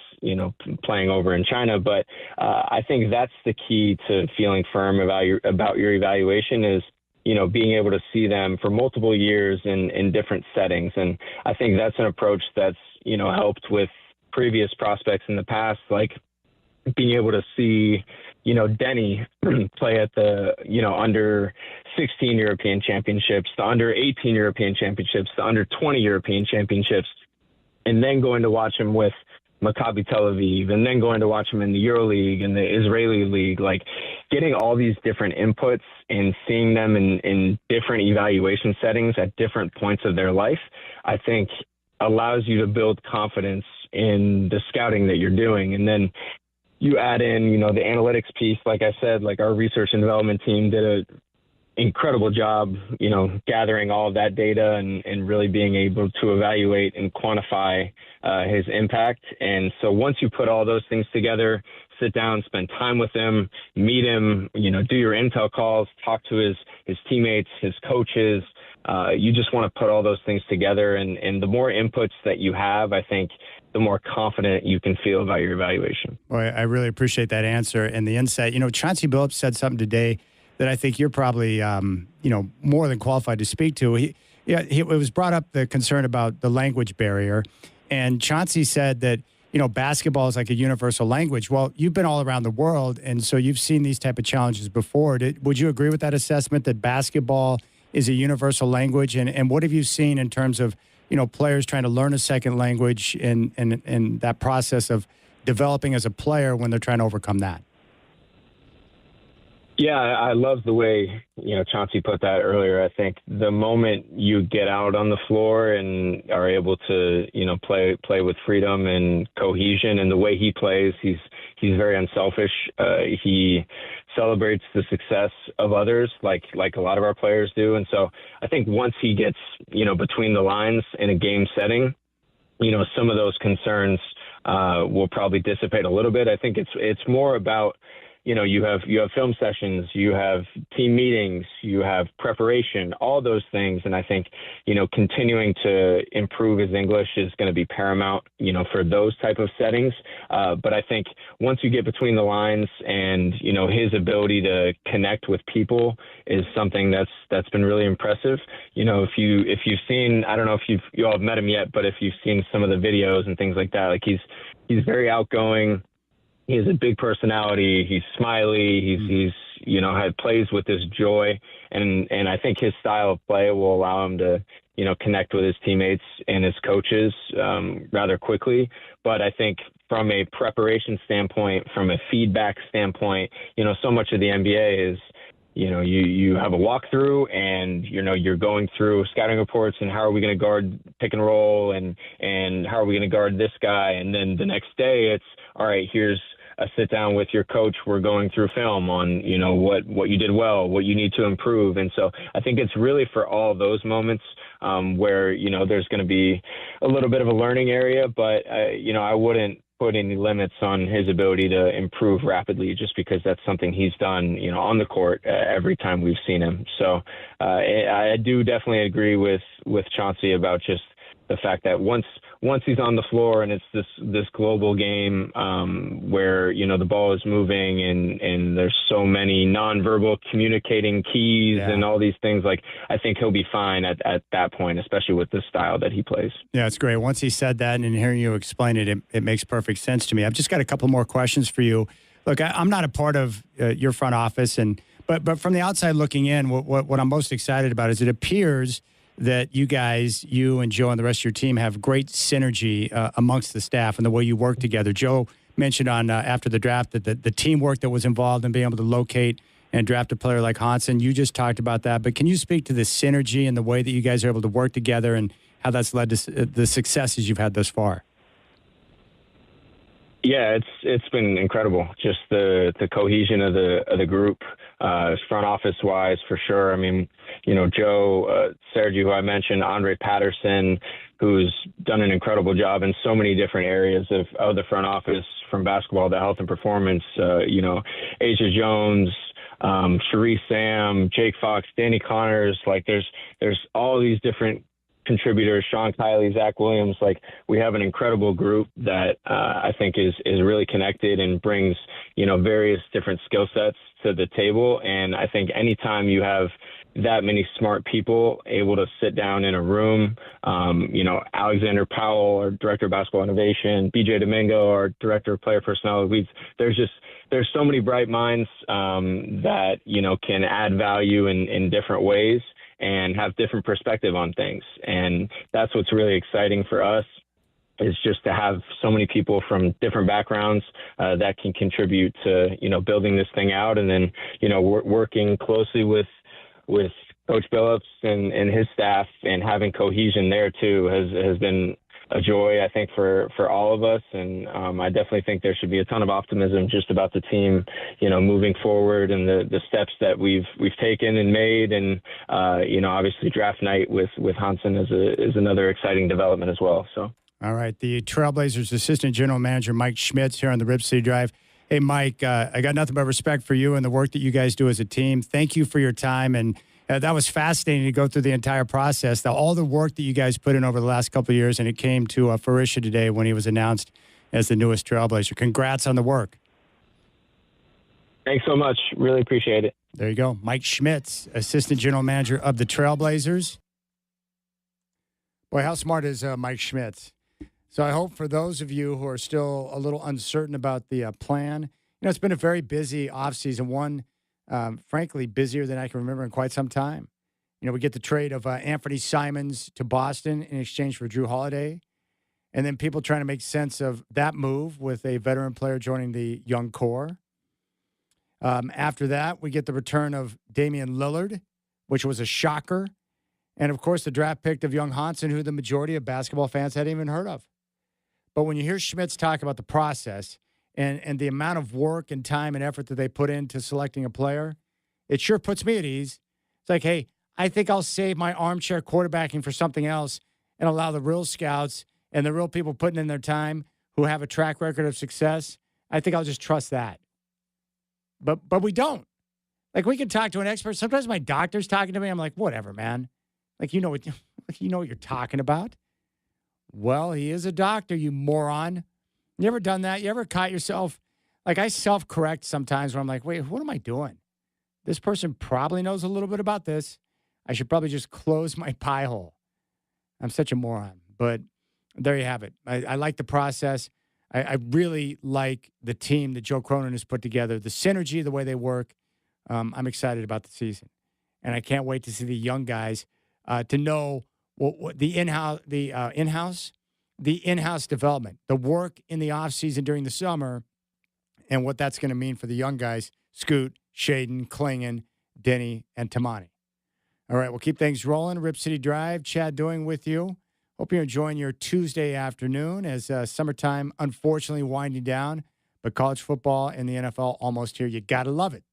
playing over in China. But I think that's the key to feeling firm about your evaluation is, being able to see them for multiple years in different settings. And I think that's an approach that's, helped with previous prospects in the past, like being able to see, Denny play at the, under 16 European championships, the under 18 European championships, the under 20 European championships, and then going to watch him with Maccabi Tel Aviv, and then going to watch him in the EuroLeague and the Israeli League, like getting all these different inputs and seeing them in different evaluation settings at different points of their life, I think allows you to build confidence in the scouting that you're doing. And then you add in, the analytics piece. Like I said, like our research and development team did an incredible job, gathering all of that data and really being able to evaluate and quantify his impact. And so once you put all those things together, sit down, spend time with him, meet him, do your intel calls, talk to his teammates, his coaches. You just want to put all those things together. And the more inputs that you have, I think the more confident you can feel about your evaluation. Boy, I really appreciate that answer and the insight. Chauncey Billups said something today that I think you're probably, more than qualified to speak to. It was brought up, the concern about the language barrier. And Chauncey said that, basketball is like a universal language. Well, you've been all around the world, and so you've seen these type of challenges before. Would you agree with that assessment that basketball is a universal language? And what have you seen in terms of, players trying to learn a second language and that process of developing as a player when they're trying to overcome that? Yeah, I love the way, Chauncey put that earlier. I think the moment you get out on the floor and are able to, play with freedom and cohesion, and the way he plays, he's very unselfish. He celebrates the success of others like a lot of our players do. And so I think once he gets, between the lines in a game setting, some of those concerns will probably dissipate a little bit. I think it's more about, you have film sessions, you have team meetings, you have preparation, all those things. And I think, continuing to improve his English is going to be paramount, for those type of settings. But I think once you get between the lines and, his ability to connect with people is something that's been really impressive. If you've seen, I don't know if you all have met him yet, but if you've seen some of the videos and things like that, like he's very outgoing. He has a big personality. He's smiley. He's plays with this joy, and I think his style of play will allow him to connect with his teammates and his coaches rather quickly. But I think from a preparation standpoint, from a feedback standpoint, so much of the NBA is you have a walkthrough and, you're going through scouting reports and how are we going to guard pick and roll and how are we going to guard this guy? And then the next day it's, all right, here's a sit down with your coach. We're going through film on, what you did well, what you need to improve. And so I think it's really for all those moments where, there's going to be a little bit of a learning area, but, I wouldn't put any limits on his ability to improve rapidly, just because that's something he's done, on the court every time we've seen him. So I do definitely agree with Chauncey about just the fact that once he's on the floor and it's this global game where the ball is moving and there's so many nonverbal communicating keys and all these things, like I think he'll be fine at that point, especially with the style that he plays. Yeah, it's great. Once he said that and hearing you explain it, it makes perfect sense to me. I've just got a couple more questions for you. Look, I'm not a part of your front office, but from the outside looking in, what I'm most excited about is it appears that you and Joe and the rest of your team have great synergy amongst the staff and the way you work together. Joe mentioned after the draft that the teamwork that was involved in being able to locate and draft a player like Hansen. You just talked about that, but can you speak to the synergy and the way that you guys are able to work together and how that's led to the successes you've had thus far? Yeah, it's been incredible. Just the cohesion of the group, front office wise, for sure. I mean, Joe, Sergio, who I mentioned, Andre Patterson, who's done an incredible job in so many different areas of the front office, from basketball to health and performance. Asia Jones, Sharice Sam, Jake Fox, Danny Connors. Like there's all these different contributors, Sean Kiley, Zach Williams. Like, we have an incredible group that I think is really connected and brings, various different skill sets to the table. And I think anytime you have that many smart people able to sit down in a room, Alexander Powell, our director of basketball innovation, BJ Domingo, our director of player personnel, there's so many bright minds that, can add value in different ways and have different perspective on things. And that's what's really exciting for us, is just to have so many people from different backgrounds that can contribute to, building this thing out. And then, working closely with Coach Billups and his staff, and having cohesion there too has been a joy, I think, for all of us. And I definitely think there should be a ton of optimism just about the team, moving forward, and the steps that we've taken and made. And, obviously draft night with Hansen is another exciting development as well. So. All right. The Trailblazers assistant general manager, Mike Schmitz, here on the Rip City Drive. Hey, Mike, I got nothing but respect for you and the work that you guys do as a team. Thank you for your time. And that was fascinating to go through the entire process, all the work that you guys put in over the last couple of years, and it came to fruition today when he was announced as the newest Trailblazer. Congrats on the work. Thanks so much. Really appreciate it. There you go. Mike Schmitz, assistant general manager of the Trailblazers. Boy, how smart is Mike Schmitz? So I hope for those of you who are still a little uncertain about the plan, it's been a very busy offseason, one frankly busier than I can remember in quite some time. We get the trade of Anthony Simons to Boston in exchange for Drew Holiday, and then people trying to make sense of that move with a veteran player joining the young core. After that, we get the return of Damian Lillard, which was a shocker. And, of course, the draft pick of young Hansen, who the majority of basketball fans hadn't even heard of. But when you hear Schmitz talk about the process and the amount of work and time and effort that they put into selecting a player, it sure puts me at ease. It's like, hey, I think I'll save my armchair quarterbacking for something else and allow the real scouts and the real people putting in their time who have a track record of success. I think I'll just trust that. But we don't. Like, we can talk to an expert. Sometimes my doctor's talking to me. I'm like, whatever, man. Like, you know what you're talking about. Well, he is a doctor, you moron. You ever done that? You ever caught yourself? Like, I self-correct sometimes where I'm like, wait, what am I doing? This person probably knows a little bit about this. I should probably just close my pie hole. I'm such a moron. But there you have it. I like the process. I really like the team that Joe Cronin has put together, the synergy, the way they work. I'm excited about the season. And I can't wait to see the young guys to know what the in-house development, the work in the offseason during the summer, and what that's going to mean for the young guys, Scoot, Shaden, Klingon, Denny, and Tamani. All right, we'll keep things rolling. Rip City Drive, Chad Doing with you. Hope you're enjoying your Tuesday afternoon as summertime, unfortunately, winding down, but college football and the NFL almost here. You got to love it.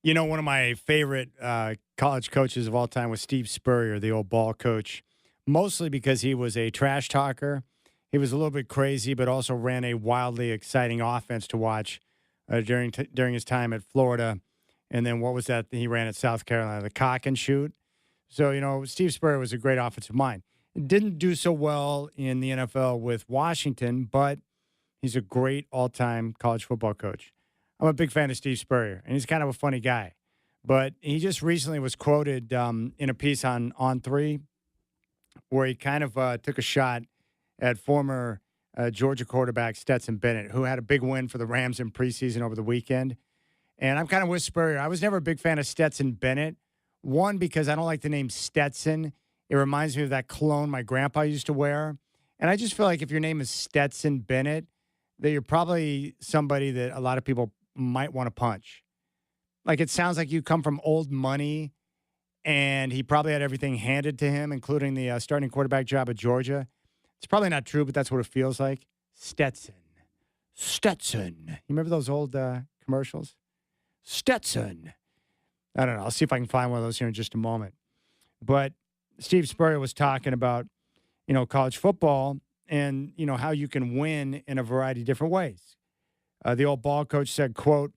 You know, one of my favorite college coaches of all time was Steve Spurrier, the old ball coach, mostly because he was a trash talker. He was a little bit crazy, but also ran a wildly exciting offense to watch during his time at Florida. And then what was that he ran at South Carolina, the cock and shoot? So, you know, Steve Spurrier was a great offensive mind. Didn't do so well in the NFL with Washington, but he's a great all-time college football coach. I'm a big fan of Steve Spurrier, and he's kind of a funny guy. But he just recently was quoted in a piece on On3 where he kind of took a shot at former Georgia quarterback Stetson Bennett, who had a big win for the Rams in preseason over the weekend. And I'm kind of with Spurrier. I was never a big fan of Stetson Bennett. One, because I don't like the name Stetson. It reminds me of that cologne my grandpa used to wear. And I just feel like if your name is Stetson Bennett, that you're probably somebody that a lot of people might want to punch. Like, it sounds like you come from old money, and he probably had everything handed to him, including the starting quarterback job at Georgia. It's probably not true, but that's what it feels like. Stetson. You remember those old commercials? Stetson. I don't know. I'll see if I can find one of those here in just a moment. But Steve Spurrier was talking about, you know, college football and, you know, how you can win in a variety of different ways. The old ball coach said, quote,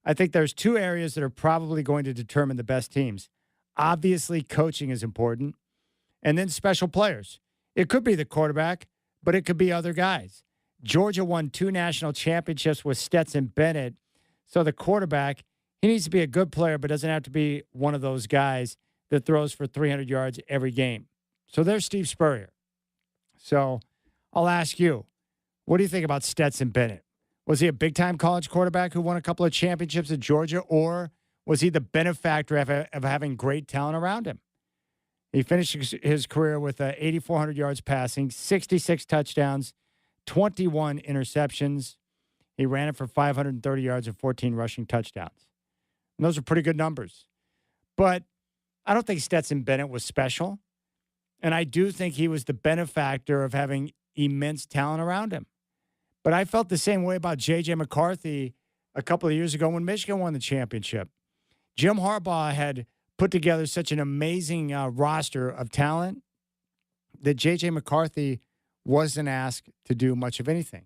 "I think there's two areas that are probably going to determine the best teams. Obviously, coaching is important, and then special players. It could be the quarterback, but it could be other guys. Georgia won 2 national championships with Stetson Bennett, so the quarterback, he needs to be a good player, but doesn't have to be one of those guys that throws for 300 yards every game." So there's Steve Spurrier. So I'll ask you, what do you think about Stetson Bennett? Was he a big-time college quarterback who won a couple of championships at Georgia, or was he the benefactor of having great talent around him? He finished his career with 8,400 yards passing, 66 touchdowns, 21 interceptions. He ran it for 530 yards and 14 rushing touchdowns. And those are pretty good numbers. But I don't think Stetson Bennett was special. And I do think he was the benefactor of having immense talent around him. But I felt the same way about J.J. McCarthy a couple of years ago when Michigan won the championship. Jim Harbaugh had put together such an amazing roster of talent that J.J. McCarthy wasn't asked to do much of anything.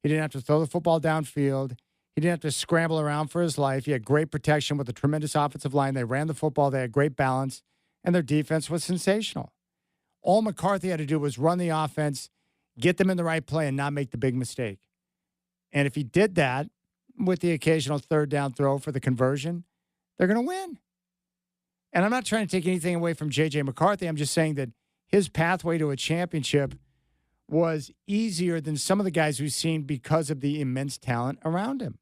He didn't have to throw the football downfield. He didn't have to scramble around for his life. He had great protection with a tremendous offensive line. They ran the football. They had great balance, and their defense was sensational. All McCarthy had to do was run the offense, get them in the right play, and not make the big mistake. And if he did that with the occasional third down throw for the conversion, they're going to win. And I'm not trying to take anything away from J.J. McCarthy. I'm just saying that his pathway to a championship was easier than some of the guys we've seen because of the immense talent around him.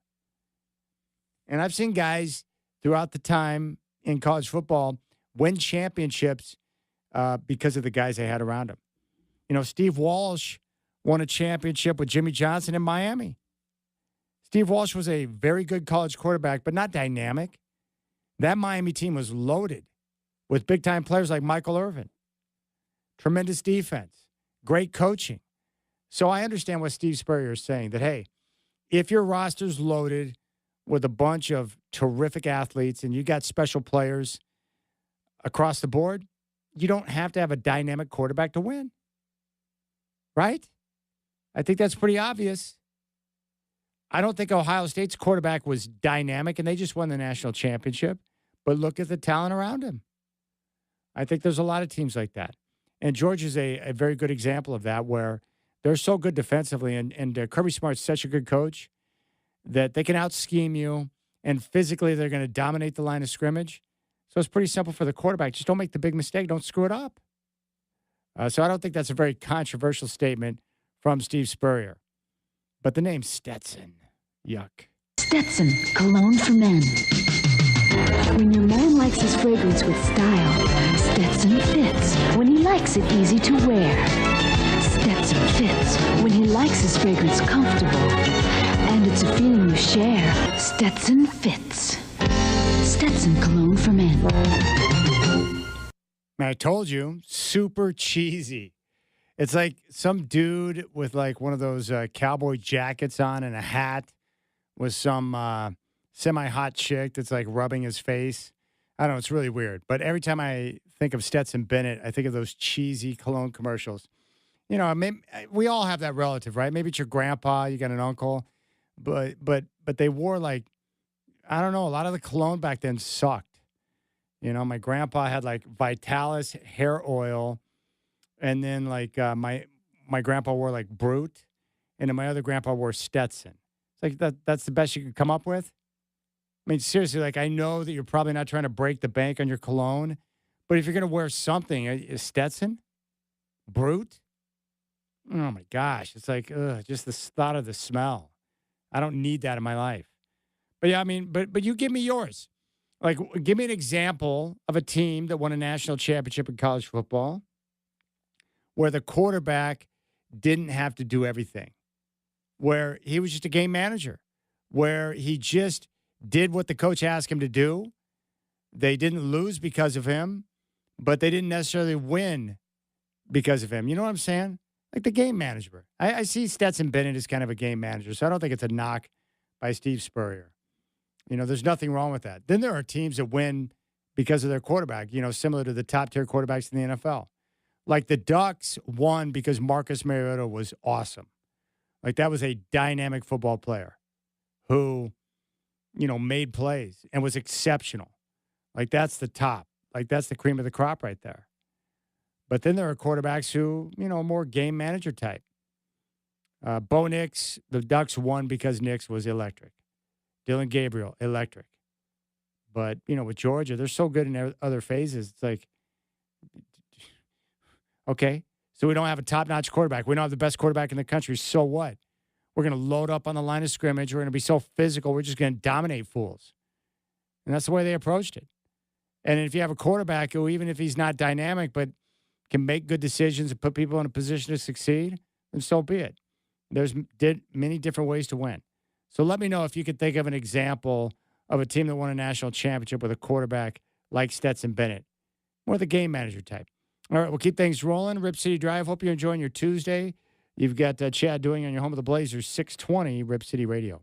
And I've seen guys throughout the time in college football win championships because of the guys they had around him. You know, Steve Walsh won a championship with Jimmy Johnson in Miami. Steve Walsh was a very good college quarterback, but not dynamic. That Miami team was loaded with big-time players like Michael Irvin. Tremendous defense, great coaching. So I understand what Steve Spurrier is saying, that, hey, if your roster's loaded with a bunch of terrific athletes and you got special players across the board, you don't have to have a dynamic quarterback to win. Right? I think that's pretty obvious. I don't think Ohio State's quarterback was dynamic, and they just won the national championship. But look at the talent around him. I think there's a lot of teams like that. And Georgia's a very good example of that, where they're so good defensively, and Kirby Smart's such a good coach that they can out-scheme you, and physically they're going to dominate the line of scrimmage. So it's pretty simple for the quarterback. Just don't make the big mistake. Don't screw it up. So I don't think that's a very controversial statement from Steve Spurrier. But the name Stetson, yuck. Stetson, cologne for men. When your man likes his fragrance with style, Stetson fits. When he likes it easy to wear, Stetson fits. When he likes his fragrance comfortable, and it's a feeling you share, Stetson fits. Stetson cologne for men. I told you, super cheesy. It's like some dude with like one of those cowboy jackets on and a hat with some semi-hot chick that's like rubbing his face. I don't know. It's really weird. But every time I think of Stetson Bennett, I think of those cheesy cologne commercials. You know, we all have that relative, right? Maybe it's your grandpa, you got an uncle, but they wore like, I don't know, a lot of the cologne back then sucked. You know, my grandpa had like Vitalis hair oil, and then like my grandpa wore like Brute, and then my other grandpa wore Stetson. It's like that's the best you could come up with. I mean, seriously, like I know that you're probably not trying to break the bank on your cologne, but if you're gonna wear something, Stetson, Brute. Oh my gosh, it's like just the thought of the smell. I don't need that in my life. But yeah, I mean, but you give me yours. Like, give me an example of a team that won a national championship in college football where the quarterback didn't have to do everything, where he was just a game manager, where he just did what the coach asked him to do. They didn't lose because of him, but they didn't necessarily win because of him. You know what I'm saying? Like the game manager. I see Stetson Bennett as kind of a game manager, so I don't think it's a knock by Steve Spurrier. You know, there's nothing wrong with that. Then there are teams that win because of their quarterback, you know, similar to the top-tier quarterbacks in the NFL. Like the Ducks won because Marcus Mariota was awesome. Like that was a dynamic football player who, you know, made plays and was exceptional. Like that's the top. Like that's the cream of the crop right there. But then there are quarterbacks who, you know, more game manager type. Bo Nix, the Ducks won because Nix was electric. Dylan Gabriel, electric. But, you know, with Georgia, they're so good in other phases. It's like, okay, so we don't have a top-notch quarterback. We don't have the best quarterback in the country. So what? We're going to load up on the line of scrimmage. We're going to be so physical. We're just going to dominate fools. And that's the way they approached it. And if you have a quarterback who, even if he's not dynamic, but can make good decisions and put people in a position to succeed, then so be it. There's many different ways to win. So let me know if you could think of an example of a team that won a national championship with a quarterback like Stetson Bennett, more the game manager type. All right, we'll keep things rolling. Rip City Drive. Hope you're enjoying your Tuesday. You've got Chad doing on your home of the Blazers, 620 Rip City Radio.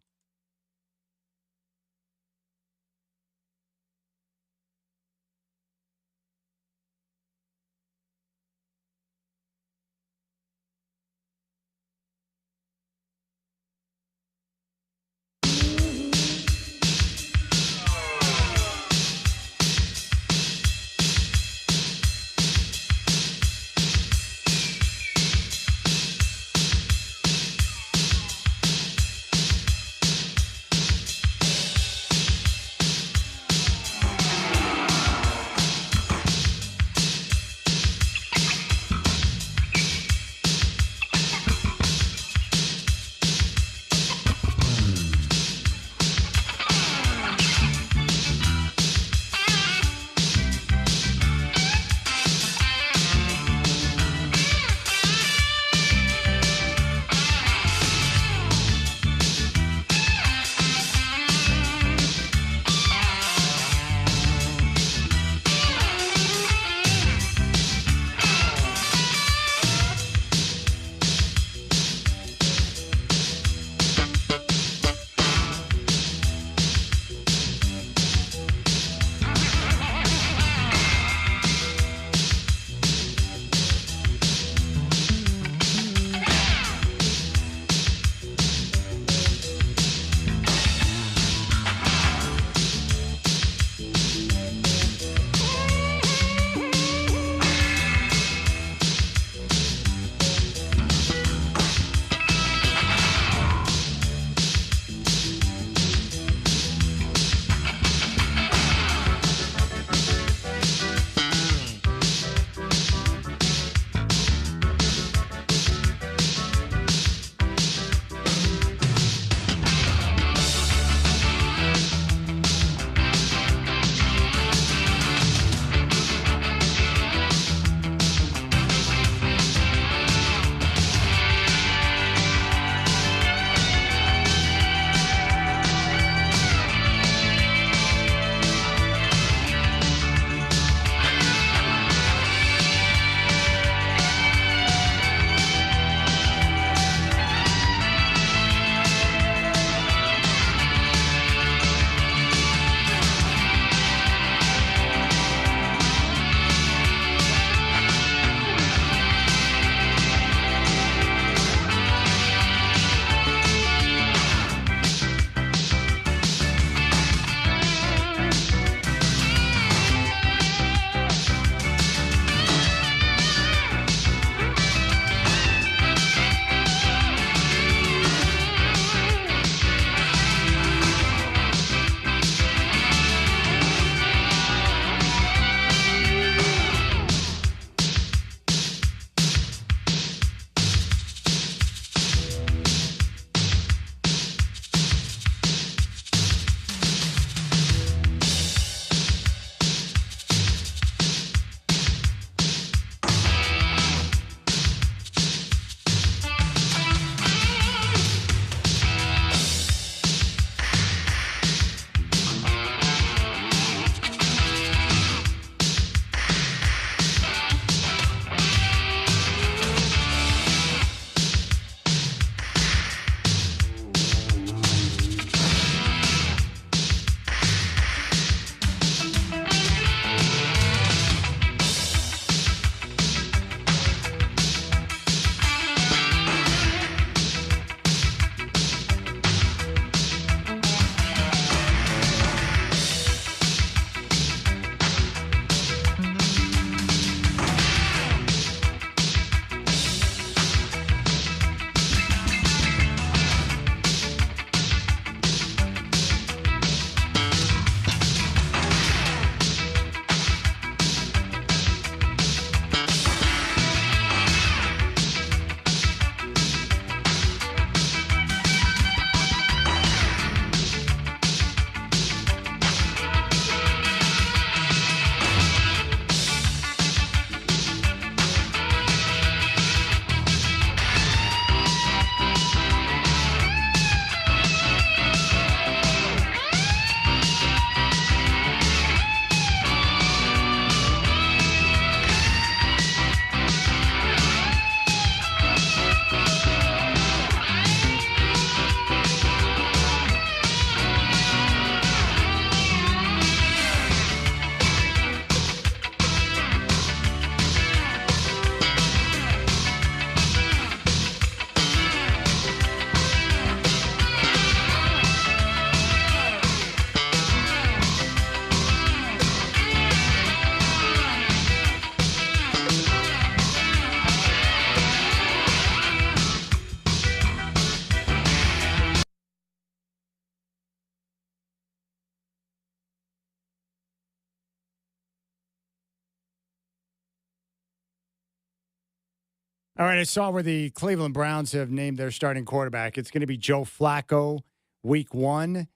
All right, I saw where the Cleveland Browns have named their starting quarterback. It's going to be Joe Flacco week 1.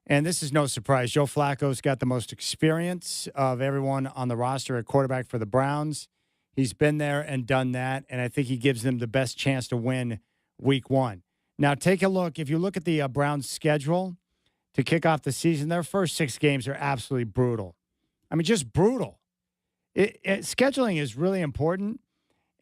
And this is no surprise. Joe Flacco's got the most experience of everyone on the roster at quarterback for the Browns. He's been there and done that, and I think he gives them the best chance to win week 1. Now, take a look. If you look at the Browns' schedule to kick off the season, their first 6 games are absolutely brutal. I mean, just brutal. Scheduling is really important.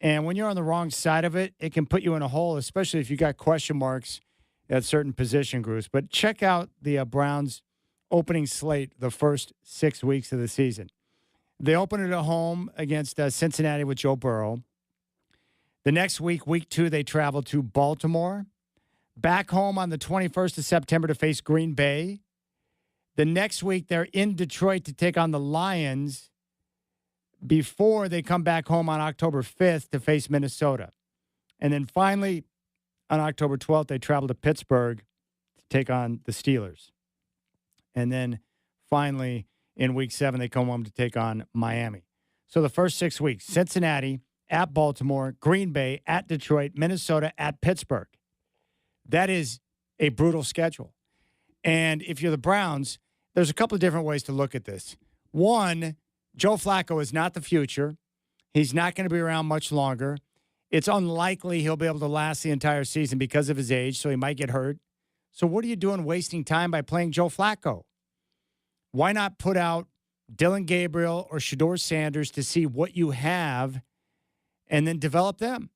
And when you're on the wrong side of it, it can put you in a hole, especially if you got question marks at certain position groups. But check out the Browns' opening slate the first 6 weeks of the season. They open it at home against Cincinnati with Joe Burrow. The next week, week 2, they travel to Baltimore. Back home on the 21st of September to face Green Bay. The next week, they're in Detroit to take on the Lions before they come back home on October 5th to face Minnesota. And then finally, on October 12th, they travel to Pittsburgh to take on the Steelers. And then finally, in week 7, they come home to take on Miami. So the first 6 weeks, Cincinnati, at Baltimore, Green Bay, at Detroit, Minnesota, at Pittsburgh. That is a brutal schedule. And if you're the Browns, there's a couple of different ways to look at this. One, Joe Flacco is not the future. He's not going to be around much longer. It's unlikely he'll be able to last the entire season because of his age, so he might get hurt. So what are you doing wasting time by playing Joe Flacco? Why not put out Dylan Gabriel or Shedeur Sanders to see what you have and then develop them?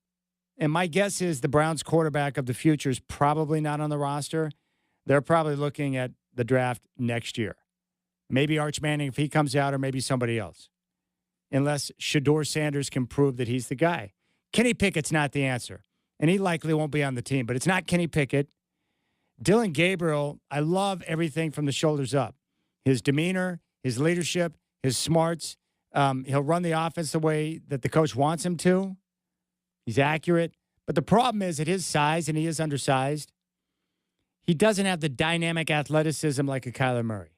And my guess is the Browns quarterback of the future is probably not on the roster. They're probably looking at the draft next year. Maybe Arch Manning if he comes out, or maybe somebody else. Unless Shedeur Sanders can prove that he's the guy. Kenny Pickett's not the answer. And he likely won't be on the team, but it's not Kenny Pickett. Dylan Gabriel, I love everything from the shoulders up. His demeanor, his leadership, his smarts. He'll run the offense the way that the coach wants him to. He's accurate. But the problem is at his size, and he is undersized, he doesn't have the dynamic athleticism like a Kyler Murray.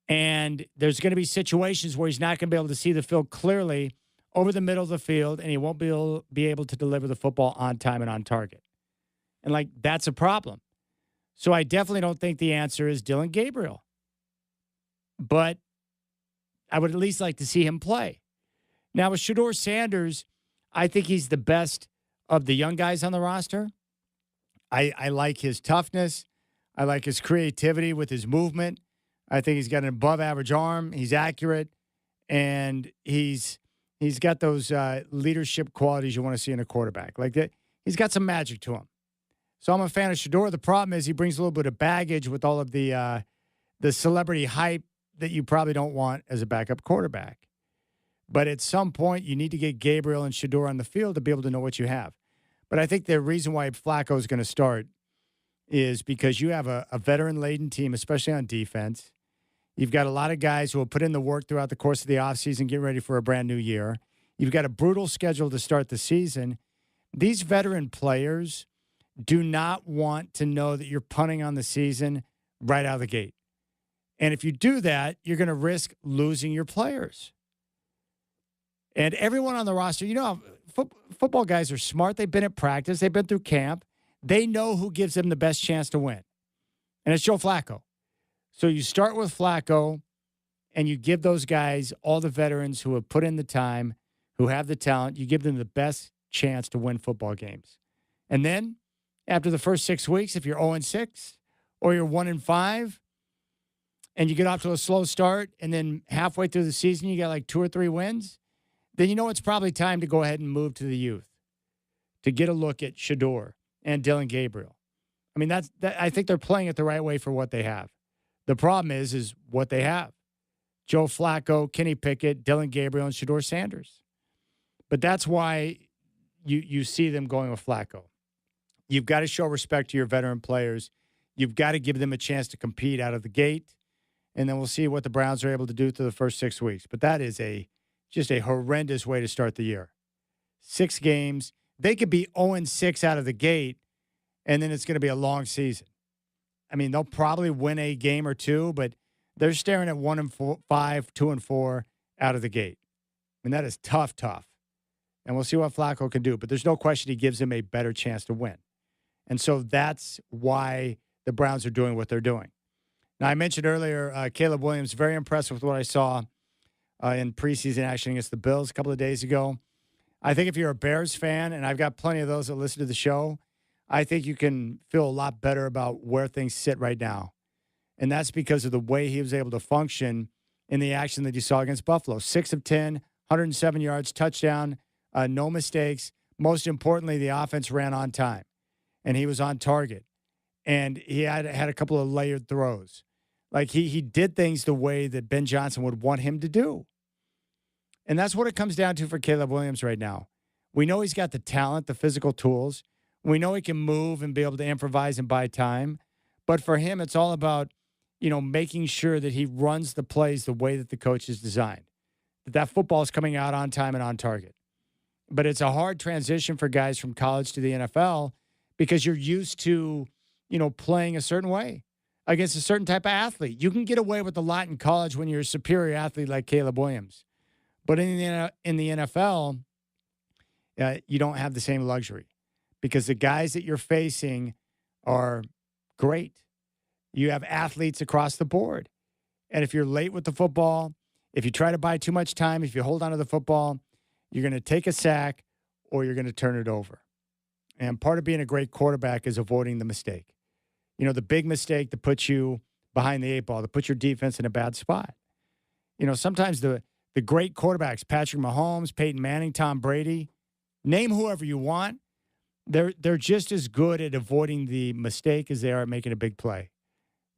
And there's going to be situations where he's not going to be able to see the field clearly over the middle of the field, and he won't be able to deliver the football on time and on target. And, that's a problem. So I definitely don't think the answer is Dylan Gabriel. But I would at least like to see him play. Now, with Shedeur Sanders, I think he's the best of the young guys on the roster. I like his toughness. I like his creativity with his movement. I think he's got an above-average arm. He's accurate, and he's got those leadership qualities you want to see in a quarterback. Like that, he's got some magic to him. So I'm a fan of Shedeur. The problem is he brings a little bit of baggage with all of the celebrity hype that you probably don't want as a backup quarterback. But at some point, you need to get Gabriel and Shedeur on the field to be able to know what you have. But I think the reason why Flacco is going to start is because you have a veteran-laden team, especially on defense. You've got a lot of guys who will put in the work throughout the course of the offseason, get ready for a brand new year. You've got a brutal schedule to start the season. These veteran players do not want to know that you're punting on the season right out of the gate. And if you do that, you're going to risk losing your players. And everyone on the roster, football guys are smart. They've been at practice. They've been through camp. They know who gives them the best chance to win. And it's Joe Flacco. So you start with Flacco, and you give those guys, all the veterans who have put in the time, who have the talent, you give them the best chance to win football games. And then, after the first 6 weeks, if you're 0-6 or you're 1-5, and you get off to a slow start, and then halfway through the season you got 2 or 3 wins, then you know it's probably time to go ahead and move to the youth to get a look at Shedeur and Dylan Gabriel. I mean, I think they're playing it the right way for what they have. The problem is what they have. Joe Flacco, Kenny Pickett, Dylan Gabriel, and Shedeur Sanders. But that's why you see them going with Flacco. You've got to show respect to your veteran players. You've got to give them a chance to compete out of the gate. And then we'll see what the Browns are able to do through the first 6 weeks. But that is just a horrendous way to start the year. 6 games. They could be 0-6 out of the gate, and then it's going to be a long season. I mean, they'll probably win a game or two, but they're staring at 1-5, 2-4 out of the gate. I mean, that is tough. And we'll see what Flacco can do. But there's no question he gives him a better chance to win. And so that's why the Browns are doing what they're doing. Now, I mentioned earlier, Caleb Williams, very impressed with what I saw in preseason action against the Bills a couple of days ago. I think if you're a Bears fan, and I've got plenty of those that listen to the show, I think you can feel a lot better about where things sit right now. And that's because of the way he was able to function in the action that you saw against Buffalo. 6 of 10, 107 yards, touchdown, no mistakes. Most importantly, the offense ran on time, and he was on target. And he had a couple of layered throws. Like he did things the way that Ben Johnson would want him to do. And that's what it comes down to for Caleb Williams right now. We know he's got the talent, the physical tools. We know he can move and be able to improvise and buy time. But for him, it's all about, making sure that he runs the plays the way that the coach has designed, that football is coming out on time and on target. But it's a hard transition for guys from college to the NFL because you're used to, playing a certain way against a certain type of athlete. You can get away with a lot in college when you're a superior athlete like Caleb Williams. But in the NFL, you don't have the same luxury because the guys that you're facing are great. You have athletes across the board. And if you're late with the football, if you try to buy too much time, if you hold on to the football, you're going to take a sack or you're going to turn it over. And part of being a great quarterback is avoiding the mistake. The big mistake that puts you behind the eight ball, that puts your defense in a bad spot. Sometimes the great quarterbacks, Patrick Mahomes, Peyton Manning, Tom Brady, name whoever you want, they're just as good at avoiding the mistake as they are at making a big play.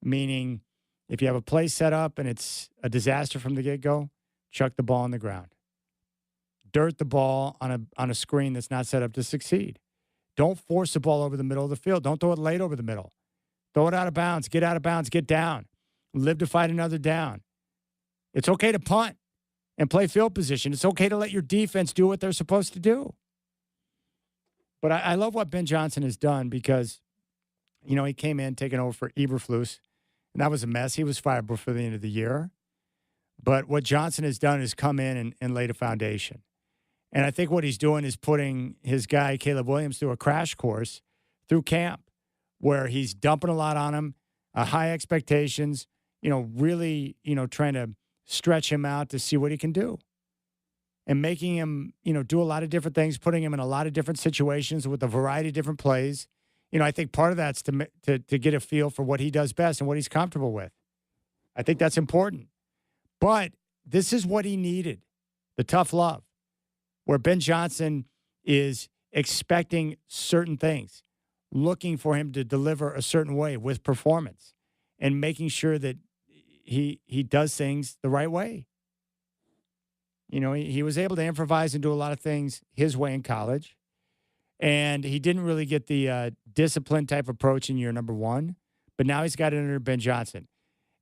Meaning, if you have a play set up and it's a disaster from the get-go, chuck the ball on the ground. Dirt the ball on a screen that's not set up to succeed. Don't force the ball over the middle of the field. Don't throw it late over the middle. Throw it out of bounds. Get out of bounds. Get down. Live to fight another down. It's okay to punt and play field position. It's okay to let your defense do what they're supposed to do. But I love what Ben Johnson has done because, he came in taking over for Eberflus, and that was a mess. He was fired before the end of the year. But what Johnson has done is come in and laid a foundation. And I think what he's doing is putting his guy, Caleb Williams, through a crash course through camp where he's dumping a lot on him, high expectations, really, trying to stretch him out to see what he can do. And making him, do a lot of different things, putting him in a lot of different situations with a variety of different plays. I think part of that's to get a feel for what he does best and what he's comfortable with. I think that's important. But this is what he needed, the tough love, where Ben Johnson is expecting certain things, looking for him to deliver a certain way with performance and making sure that he does things the right way. He was able to improvise and do a lot of things his way in college, and he didn't really get the discipline type approach in year number one, but now he's got it under Ben Johnson.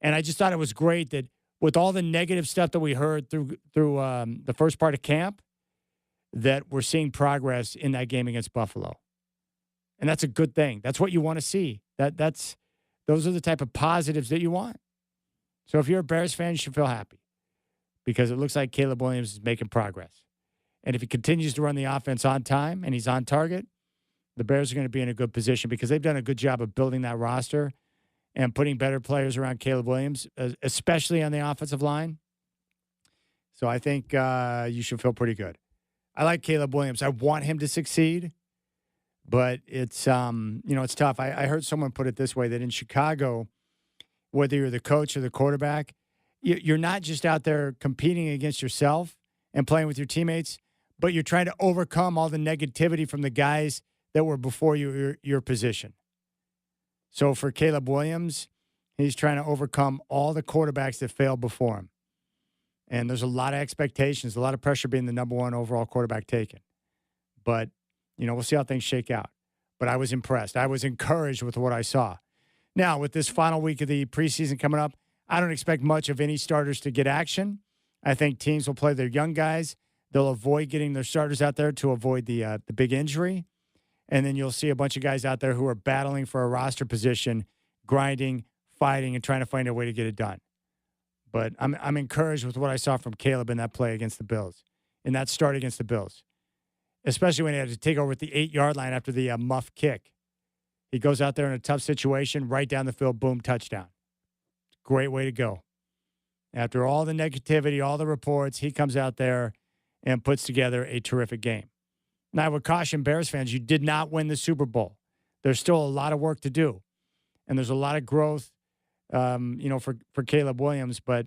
And I just thought it was great that with all the negative stuff that we heard through the first part of camp, that we're seeing progress in that game against Buffalo. And that's a good thing. That's what you want to see. Those are the type of positives that you want. So if you're a Bears fan, you should feel happy because it looks like Caleb Williams is making progress. And if he continues to run the offense on time and he's on target, the Bears are going to be in a good position because they've done a good job of building that roster and putting better players around Caleb Williams, especially on the offensive line. So I think you should feel pretty good. I like Caleb Williams. I want him to succeed, but it's it's tough. I heard someone put it this way, that in Chicago, whether you're the coach or the quarterback, you're not just out there competing against yourself and playing with your teammates, but you're trying to overcome all the negativity from the guys that were before your position. So for Caleb Williams, he's trying to overcome all the quarterbacks that failed before him. And there's a lot of expectations, a lot of pressure being the number one overall quarterback taken. But, we'll see how things shake out. But I was impressed. I was encouraged with what I saw. Now, with this final week of the preseason coming up, I don't expect much of any starters to get action. I think teams will play their young guys. They'll avoid getting their starters out there to avoid the big injury. And then you'll see a bunch of guys out there who are battling for a roster position, grinding, fighting, and trying to find a way to get it done. But I'm encouraged with what I saw from Caleb in that play against the Bills, in that start against the Bills. especially when he had to take over at the 8-yard line after the muff kick. He goes out there in a tough situation, right down the field, boom, touchdown. Great way to go. After all the negativity, all the reports, he comes out there and puts together a terrific game. Now, I would caution Bears fans, you did not win the Super Bowl. There's still a lot of work to do, and there's a lot of growth, for Caleb Williams, but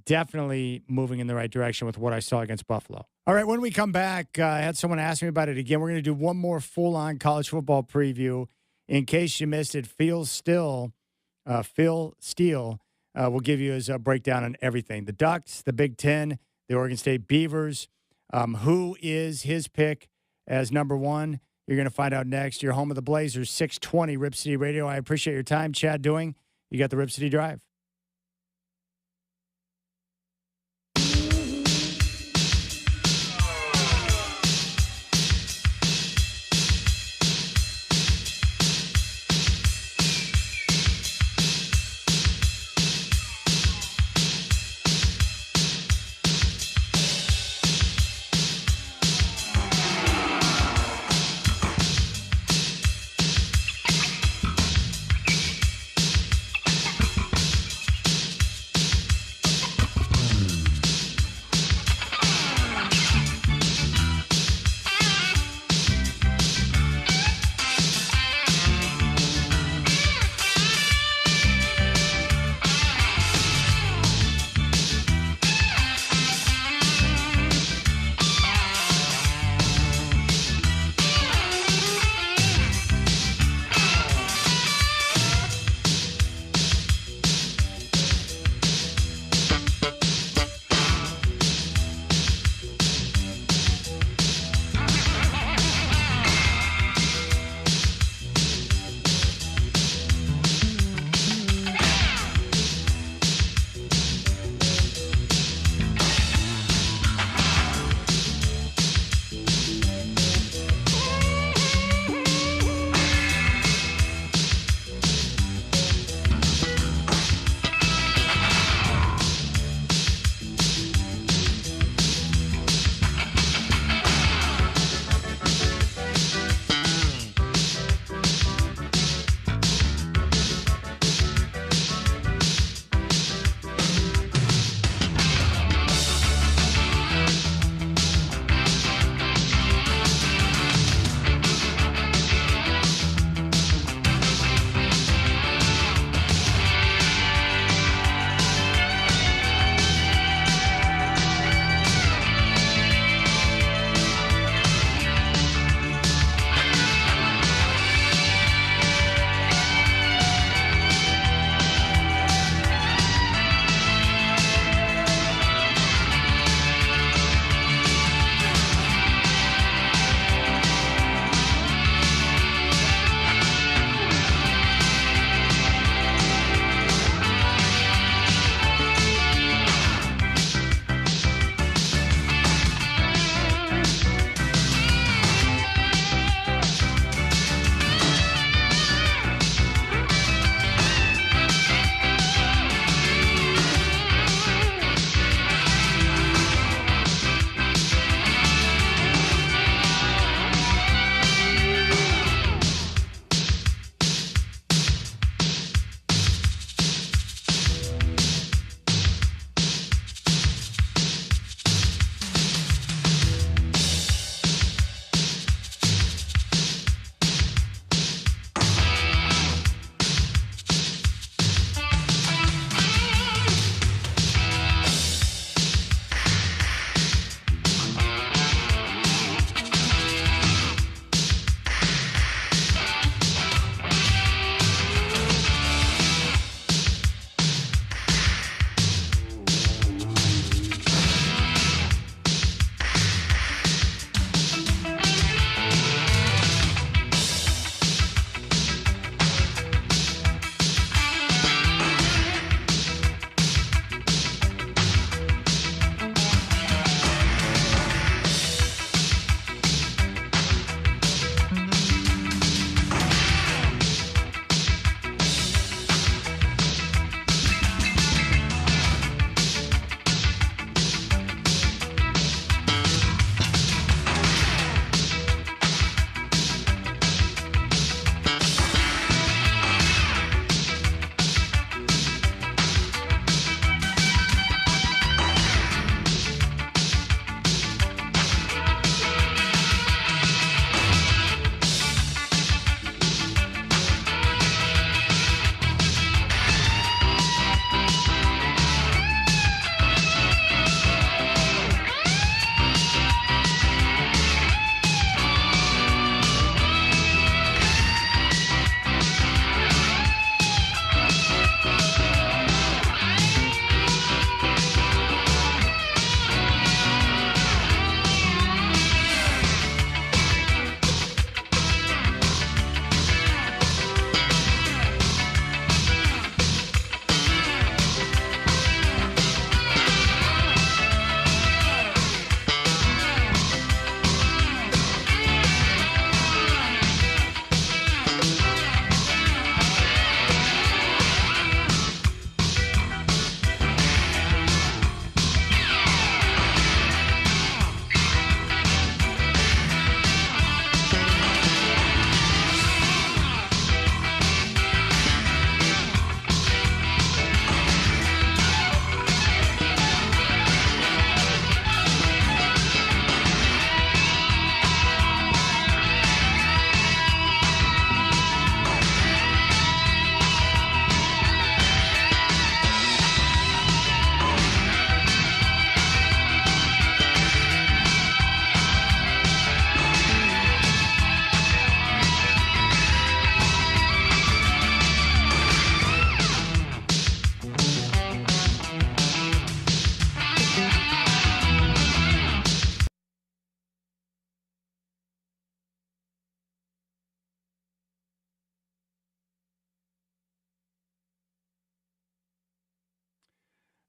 definitely moving in the right direction with what I saw against Buffalo. All right, when we come back, I had someone ask me about it again. We're going to do one more full-on college football preview. In case you missed it, Phil Steele will give you his breakdown on everything. The Ducks, the Big Ten, the Oregon State Beavers. Who is his pick as number one? You're going to find out next. You're home of the Blazers, 620 Rip City Radio. I appreciate your time. Chad Doing, you got the Rip City Drive.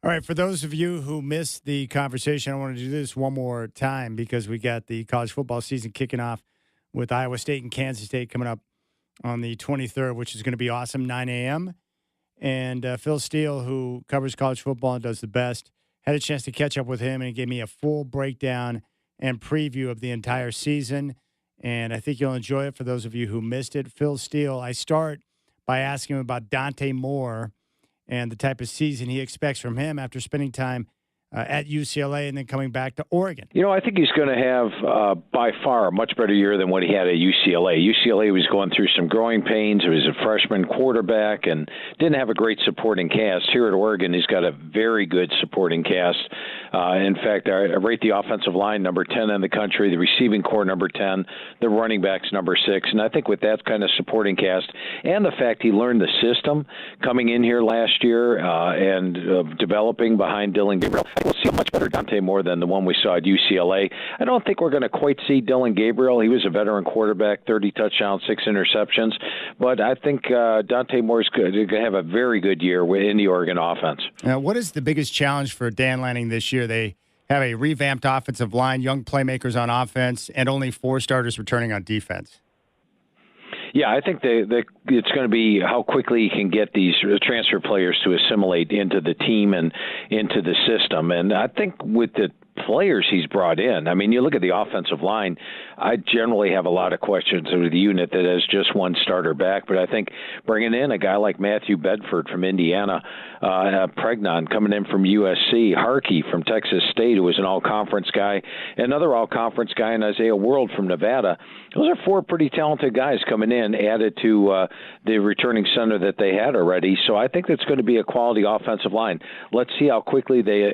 All right, for those of you who missed the conversation, I want to do this one more time because we got the college football season kicking off with Iowa State and Kansas State coming up on the 23rd, which is going to be awesome, 9 a.m. And Phil Steele, who covers college football and does the best, had a chance to catch up with him, and he gave me a full breakdown and preview of the entire season. And I think you'll enjoy it for those of you who missed it. Phil Steele, I start by asking him about Dante Moore and the type of season he expects from him after spending time at UCLA and then coming back to Oregon. I think he's going to have, by far, a much better year than what he had at UCLA. UCLA was going through some growing pains. He was a freshman quarterback and didn't have a great supporting cast. Here at Oregon, he's got a very good supporting cast. In fact, I rate the offensive line number 10 in the country, the receiving core number 10, the running backs number 6. And I think with that kind of supporting cast and the fact he learned the system coming in here last year and developing behind Dylan Gabriel, we'll see a much better Dante Moore than the one we saw at UCLA. I don't think we're going to quite see Dylan Gabriel. He was a veteran quarterback, 30 touchdowns, 6 interceptions. But I think Dante Moore is going to have a very good year in the Oregon offense. Now, what is the biggest challenge for Dan Lanning this year? They have a revamped offensive line, young playmakers on offense, and only 4 starters returning on defense. Yeah, I think it's going to be how quickly he can get these transfer players to assimilate into the team and into the system. And I think with the players he's brought in, I mean, you look at the offensive line, I generally have a lot of questions with the unit that has just one starter back. But I think bringing in a guy like Matthew Bedford from Indiana, Pregnon coming in from USC, Harkey from Texas State, who was an all-conference guy, another all-conference guy in Isaiah World from Nevada. Those are 4 pretty talented guys coming in, added to the returning center that they had already. So I think that's going to be a quality offensive line. Let's see how quickly they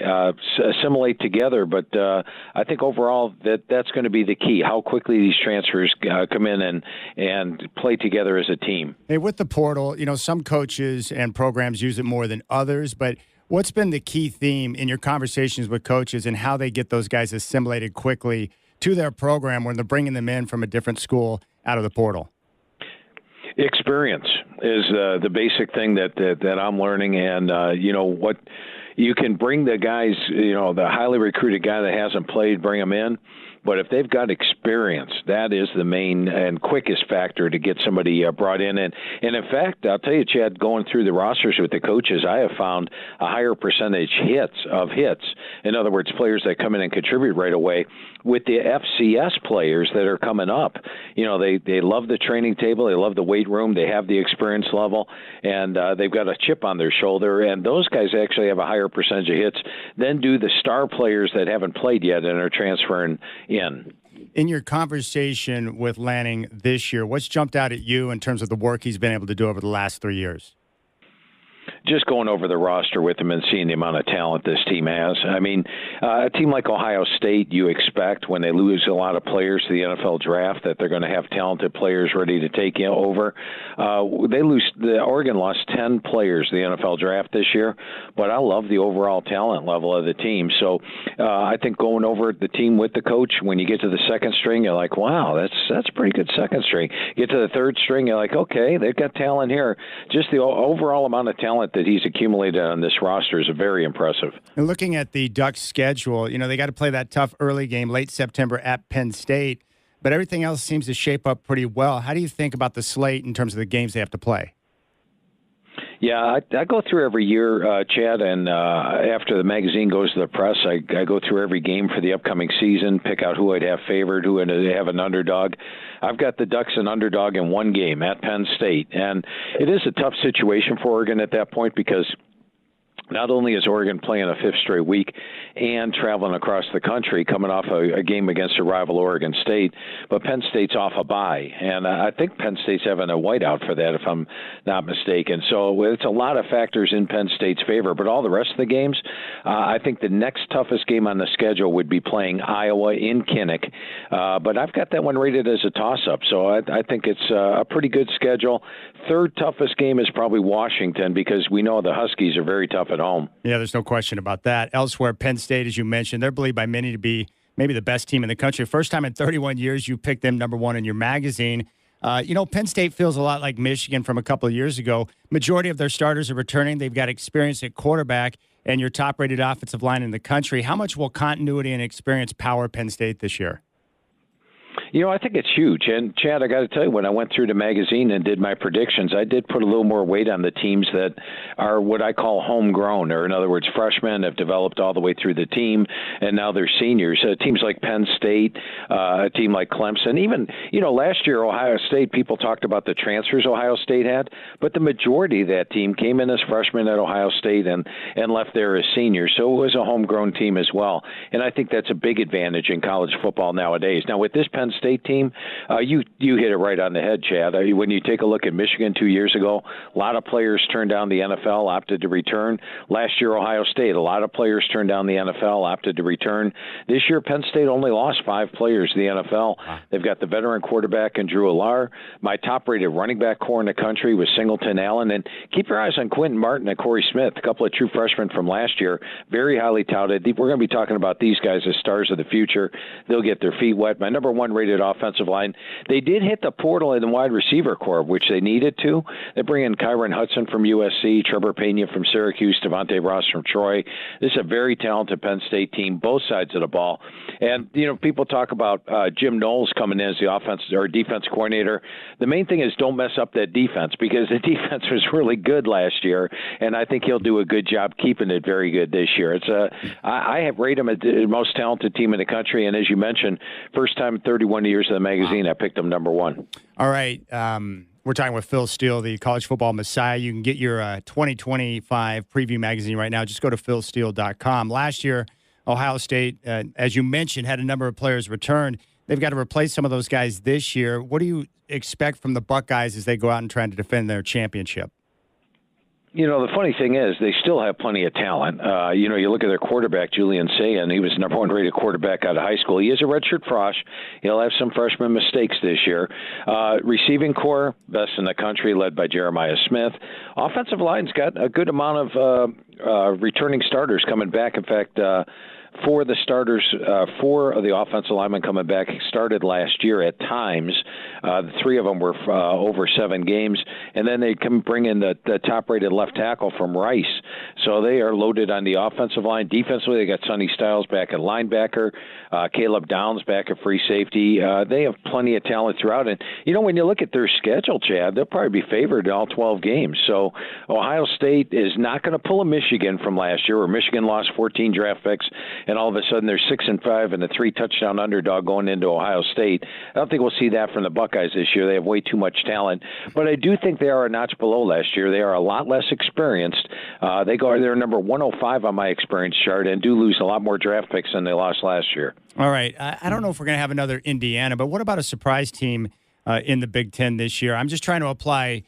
assimilate together. But I think overall that's going to be the key, how quickly these transfers come in and play together as a team. Hey, with the portal, some coaches and programs use it more than others, but what's been the key theme in your conversations with coaches and how they get those guys assimilated quickly to their program when they're bringing them in from a different school out of the portal? Experience is the basic thing that I'm learning, and what you can bring the guys, the highly recruited guy that hasn't played, bring them in. But if they've got experience, that is the main and quickest factor to get somebody brought in. And in fact, I'll tell you, Chad, going through the rosters with the coaches, I have found a higher percentage hits. In other words, players that come in and contribute right away with the FCS players that are coming up. They love the training table. They love the weight room. They have the experience level, and they've got a chip on their shoulder. And those guys actually have a higher percentage of hits than do the star players that haven't played yet and are transferring in your conversation with Lanning this year, what's jumped out at you in terms of the work he's been able to do over the last 3 years? Just going over the roster with them and seeing the amount of talent this team has. I mean, a team like Ohio State, you expect when they lose a lot of players to the NFL draft that they're going to have talented players ready to take over. Oregon lost 10 players to the NFL draft this year, but I love the overall talent level of the team. So I think going over the team with the coach, when you get to the second string, you're like, wow, that's a pretty good second string. Get to the third string, you're like, okay, they've got talent here. Just the overall amount of talent that he's accumulated on this roster is very impressive. And looking at the Ducks' schedule, they got to play that tough early game late September at Penn State, but everything else seems to shape up pretty well. How do you think about the slate in terms of the games they have to play? Yeah, I go through every year, Chad, and after the magazine goes to the press, I go through every game for the upcoming season, pick out who I'd have favored, who I'd have an underdog. I've got the Ducks an underdog in one game at Penn State, and it is a tough situation for Oregon at that point because not only is Oregon playing a 5th straight week and traveling across the country, coming off a game against a rival Oregon State, but Penn State's off a bye. And I think Penn State's having a whiteout for that, if I'm not mistaken. So it's a lot of factors in Penn State's favor. But all the rest of the games, I think the next toughest game on the schedule would be playing Iowa in Kinnick. But I've got that one rated as a toss-up. So I think it's a pretty good schedule. Third toughest game is probably Washington because we know the Huskies are very tough at home. Yeah, there's no question about that. Elsewhere, Penn State, as you mentioned, they're believed by many to be maybe the best team in the country. First time in 31 years you picked them number 1 in your magazine. Penn State feels a lot like Michigan from a couple of years ago. Majority of their starters are returning. They've got experience at quarterback and your top-rated offensive line in the country. How much will continuity and experience power Penn State this year? I think it's huge. And, Chad, I got to tell you, when I went through the magazine and did my predictions, I did put a little more weight on the teams that are what I call homegrown, or in other words, freshmen have developed all the way through the team, and now they're seniors. Teams like Penn State, a team like Clemson. Even, last year, Ohio State, people talked about the transfers Ohio State had, but the majority of that team came in as freshmen at Ohio State and left there as seniors. So it was a homegrown team as well. And I think that's a big advantage in college football nowadays. Now, with this Penn State team, you hit it right on the head, Chad. When you take a look at Michigan 2 years ago, a lot of players turned down the NFL, opted to return. Last year, Ohio State, a lot of players turned down the NFL, opted to return. This year, Penn State only lost 5 players to the NFL. They've got the veteran quarterback in Drew Allar. My top-rated running back core in the country was Singleton Allen. And keep your eyes on Quentin Martin and Corey Smith, a couple of true freshmen from last year, very highly touted. We're going to be talking about these guys as stars of the future. They'll get their feet wet. My number one rated offensive line. They did hit the portal in the wide receiver corps, which they needed to. They bring in Kyron Hudson from USC, Trevor Pena from Syracuse, Devontae Ross from Troy. This is a very talented Penn State team, both sides of the ball. And, people talk about Jim Knowles coming in as the offense or defense coordinator. The main thing is don't mess up that defense, because the defense was really good last year, and I think he'll do a good job keeping it very good this year. I rate him as the most talented team in the country, and as you mentioned, first time in 31 years of the magazine, I picked them number one. All right. We're talking with Phil Steele, the college football messiah. You can get your 2025 preview magazine right now. Just go to philsteele.com. Last year, Ohio State, as you mentioned, had a number of players return. They've got to replace some of those guys this year. What do you expect from the Buckeyes as they go out and try to defend their championship? The funny thing is they still have plenty of talent. You look at their quarterback, Julian Sayin. He was the number one rated quarterback out of high school. He is a redshirt frosh. He'll have some freshman mistakes this year. Receiving core, best in the country, led by Jeremiah Smith. Offensive line's got a good amount of returning starters coming back. In fact, 4 of the starters, 4 of the offensive linemen coming back started last year at times. The 3 of them were over 7 games. And then they bring in the top-rated left tackle from Rice. So they are loaded on the offensive line. Defensively, they got Sonny Styles back at linebacker, Caleb Downs back at free safety. They have plenty of talent throughout. And, when you look at their schedule, Chad, they'll probably be favored in all 12 games. So Ohio State is not going to pull a Michigan from last year, where Michigan lost 14 draft picks, and all of a sudden they're 6-5 and a 3-touchdown underdog going into Ohio State. I don't think we'll see that from the Buckeyes this year. They have way too much talent, but I do think they are a notch below last year. They are a lot less experienced. They're number 105 on my experience chart and do lose a lot more draft picks than they lost last year. All right. I don't know if we're going to have another Indiana, but what about a surprise team in the Big Ten this year? I'm just trying to apply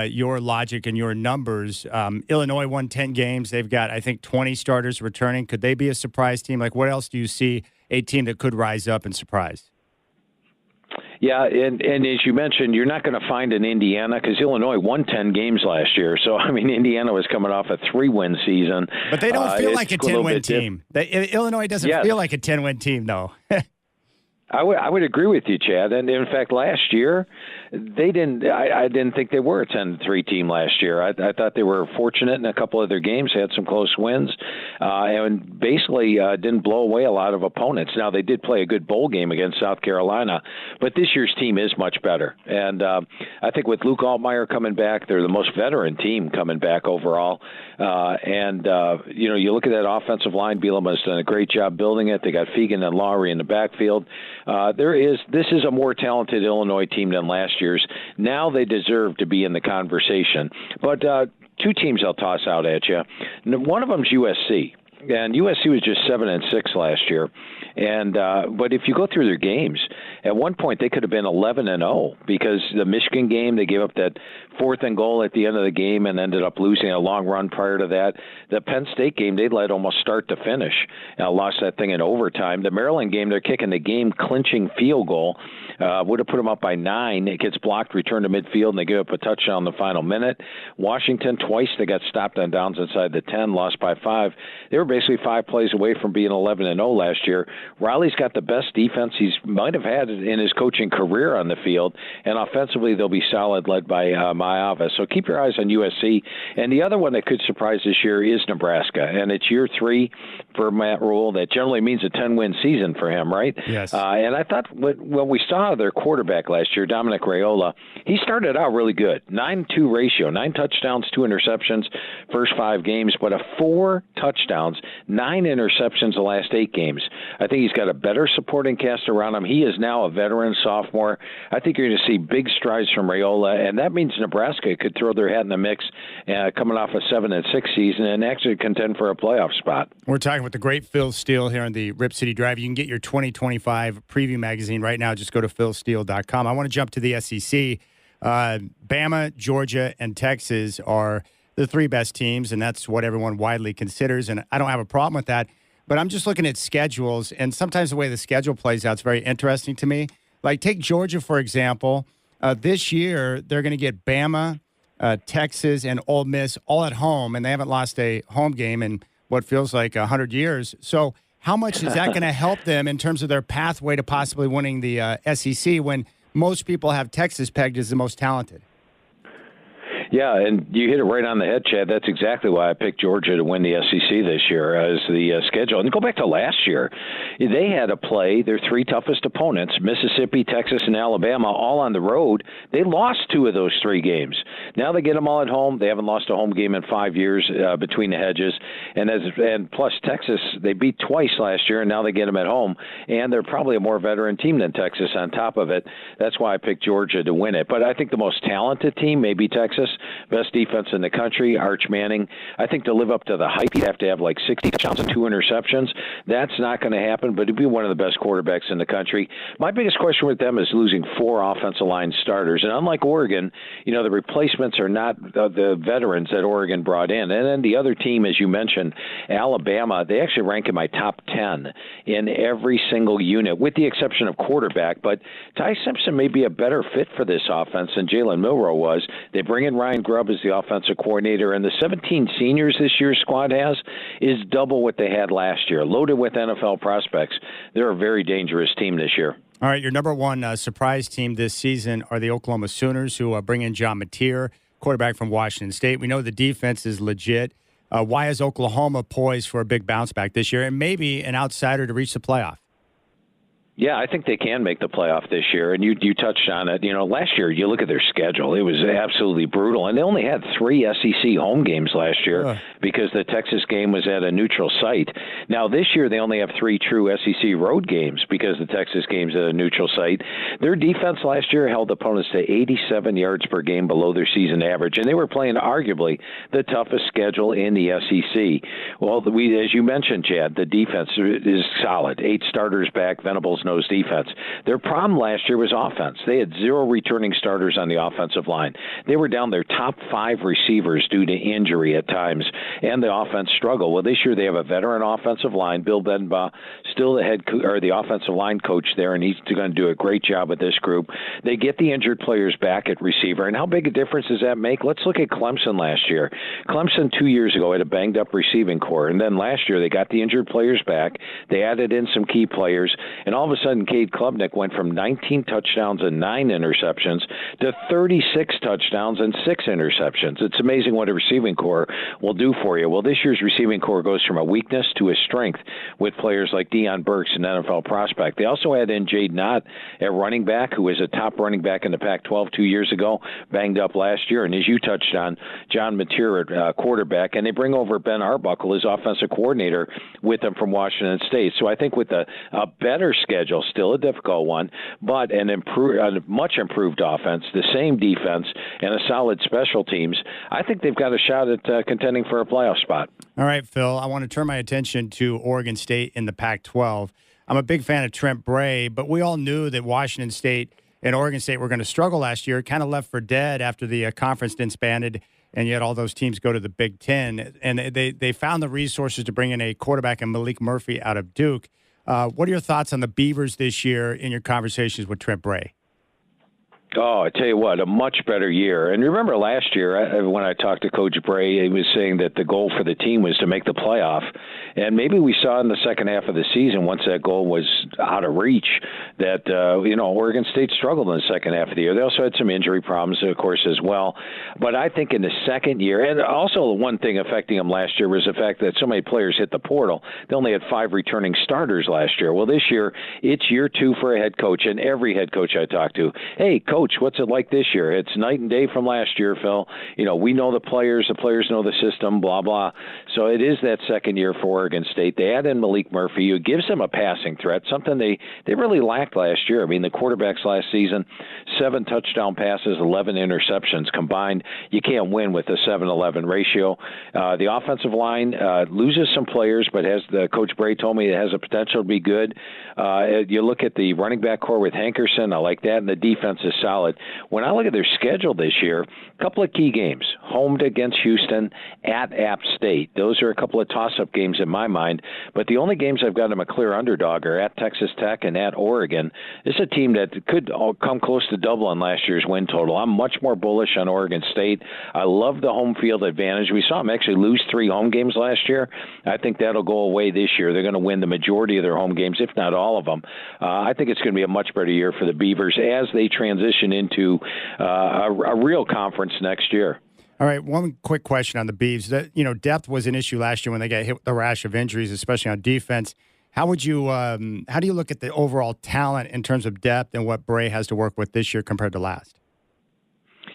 your logic and your numbers. Illinois won 10 games. They've got, I think, 20 starters returning. Could they be a surprise team? Like, what else do you see a team that could rise up and surprise? Yeah, and as you mentioned, you're not going to find an Indiana, because Illinois won 10 games last year. So, Indiana was coming off a 3-win season. But they don't feel like a 10-win team. Illinois doesn't feel like a 10-win team, though. I would agree with you, Chad. And in fact, last year, they didn't. I didn't think they were a 10-3 team last year. I thought they were fortunate in a couple of their games, had some close wins, and basically didn't blow away a lot of opponents. Now, they did play a good bowl game against South Carolina, but this year's team is much better. And I think with Luke Altmaier coming back, they're the most veteran team coming back overall. You look at that offensive line. Bielema has done a great job building it. They got Fegan and Lowry in the backfield. This is a more talented Illinois team than last year's. Now they deserve to be in the conversation. But 2 teams I'll toss out at you. One of them's USC. And USC was just 7-6 last year. But if you go through their games, at one point they could have been 11-0, because the Michigan game, they gave up that 4th and goal at the end of the game and ended up losing a long run prior to that. The Penn State game, they led almost start to finish. Lost that thing in overtime. The Maryland game, they're kicking the game-clinching field goal. Would have put them up by 9. It gets blocked, returned to midfield, and they give up a touchdown in the final minute. Washington, twice they got stopped on downs inside the 10, lost by 5. They were basically 5 plays away from being 11-0 last year. Riley's got the best defense he's might have had in his coaching career on the field, and offensively they'll be solid, led by Maava. So keep your eyes on USC. And the other one that could surprise this year is Nebraska, and it's year 3 for Matt Rule. That generally means a 10-win season for him, right? Yes. And I thought when we saw their quarterback last year, Dominic Raiola, he started out really good. 9-2 ratio, 9 touchdowns, 2 interceptions, first 5 games, but 4 touchdowns, 9 interceptions the last 8 games. I think he's got a better supporting cast around him. He is now a veteran sophomore. I think you're going to see big strides from Raiola, and that means Nebraska could throw their hat in the mix coming off a 7-6 season and actually contend for a playoff spot. We're talking with the great Phil Steele here on the Rip City Drive. You can get your 2025 preview magazine right now. Just go to philsteele.com. I want to jump to the SEC. Bama, Georgia, and Texas are the 3 best teams, and that's what everyone widely considers, and I don't have a problem with that. But I'm just looking at schedules, and sometimes the way the schedule plays out is very interesting to me. Like, take Georgia, for example. This year, they're going to get Bama, Texas, and Ole Miss all at home, and they haven't lost a home game in what feels like 100 years. So how much is that going to help them in terms of their pathway to possibly winning the SEC when most people have Texas pegged as the most talented? Yeah, and you hit it right on the head, Chad. That's exactly why I picked Georgia to win the SEC this year as the schedule. And go back to last year. They had to play their 3 toughest opponents, Mississippi, Texas, and Alabama, all on the road. They lost 2 of those 3 games. Now they get them all at home. They haven't lost a home game in 5 years between the hedges. And plus Texas, they beat twice last year, and now they get them at home. And they're probably a more veteran team than Texas on top of it. That's why I picked Georgia to win it. But I think the most talented team may be Texas. Best defense in the country, Arch Manning. I think to live up to the hype, you'd have to have like 60 touchdowns and 2 interceptions. That's not going to happen, but he'd be one of the best quarterbacks in the country. My biggest question with them is losing 4 offensive line starters. And unlike Oregon, the replacements are not the veterans that Oregon brought in. And then the other team, as you mentioned, Alabama, they actually rank in my top 10 in every single unit, with the exception of quarterback. But Ty Simpson may be a better fit for this offense than Jalen Milroe was. They bring in Ryan Grubb as the offensive coordinator, and the 17 seniors this year's squad has is double what they had last year, loaded with NFL prospects. They're a very dangerous team this year. All right, your number 1 surprise team this season are the Oklahoma Sooners, who bring in John Mateer, quarterback from Washington State. We know the defense is legit. Why is Oklahoma poised for a big bounce back this year and maybe an outsider to reach the playoff? Yeah, I think they can make the playoff this year, and you touched on it. Last year, you look at their schedule, it was absolutely brutal, and they only had 3 SEC home games last year because the Texas game was at a neutral site. Now, this year, they only have 3 true SEC road games because the Texas game's at a neutral site. Their defense last year held opponents to 87 yards per game below their season average, and they were playing arguably the toughest schedule in the SEC. Well, as you mentioned, Chad, the defense is solid. 8 starters back, Venables nose defense. Their problem last year was offense. They had 0 returning starters on the offensive line. They were down their top 5 receivers due to injury at times, and the offense struggled. Well, this year they have a veteran offensive line. Bill Benbaugh, still the offensive line coach there, and he's going to do a great job with this group. They get the injured players back at receiver, and how big a difference does that make? Let's look at Clemson last year. Clemson 2 years ago had a banged-up receiving core, and then last year they got the injured players back. They added in some key players, and all of a sudden Cade Klubnik went from 19 touchdowns and 9 interceptions to 36 touchdowns and 6 interceptions. It's amazing what a receiving core will do for you. Well, this year's receiving core goes from a weakness to a strength with players like Deion Burks, an NFL prospect. They also add in Jade Knott at running back, who was a top running back in the Pac-12 2 years ago, banged up last year. And as you touched on, John Mateer at quarterback. And they bring over Ben Arbuckle as offensive coordinator with them from Washington State. So I think with a better schedule, still a difficult one, but a much improved offense, the same defense, and a solid special teams, I think they've got a shot at contending for a playoff spot. All right, Phil, I want to turn my attention to Oregon State in the Pac-12. I'm a big fan of Trent Bray, but we all knew that Washington State and Oregon State were going to struggle last year, kind of left for dead after the conference disbanded, and yet all those teams go to the Big Ten. And they found the resources to bring in a quarterback in Malik Murphy out of Duke. What are your thoughts on the Beavers this year in your conversations with Trent Bray? Oh, I tell you what, a much better year. And remember last year when I talked to Coach Bray, he was saying that the goal for the team was to make the playoff. And maybe we saw in the second half of the season, once that goal was out of reach, that, Oregon State struggled in the second half of the year. They also had some injury problems, of course, as well. But I think in the second year, and also one thing affecting them last year was the fact that so many players hit the portal. They only had 5 returning starters last year. Well, this year, it's year 2 for a head coach, and every head coach I talk to, hey, coach, what's it like this year? It's night and day from last year, Phil. We know the players know the system, blah, blah. So it is that second year for Oregon State. They add in Malik Murphy, who gives them a passing threat, something they really lacked last year. I mean, the quarterbacks last season, 7 touchdown passes, 11 interceptions combined. You can't win with a 7-11 ratio. The offensive line loses some players, but Coach Bray told me it has a potential to be good. You look at the running back core with Hankerson, I like that, and the defense is solid. When I look at their schedule this year, a couple of key games, home against Houston, at App State. Those are a couple of toss-up games in my mind, but the only games I've got them a clear underdog are at Texas Tech and at Oregon. This is a team that could come close to doubling last year's win total. I'm much more bullish on Oregon State. I love the home field advantage. We saw them actually lose 3 home games last year. I think that'll go away this year. They're going to win the majority of their home games, if not all of them. I think it's going to be a much better year for the Beavers as they transition into a real conference next year. All right, one quick question on the Beavs. Depth was an issue last year when they got hit with a rash of injuries, especially on defense. How do you look at the overall talent in terms of depth and what Bray has to work with this year compared to last?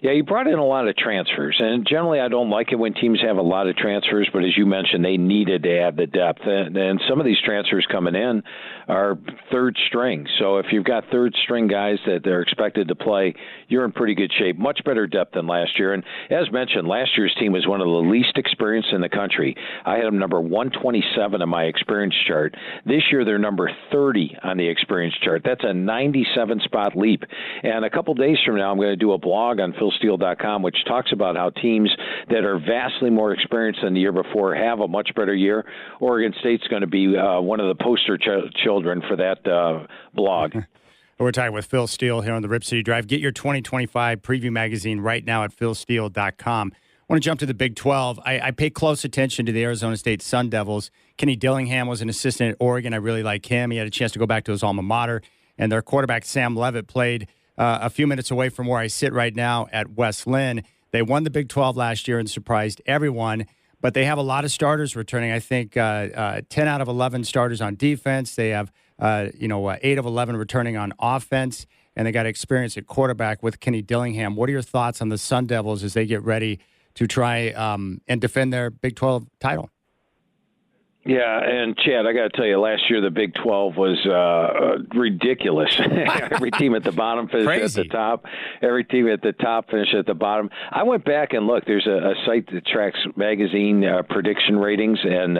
Yeah, he brought in a lot of transfers, and generally I don't like it when teams have a lot of transfers, but as you mentioned, they needed to have the depth, and some of these transfers coming in are third string. So if you've got third string guys that they're expected to play, you're in pretty good shape. Much better depth than last year, and as mentioned, last year's team was one of the least experienced in the country. I had them number 127 on my experience chart. This year they're number 30 on the experience chart. That's a 97-spot leap, and a couple days from now I'm going to do a blog on philsteele.com, which talks about how teams that are vastly more experienced than the year before have a much better year. Oregon State's going to be one of the poster children for that blog. We're talking with Phil Steele here on the Rip City Drive. Get your 2025 preview magazine right now at philsteele.com. I want to jump to the Big 12. I pay close attention to the Arizona State Sun Devils. Kenny Dillingham was an assistant at Oregon. I really like him. He had a chance to go back to his alma mater. And their quarterback, Sam Levitt, played a few minutes away from where I sit right now at West Lynn. They won the Big 12 last year and surprised everyone, but they have a lot of starters returning. I think 10 out of 11 starters on defense. They have 8 of 11 returning on offense, and they got experience at quarterback with Kenny Dillingham. What are your thoughts on the Sun Devils as they get ready to try and defend their Big 12 title? Yeah, and Chad, I got to tell you, last year the Big 12 was ridiculous. Every team at the bottom finished at the top. Every team at the top finished at the bottom. I went back and looked. There's a site that tracks magazine prediction ratings, and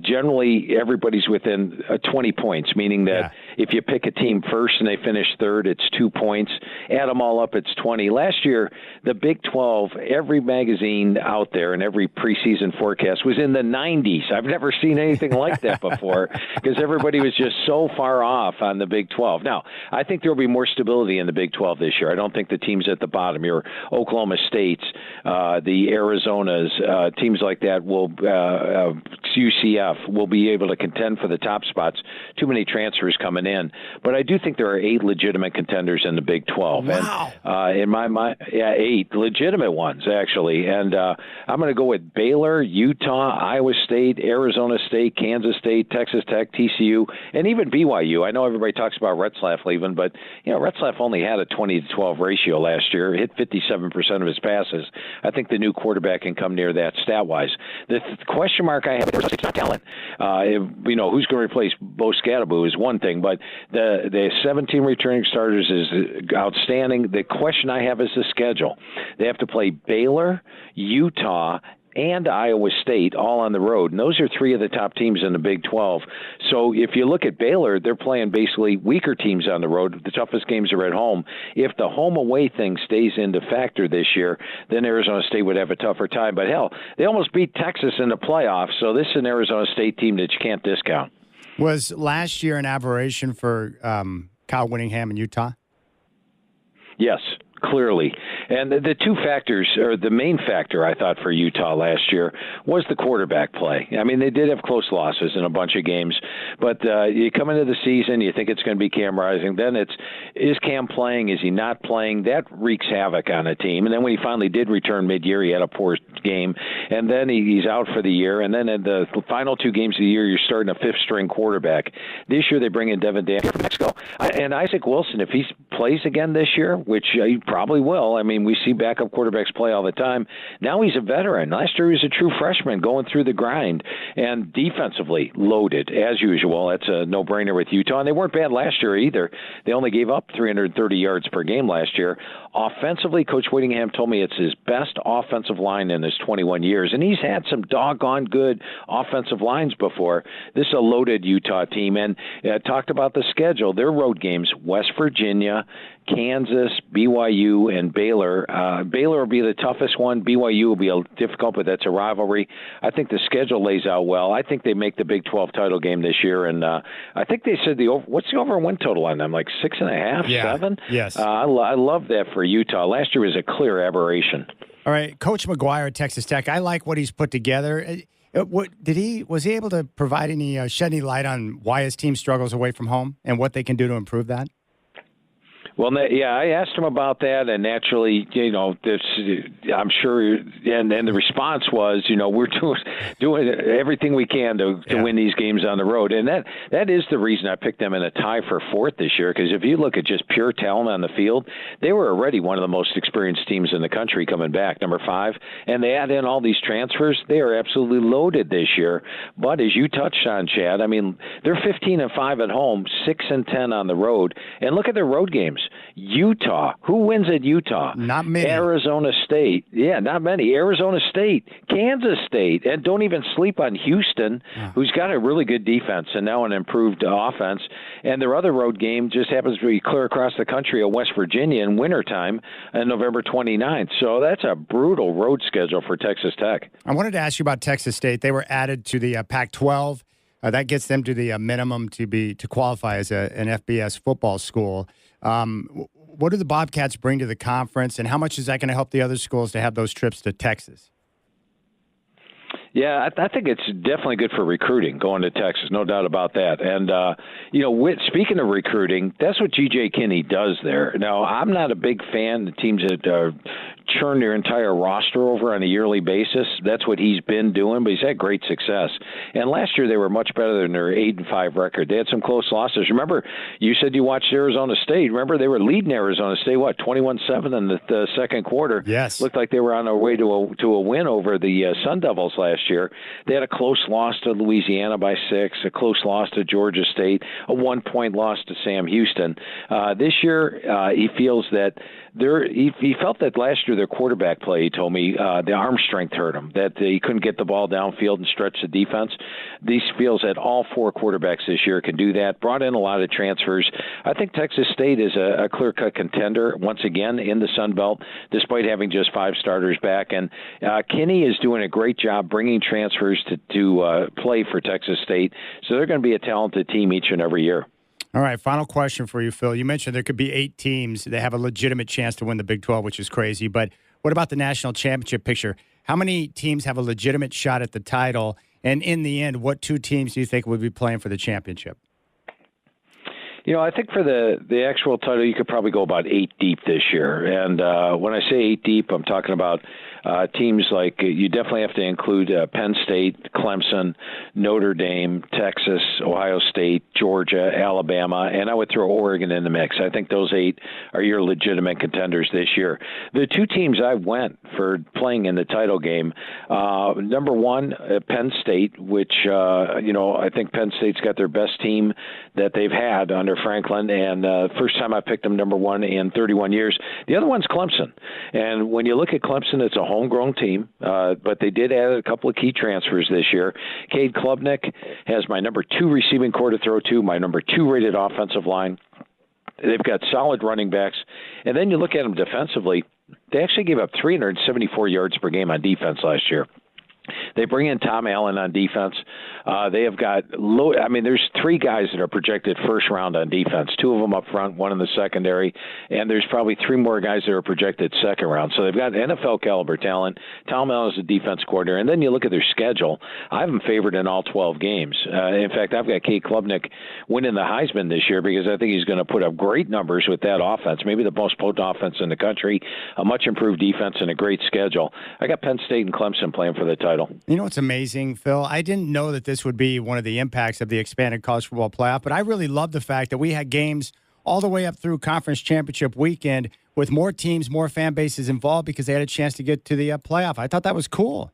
generally everybody's within 20 points, meaning that if you pick a team first and they finish third, it's 2 points. Add them all up, it's 20. Last year, the Big 12, every magazine out there and every preseason forecast was in the 90s. I've never seen anything like that before because everybody was just so far off on the Big 12. Now, I think there will be more stability in the Big 12 this year. I don't think the teams at the bottom, your Oklahoma States, the Arizonas, teams like that will, UCF, will be able to contend for the top spots. Too many transfers coming in. But I do think there are 8 legitimate contenders in the Big 12. Wow. And in my mind, 8 legitimate ones, actually. And I'm going to go with Baylor, Utah, Iowa State, Arizona State, Kansas State, Texas Tech, TCU, and even BYU. I know everybody talks about Retzlaff leaving, but Retzlaff only had a 20-12 ratio last year, hit 57% of his passes. I think the new quarterback can come near that stat-wise. The question mark I have is not talent. Who's going to replace Bo Scadaboo is one thing, but the 17 returning starters is outstanding. The question I have is the schedule. They have to play Baylor, Utah, and Iowa State all on the road. And those are 3 of the top teams in the Big 12. So if you look at Baylor, they're playing basically weaker teams on the road. The toughest games are at home. If the home-away thing stays into factor this year, then Arizona State would have a tougher time. But hell, they almost beat Texas in the playoffs, so this is an Arizona State team that you can't discount. Was last year an aberration for Kyle Whittingham in Utah? Yes. clearly. And the two factors, or the main factor, I thought, for Utah last year was the quarterback play. I mean, they did have close losses in a bunch of games, but you come into the season, you think it's going to be Cam Rising. Then is Cam playing? Is he not playing? That wreaks havoc on a team. And then when he finally did return mid-year, he had a poor game, and then he's out for the year. And then in the final 2 games of the year, you're starting a fifth-string quarterback. This year, they bring in Devin Daniel from Mexico. And Isaac Wilson, if he plays again this year, which he probably will. I mean, we see backup quarterbacks play all the time. Now he's a veteran. Last year, he was a true freshman going through the grind, and defensively loaded, as usual. That's a no-brainer with Utah. And they weren't bad last year either. They only gave up 330 yards per game last year. Offensively, Coach Whittingham told me it's his best offensive line in his 21 years, and he's had some doggone good offensive lines before. This is a loaded Utah team, and talked about the schedule. Their road games, West Virginia, Kansas, BYU, and Baylor. Baylor will be the toughest one. BYU will be difficult, but that's a rivalry. I think the schedule lays out well. I think they make the Big 12 title game this year, and I think they said what's the over-win total on them? Like 6.5, 7? Yes. I love that for Utah. Last year was a clear aberration. All right, Coach McGuire at Texas Tech. I like what he's put together. Was he able to provide shed any light on why his team struggles away from home and what they can do to improve that? Well, yeah, I asked him about that, and naturally, I'm sure, and the response was, we're doing everything we can to win these games on the road, and that is the reason I picked them in a tie for 4th this year, because if you look at just pure talent on the field, they were already one of the most experienced teams in the country coming back, number 5, and they add in all these transfers. They are absolutely loaded this year, but as you touched on, Chad, I mean, they're 15-5 at home, 6-10 on the road, and look at their road games. Utah. Who wins at Utah? Not many. Arizona State. Yeah, not many. Arizona State, Kansas State, and don't even sleep on Houston, who's got a really good defense and now an improved offense. And their other road game just happens to be clear across the country at West Virginia in wintertime on November 29th. So that's a brutal road schedule for Texas Tech. I wanted to ask you about Texas State. They were added to the Pac-12. That gets them to the minimum to qualify as an FBS football school. What do the Bobcats bring to the conference, and how much is that going to help the other schools to have those trips to Texas? Yeah, I think it's definitely good for recruiting going to Texas, no doubt about that. And, speaking of recruiting, that's what G.J. Kinney does there. Now, I'm not a big fan of teams that churn their entire roster over on a yearly basis. That's what he's been doing, but he's had great success. And last year they were much better than their 8-5 record. They had some close losses. Remember, you said you watched Arizona State. Remember, they were leading Arizona State, 21-7 in the second quarter. Yes. Looked like they were on their way to a win over the Sun Devils last year. They had a close loss to Louisiana by 6, a close loss to Georgia State, a 1-point loss to Sam Houston. This year, he feels that he felt that last year their quarterback play, he told me, the arm strength hurt him, that he couldn't get the ball downfield and stretch the defense. He feels that all 4 quarterbacks this year can do that. Brought in a lot of transfers. I think Texas State is a clear-cut contender once again in the Sun Belt, despite having just 5 starters back. And Kinney is doing a great job bringing transfers to play for Texas State. So they're going to be a talented team each and every year. All right, final question for you, Phil. You mentioned there could be 8 teams that have a legitimate chance to win the Big 12, which is crazy. But what about the national championship picture? How many teams have a legitimate shot at the title? And in the end, what 2 teams do you think would be playing for the championship? I think for the actual title, you could probably go about 8 deep this year. And when I say 8 deep, I'm talking about teams like you definitely have to include Penn State, Clemson, Notre Dame, Texas, Ohio State, Georgia, Alabama, and I would throw Oregon in the mix. I think those 8 are your legitimate contenders this year. The 2 teams I went for playing in the title game, number 1, Penn State, which, I think Penn State's got their best team that they've had under Franklin, and first time I picked them number 1 in 31 years. The other one's Clemson. And when you look at Clemson, it's a homegrown team, but they did add a couple of key transfers this year. Cade Klubnik has my number 2 receiving core to throw to, my number 2 rated offensive line. They've got solid running backs. And then you look at them defensively, they actually gave up 374 yards per game on defense last year. They bring in Tom Allen on defense. They have got there's 3 guys that are projected first round on defense. 2 of them up front, 1 in the secondary, and there's probably 3 more guys that are projected second round. So they've got NFL caliber talent. Tom Allen is a defense coordinator, and then you look at their schedule. I have them favored in all 12 games. In fact, I've got Kate Klubnik winning the Heisman this year because I think he's going to put up great numbers with that offense, maybe the most potent offense in the country, a much improved defense, and a great schedule. I got Penn State and Clemson playing for the title. You know what's amazing, Phil? I didn't know that this would be one of the impacts of the expanded college football playoff, but I really love the fact that we had games all the way up through conference championship weekend with more teams, more fan bases involved because they had a chance to get to the playoff. I thought that was cool.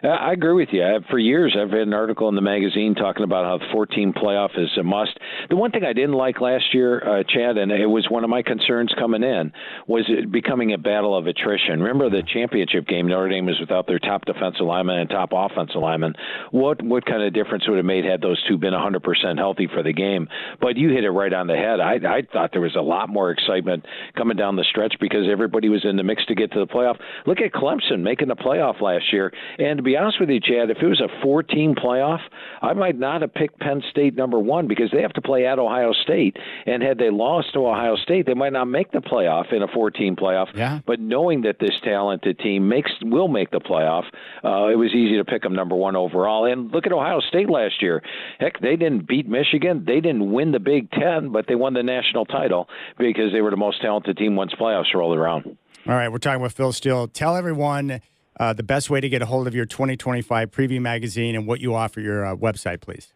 I agree with you. For years, I've read an article in the magazine talking about how the 14 playoff is a must. The one thing I didn't like last year, Chad, and it was one of my concerns coming in, was it becoming a battle of attrition. Remember the championship game, Notre Dame was without their top defensive lineman and top offensive lineman. What kind of difference would have made had those two been 100% healthy for the game? But you hit it right on the head. I thought there was a lot more excitement coming down the stretch because everybody was in the mix to get to the playoff. Look at Clemson making the playoff last year. And to be honest with you, Chad, if it was a 4-team playoff, I might not have picked Penn State number 1 because they have to play at Ohio State. And had they lost to Ohio State, they might not make the playoff in a 4-team playoff. Yeah. But knowing that this talented team will make the playoff, it was easy to pick them number 1 overall. And look at Ohio State last year. Heck, they didn't beat Michigan. They didn't win the Big Ten, but they won the national title because they were the most talented team once playoffs rolled around. All right, we're talking with Phil Steele. Tell everyone the best way to get a hold of your 2025 preview magazine and what you offer your website, please.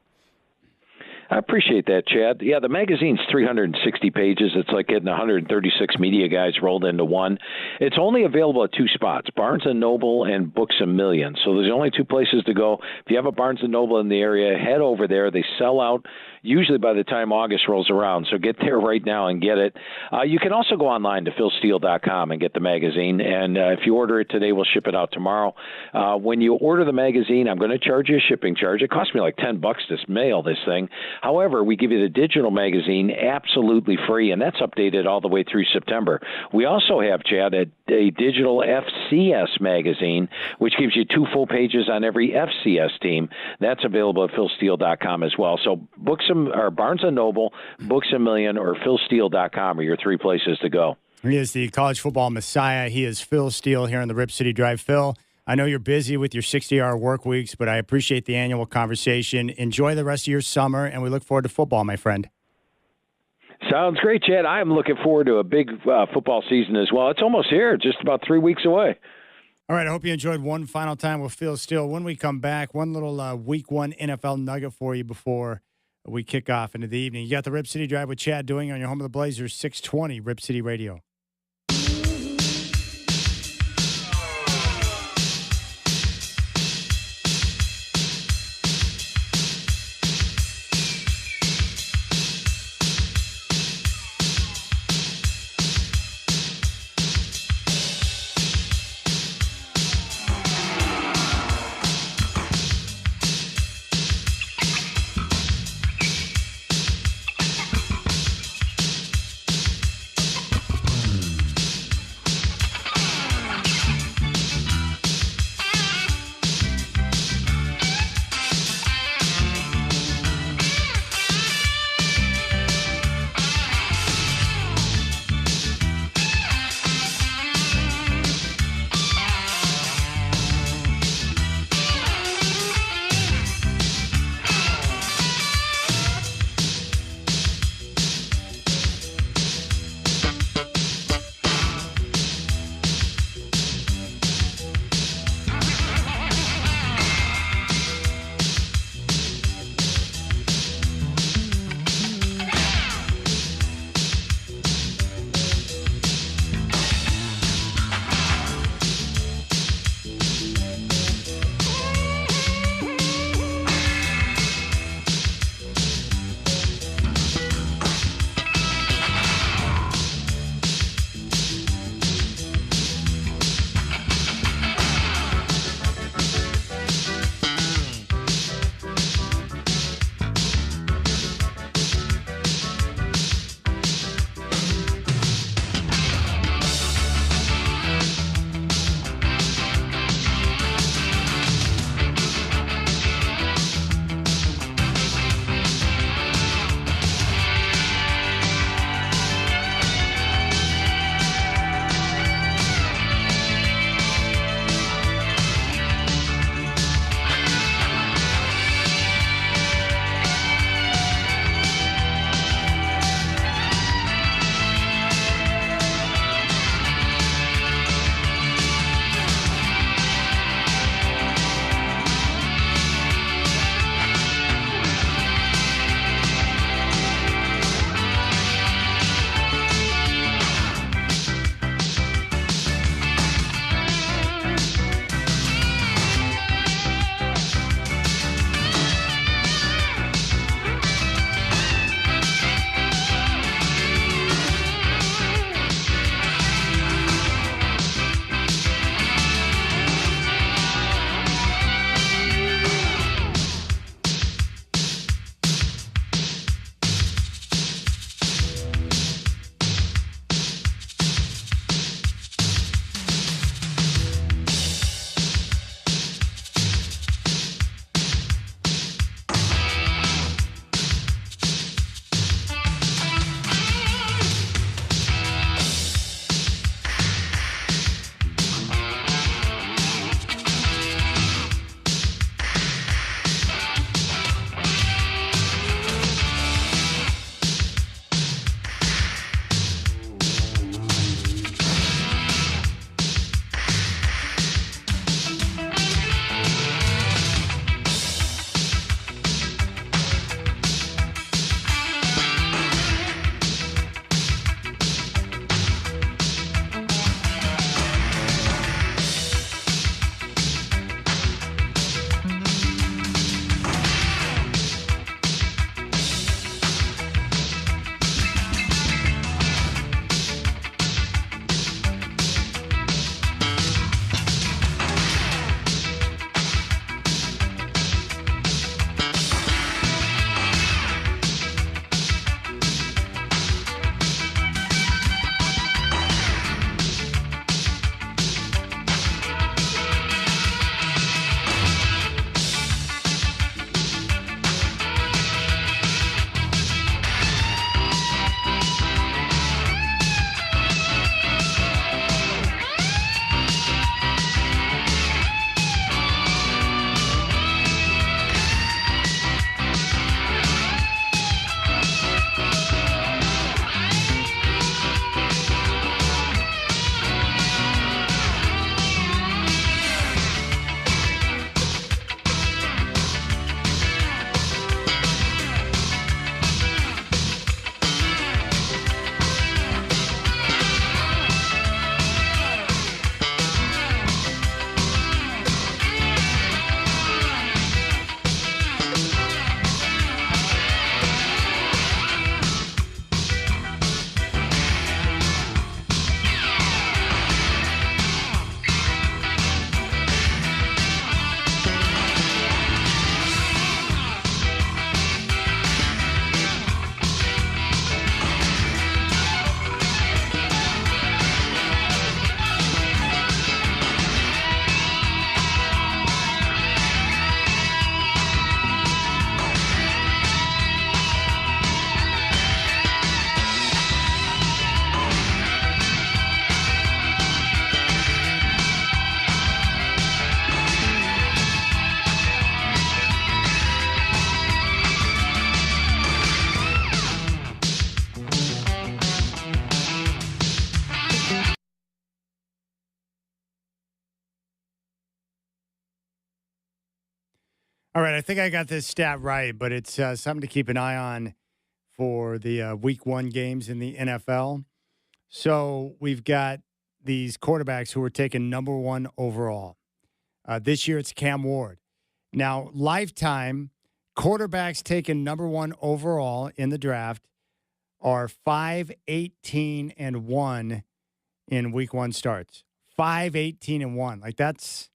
I appreciate that, Chad. Yeah, the magazine's 360 pages. It's like getting 136 media guides rolled into one. It's only available at 2 spots, Barnes & Noble and Books A Million. So there's only 2 places to go. If you have a Barnes & Noble in the area, head over there. They sell out usually by the time August rolls around. So get there right now and get it. You can also go online to philsteele.com and get the magazine. And if you order it today, we'll ship it out tomorrow. When you order the magazine, I'm going to charge you a shipping charge. It cost me like $10 to mail this thing. However, we give you the digital magazine absolutely free, and that's updated all the way through September. We also have, Chad, a digital FCS magazine, which gives you 2 full pages on every FCS team. That's available at philsteele.com as well. So Barnes & Noble, Books A Million, or philsteele.com are your 3 places to go. He is the college football messiah. He is Phil Steele here on the Rip City Drive. Phil, I know you're busy with your 60-hour work weeks, but I appreciate the annual conversation. Enjoy the rest of your summer, and we look forward to football, my friend. Sounds great, Chad. I'm looking forward to a big football season as well. It's almost here, just about 3 weeks away. All right, I hope you enjoyed one final time with Phil Steele. When we come back, one little Week 1 NFL nugget for you before we kick off into the evening. You got the Rip City Drive with Chad doing on your home of the Blazers, 620 Rip City Radio. All right, I think I got this stat right, but it's something to keep an eye on for the Week 1 games in the NFL. So we've got these quarterbacks who were taken number 1 overall. This year it's Cam Ward. Now, lifetime quarterbacks taken number 1 overall in the draft are 5-18-1 in Week 1 starts. 5-18-1. Like that's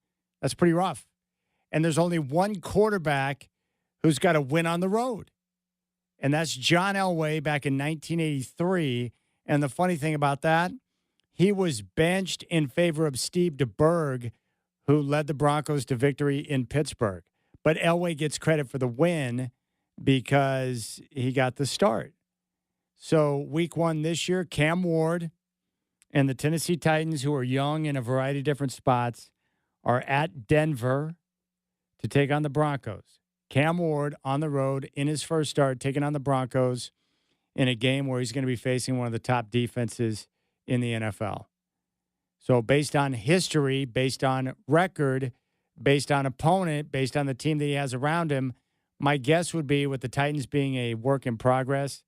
pretty rough. And there's only one quarterback who's got a win on the road. And that's John Elway back in 1983. And the funny thing about that, he was benched in favor of Steve DeBerg, who led the Broncos to victory in Pittsburgh. But Elway gets credit for the win because he got the start. So Week 1 this year, Cam Ward and the Tennessee Titans, who are young in a variety of different spots, are at Denver to take on the Broncos. Cam Ward on the road in his first start, taking on the Broncos in a game where he's going to be facing one of the top defenses in the NFL. So based on history, based on record, based on opponent, based on the team that he has around him, my guess would be, with the Titans being a work in progress,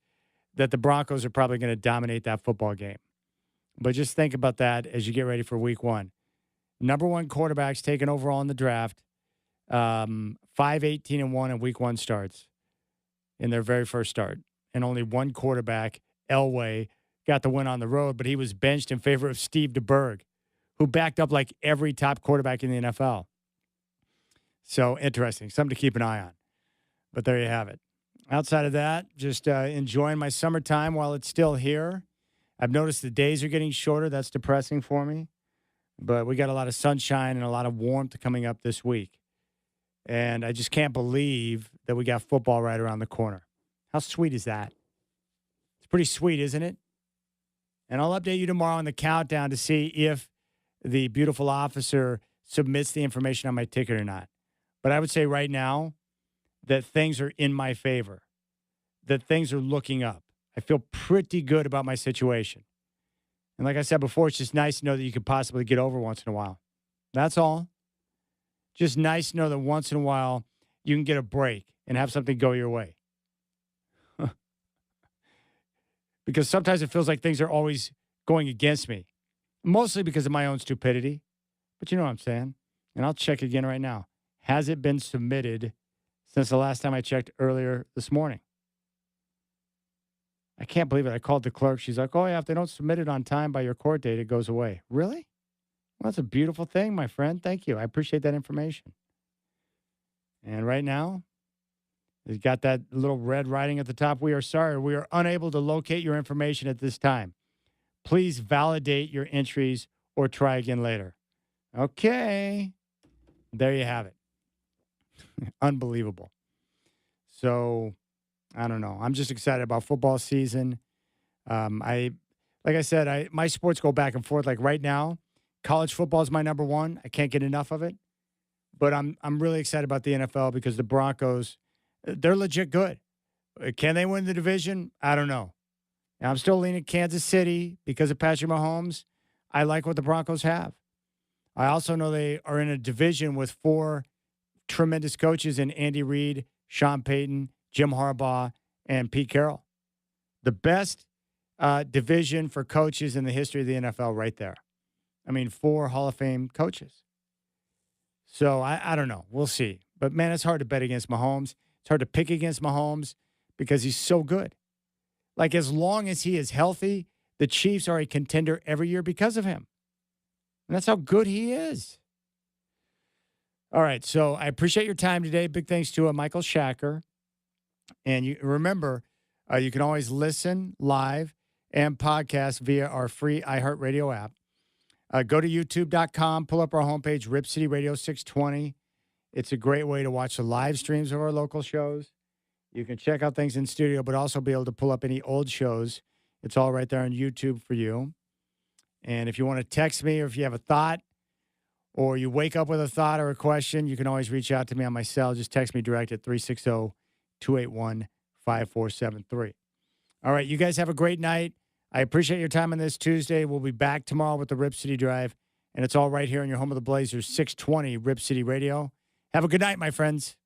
that the Broncos are probably going to dominate that football game. But just think about that as you get ready for Week 1. Number 1 quarterbacks taken overall in the draft. 5-18-1 in Week 1 starts in their very first start. And only one quarterback, Elway, got the win on the road, but he was benched in favor of Steve DeBerg, who backed up like every top quarterback in the NFL. So interesting. Something to keep an eye on. But there you have it. Outside of that, just enjoying my summertime while it's still here. I've noticed the days are getting shorter. That's depressing for me. But we got a lot of sunshine and a lot of warmth coming up this week. And I just can't believe that we got football right around the corner. How sweet is that? It's pretty sweet, isn't it? And I'll update you tomorrow on the countdown to see if the beautiful officer submits the information on my ticket or not. But I would say right now that things are in my favor, that things are looking up. I feel pretty good about my situation. And like I said before, it's just nice to know that you could possibly get over once in a while. That's all. Just nice to know that once in a while you can get a break and have something go your way. Because sometimes it feels like things are always going against me, mostly because of my own stupidity. But you know what I'm saying. And I'll check again right now. Has it been submitted since the last time I checked earlier this morning? I can't believe it. I called the clerk. She's like, oh, yeah, if they don't submit it on time by your court date, it goes away. Really? Well, that's a beautiful thing, my friend. Thank you. I appreciate that information. And right now, it's got that little red writing at the top. We are sorry. We are unable to locate your information at this time. Please validate your entries or try again later. Okay. There you have it. Unbelievable. So, I don't know. I'm just excited about football season. Like I said, my sports go back and forth. Like right now, college football is my number 1. I can't get enough of it. But I'm really excited about the NFL because the Broncos, they're legit good. Can they win the division? I don't know. Now, I'm still leaning Kansas City because of Patrick Mahomes. I like what the Broncos have. I also know they are in a division with 4 tremendous coaches in Andy Reid, Sean Payton, Jim Harbaugh, and Pete Carroll. The best division for coaches in the history of the NFL right there. I mean, 4 Hall of Fame coaches. So I don't know. We'll see. But, man, it's hard to bet against Mahomes. It's hard to pick against Mahomes because he's so good. Like, as long as he is healthy, the Chiefs are a contender every year because of him. And that's how good he is. All right, so I appreciate your time today. Big thanks to Michael Shacker. And you remember, you can always listen live and podcast via our free iHeartRadio app. Go to youtube.com, pull up our homepage, Rip City Radio 620. It's a great way to watch the live streams of our local shows. You can check out things in studio, but also be able to pull up any old shows. It's all right there on YouTube for you. And if you want to text me or if you have a thought or you wake up with a thought or a question, you can always reach out to me on my cell. Just text me direct at 360-281-5473. All right, you guys have a great night. I appreciate your time on this Tuesday. We'll be back tomorrow with the Rip City Drive, and it's all right here in your home of the Blazers, 620 Rip City Radio. Have a good night, my friends.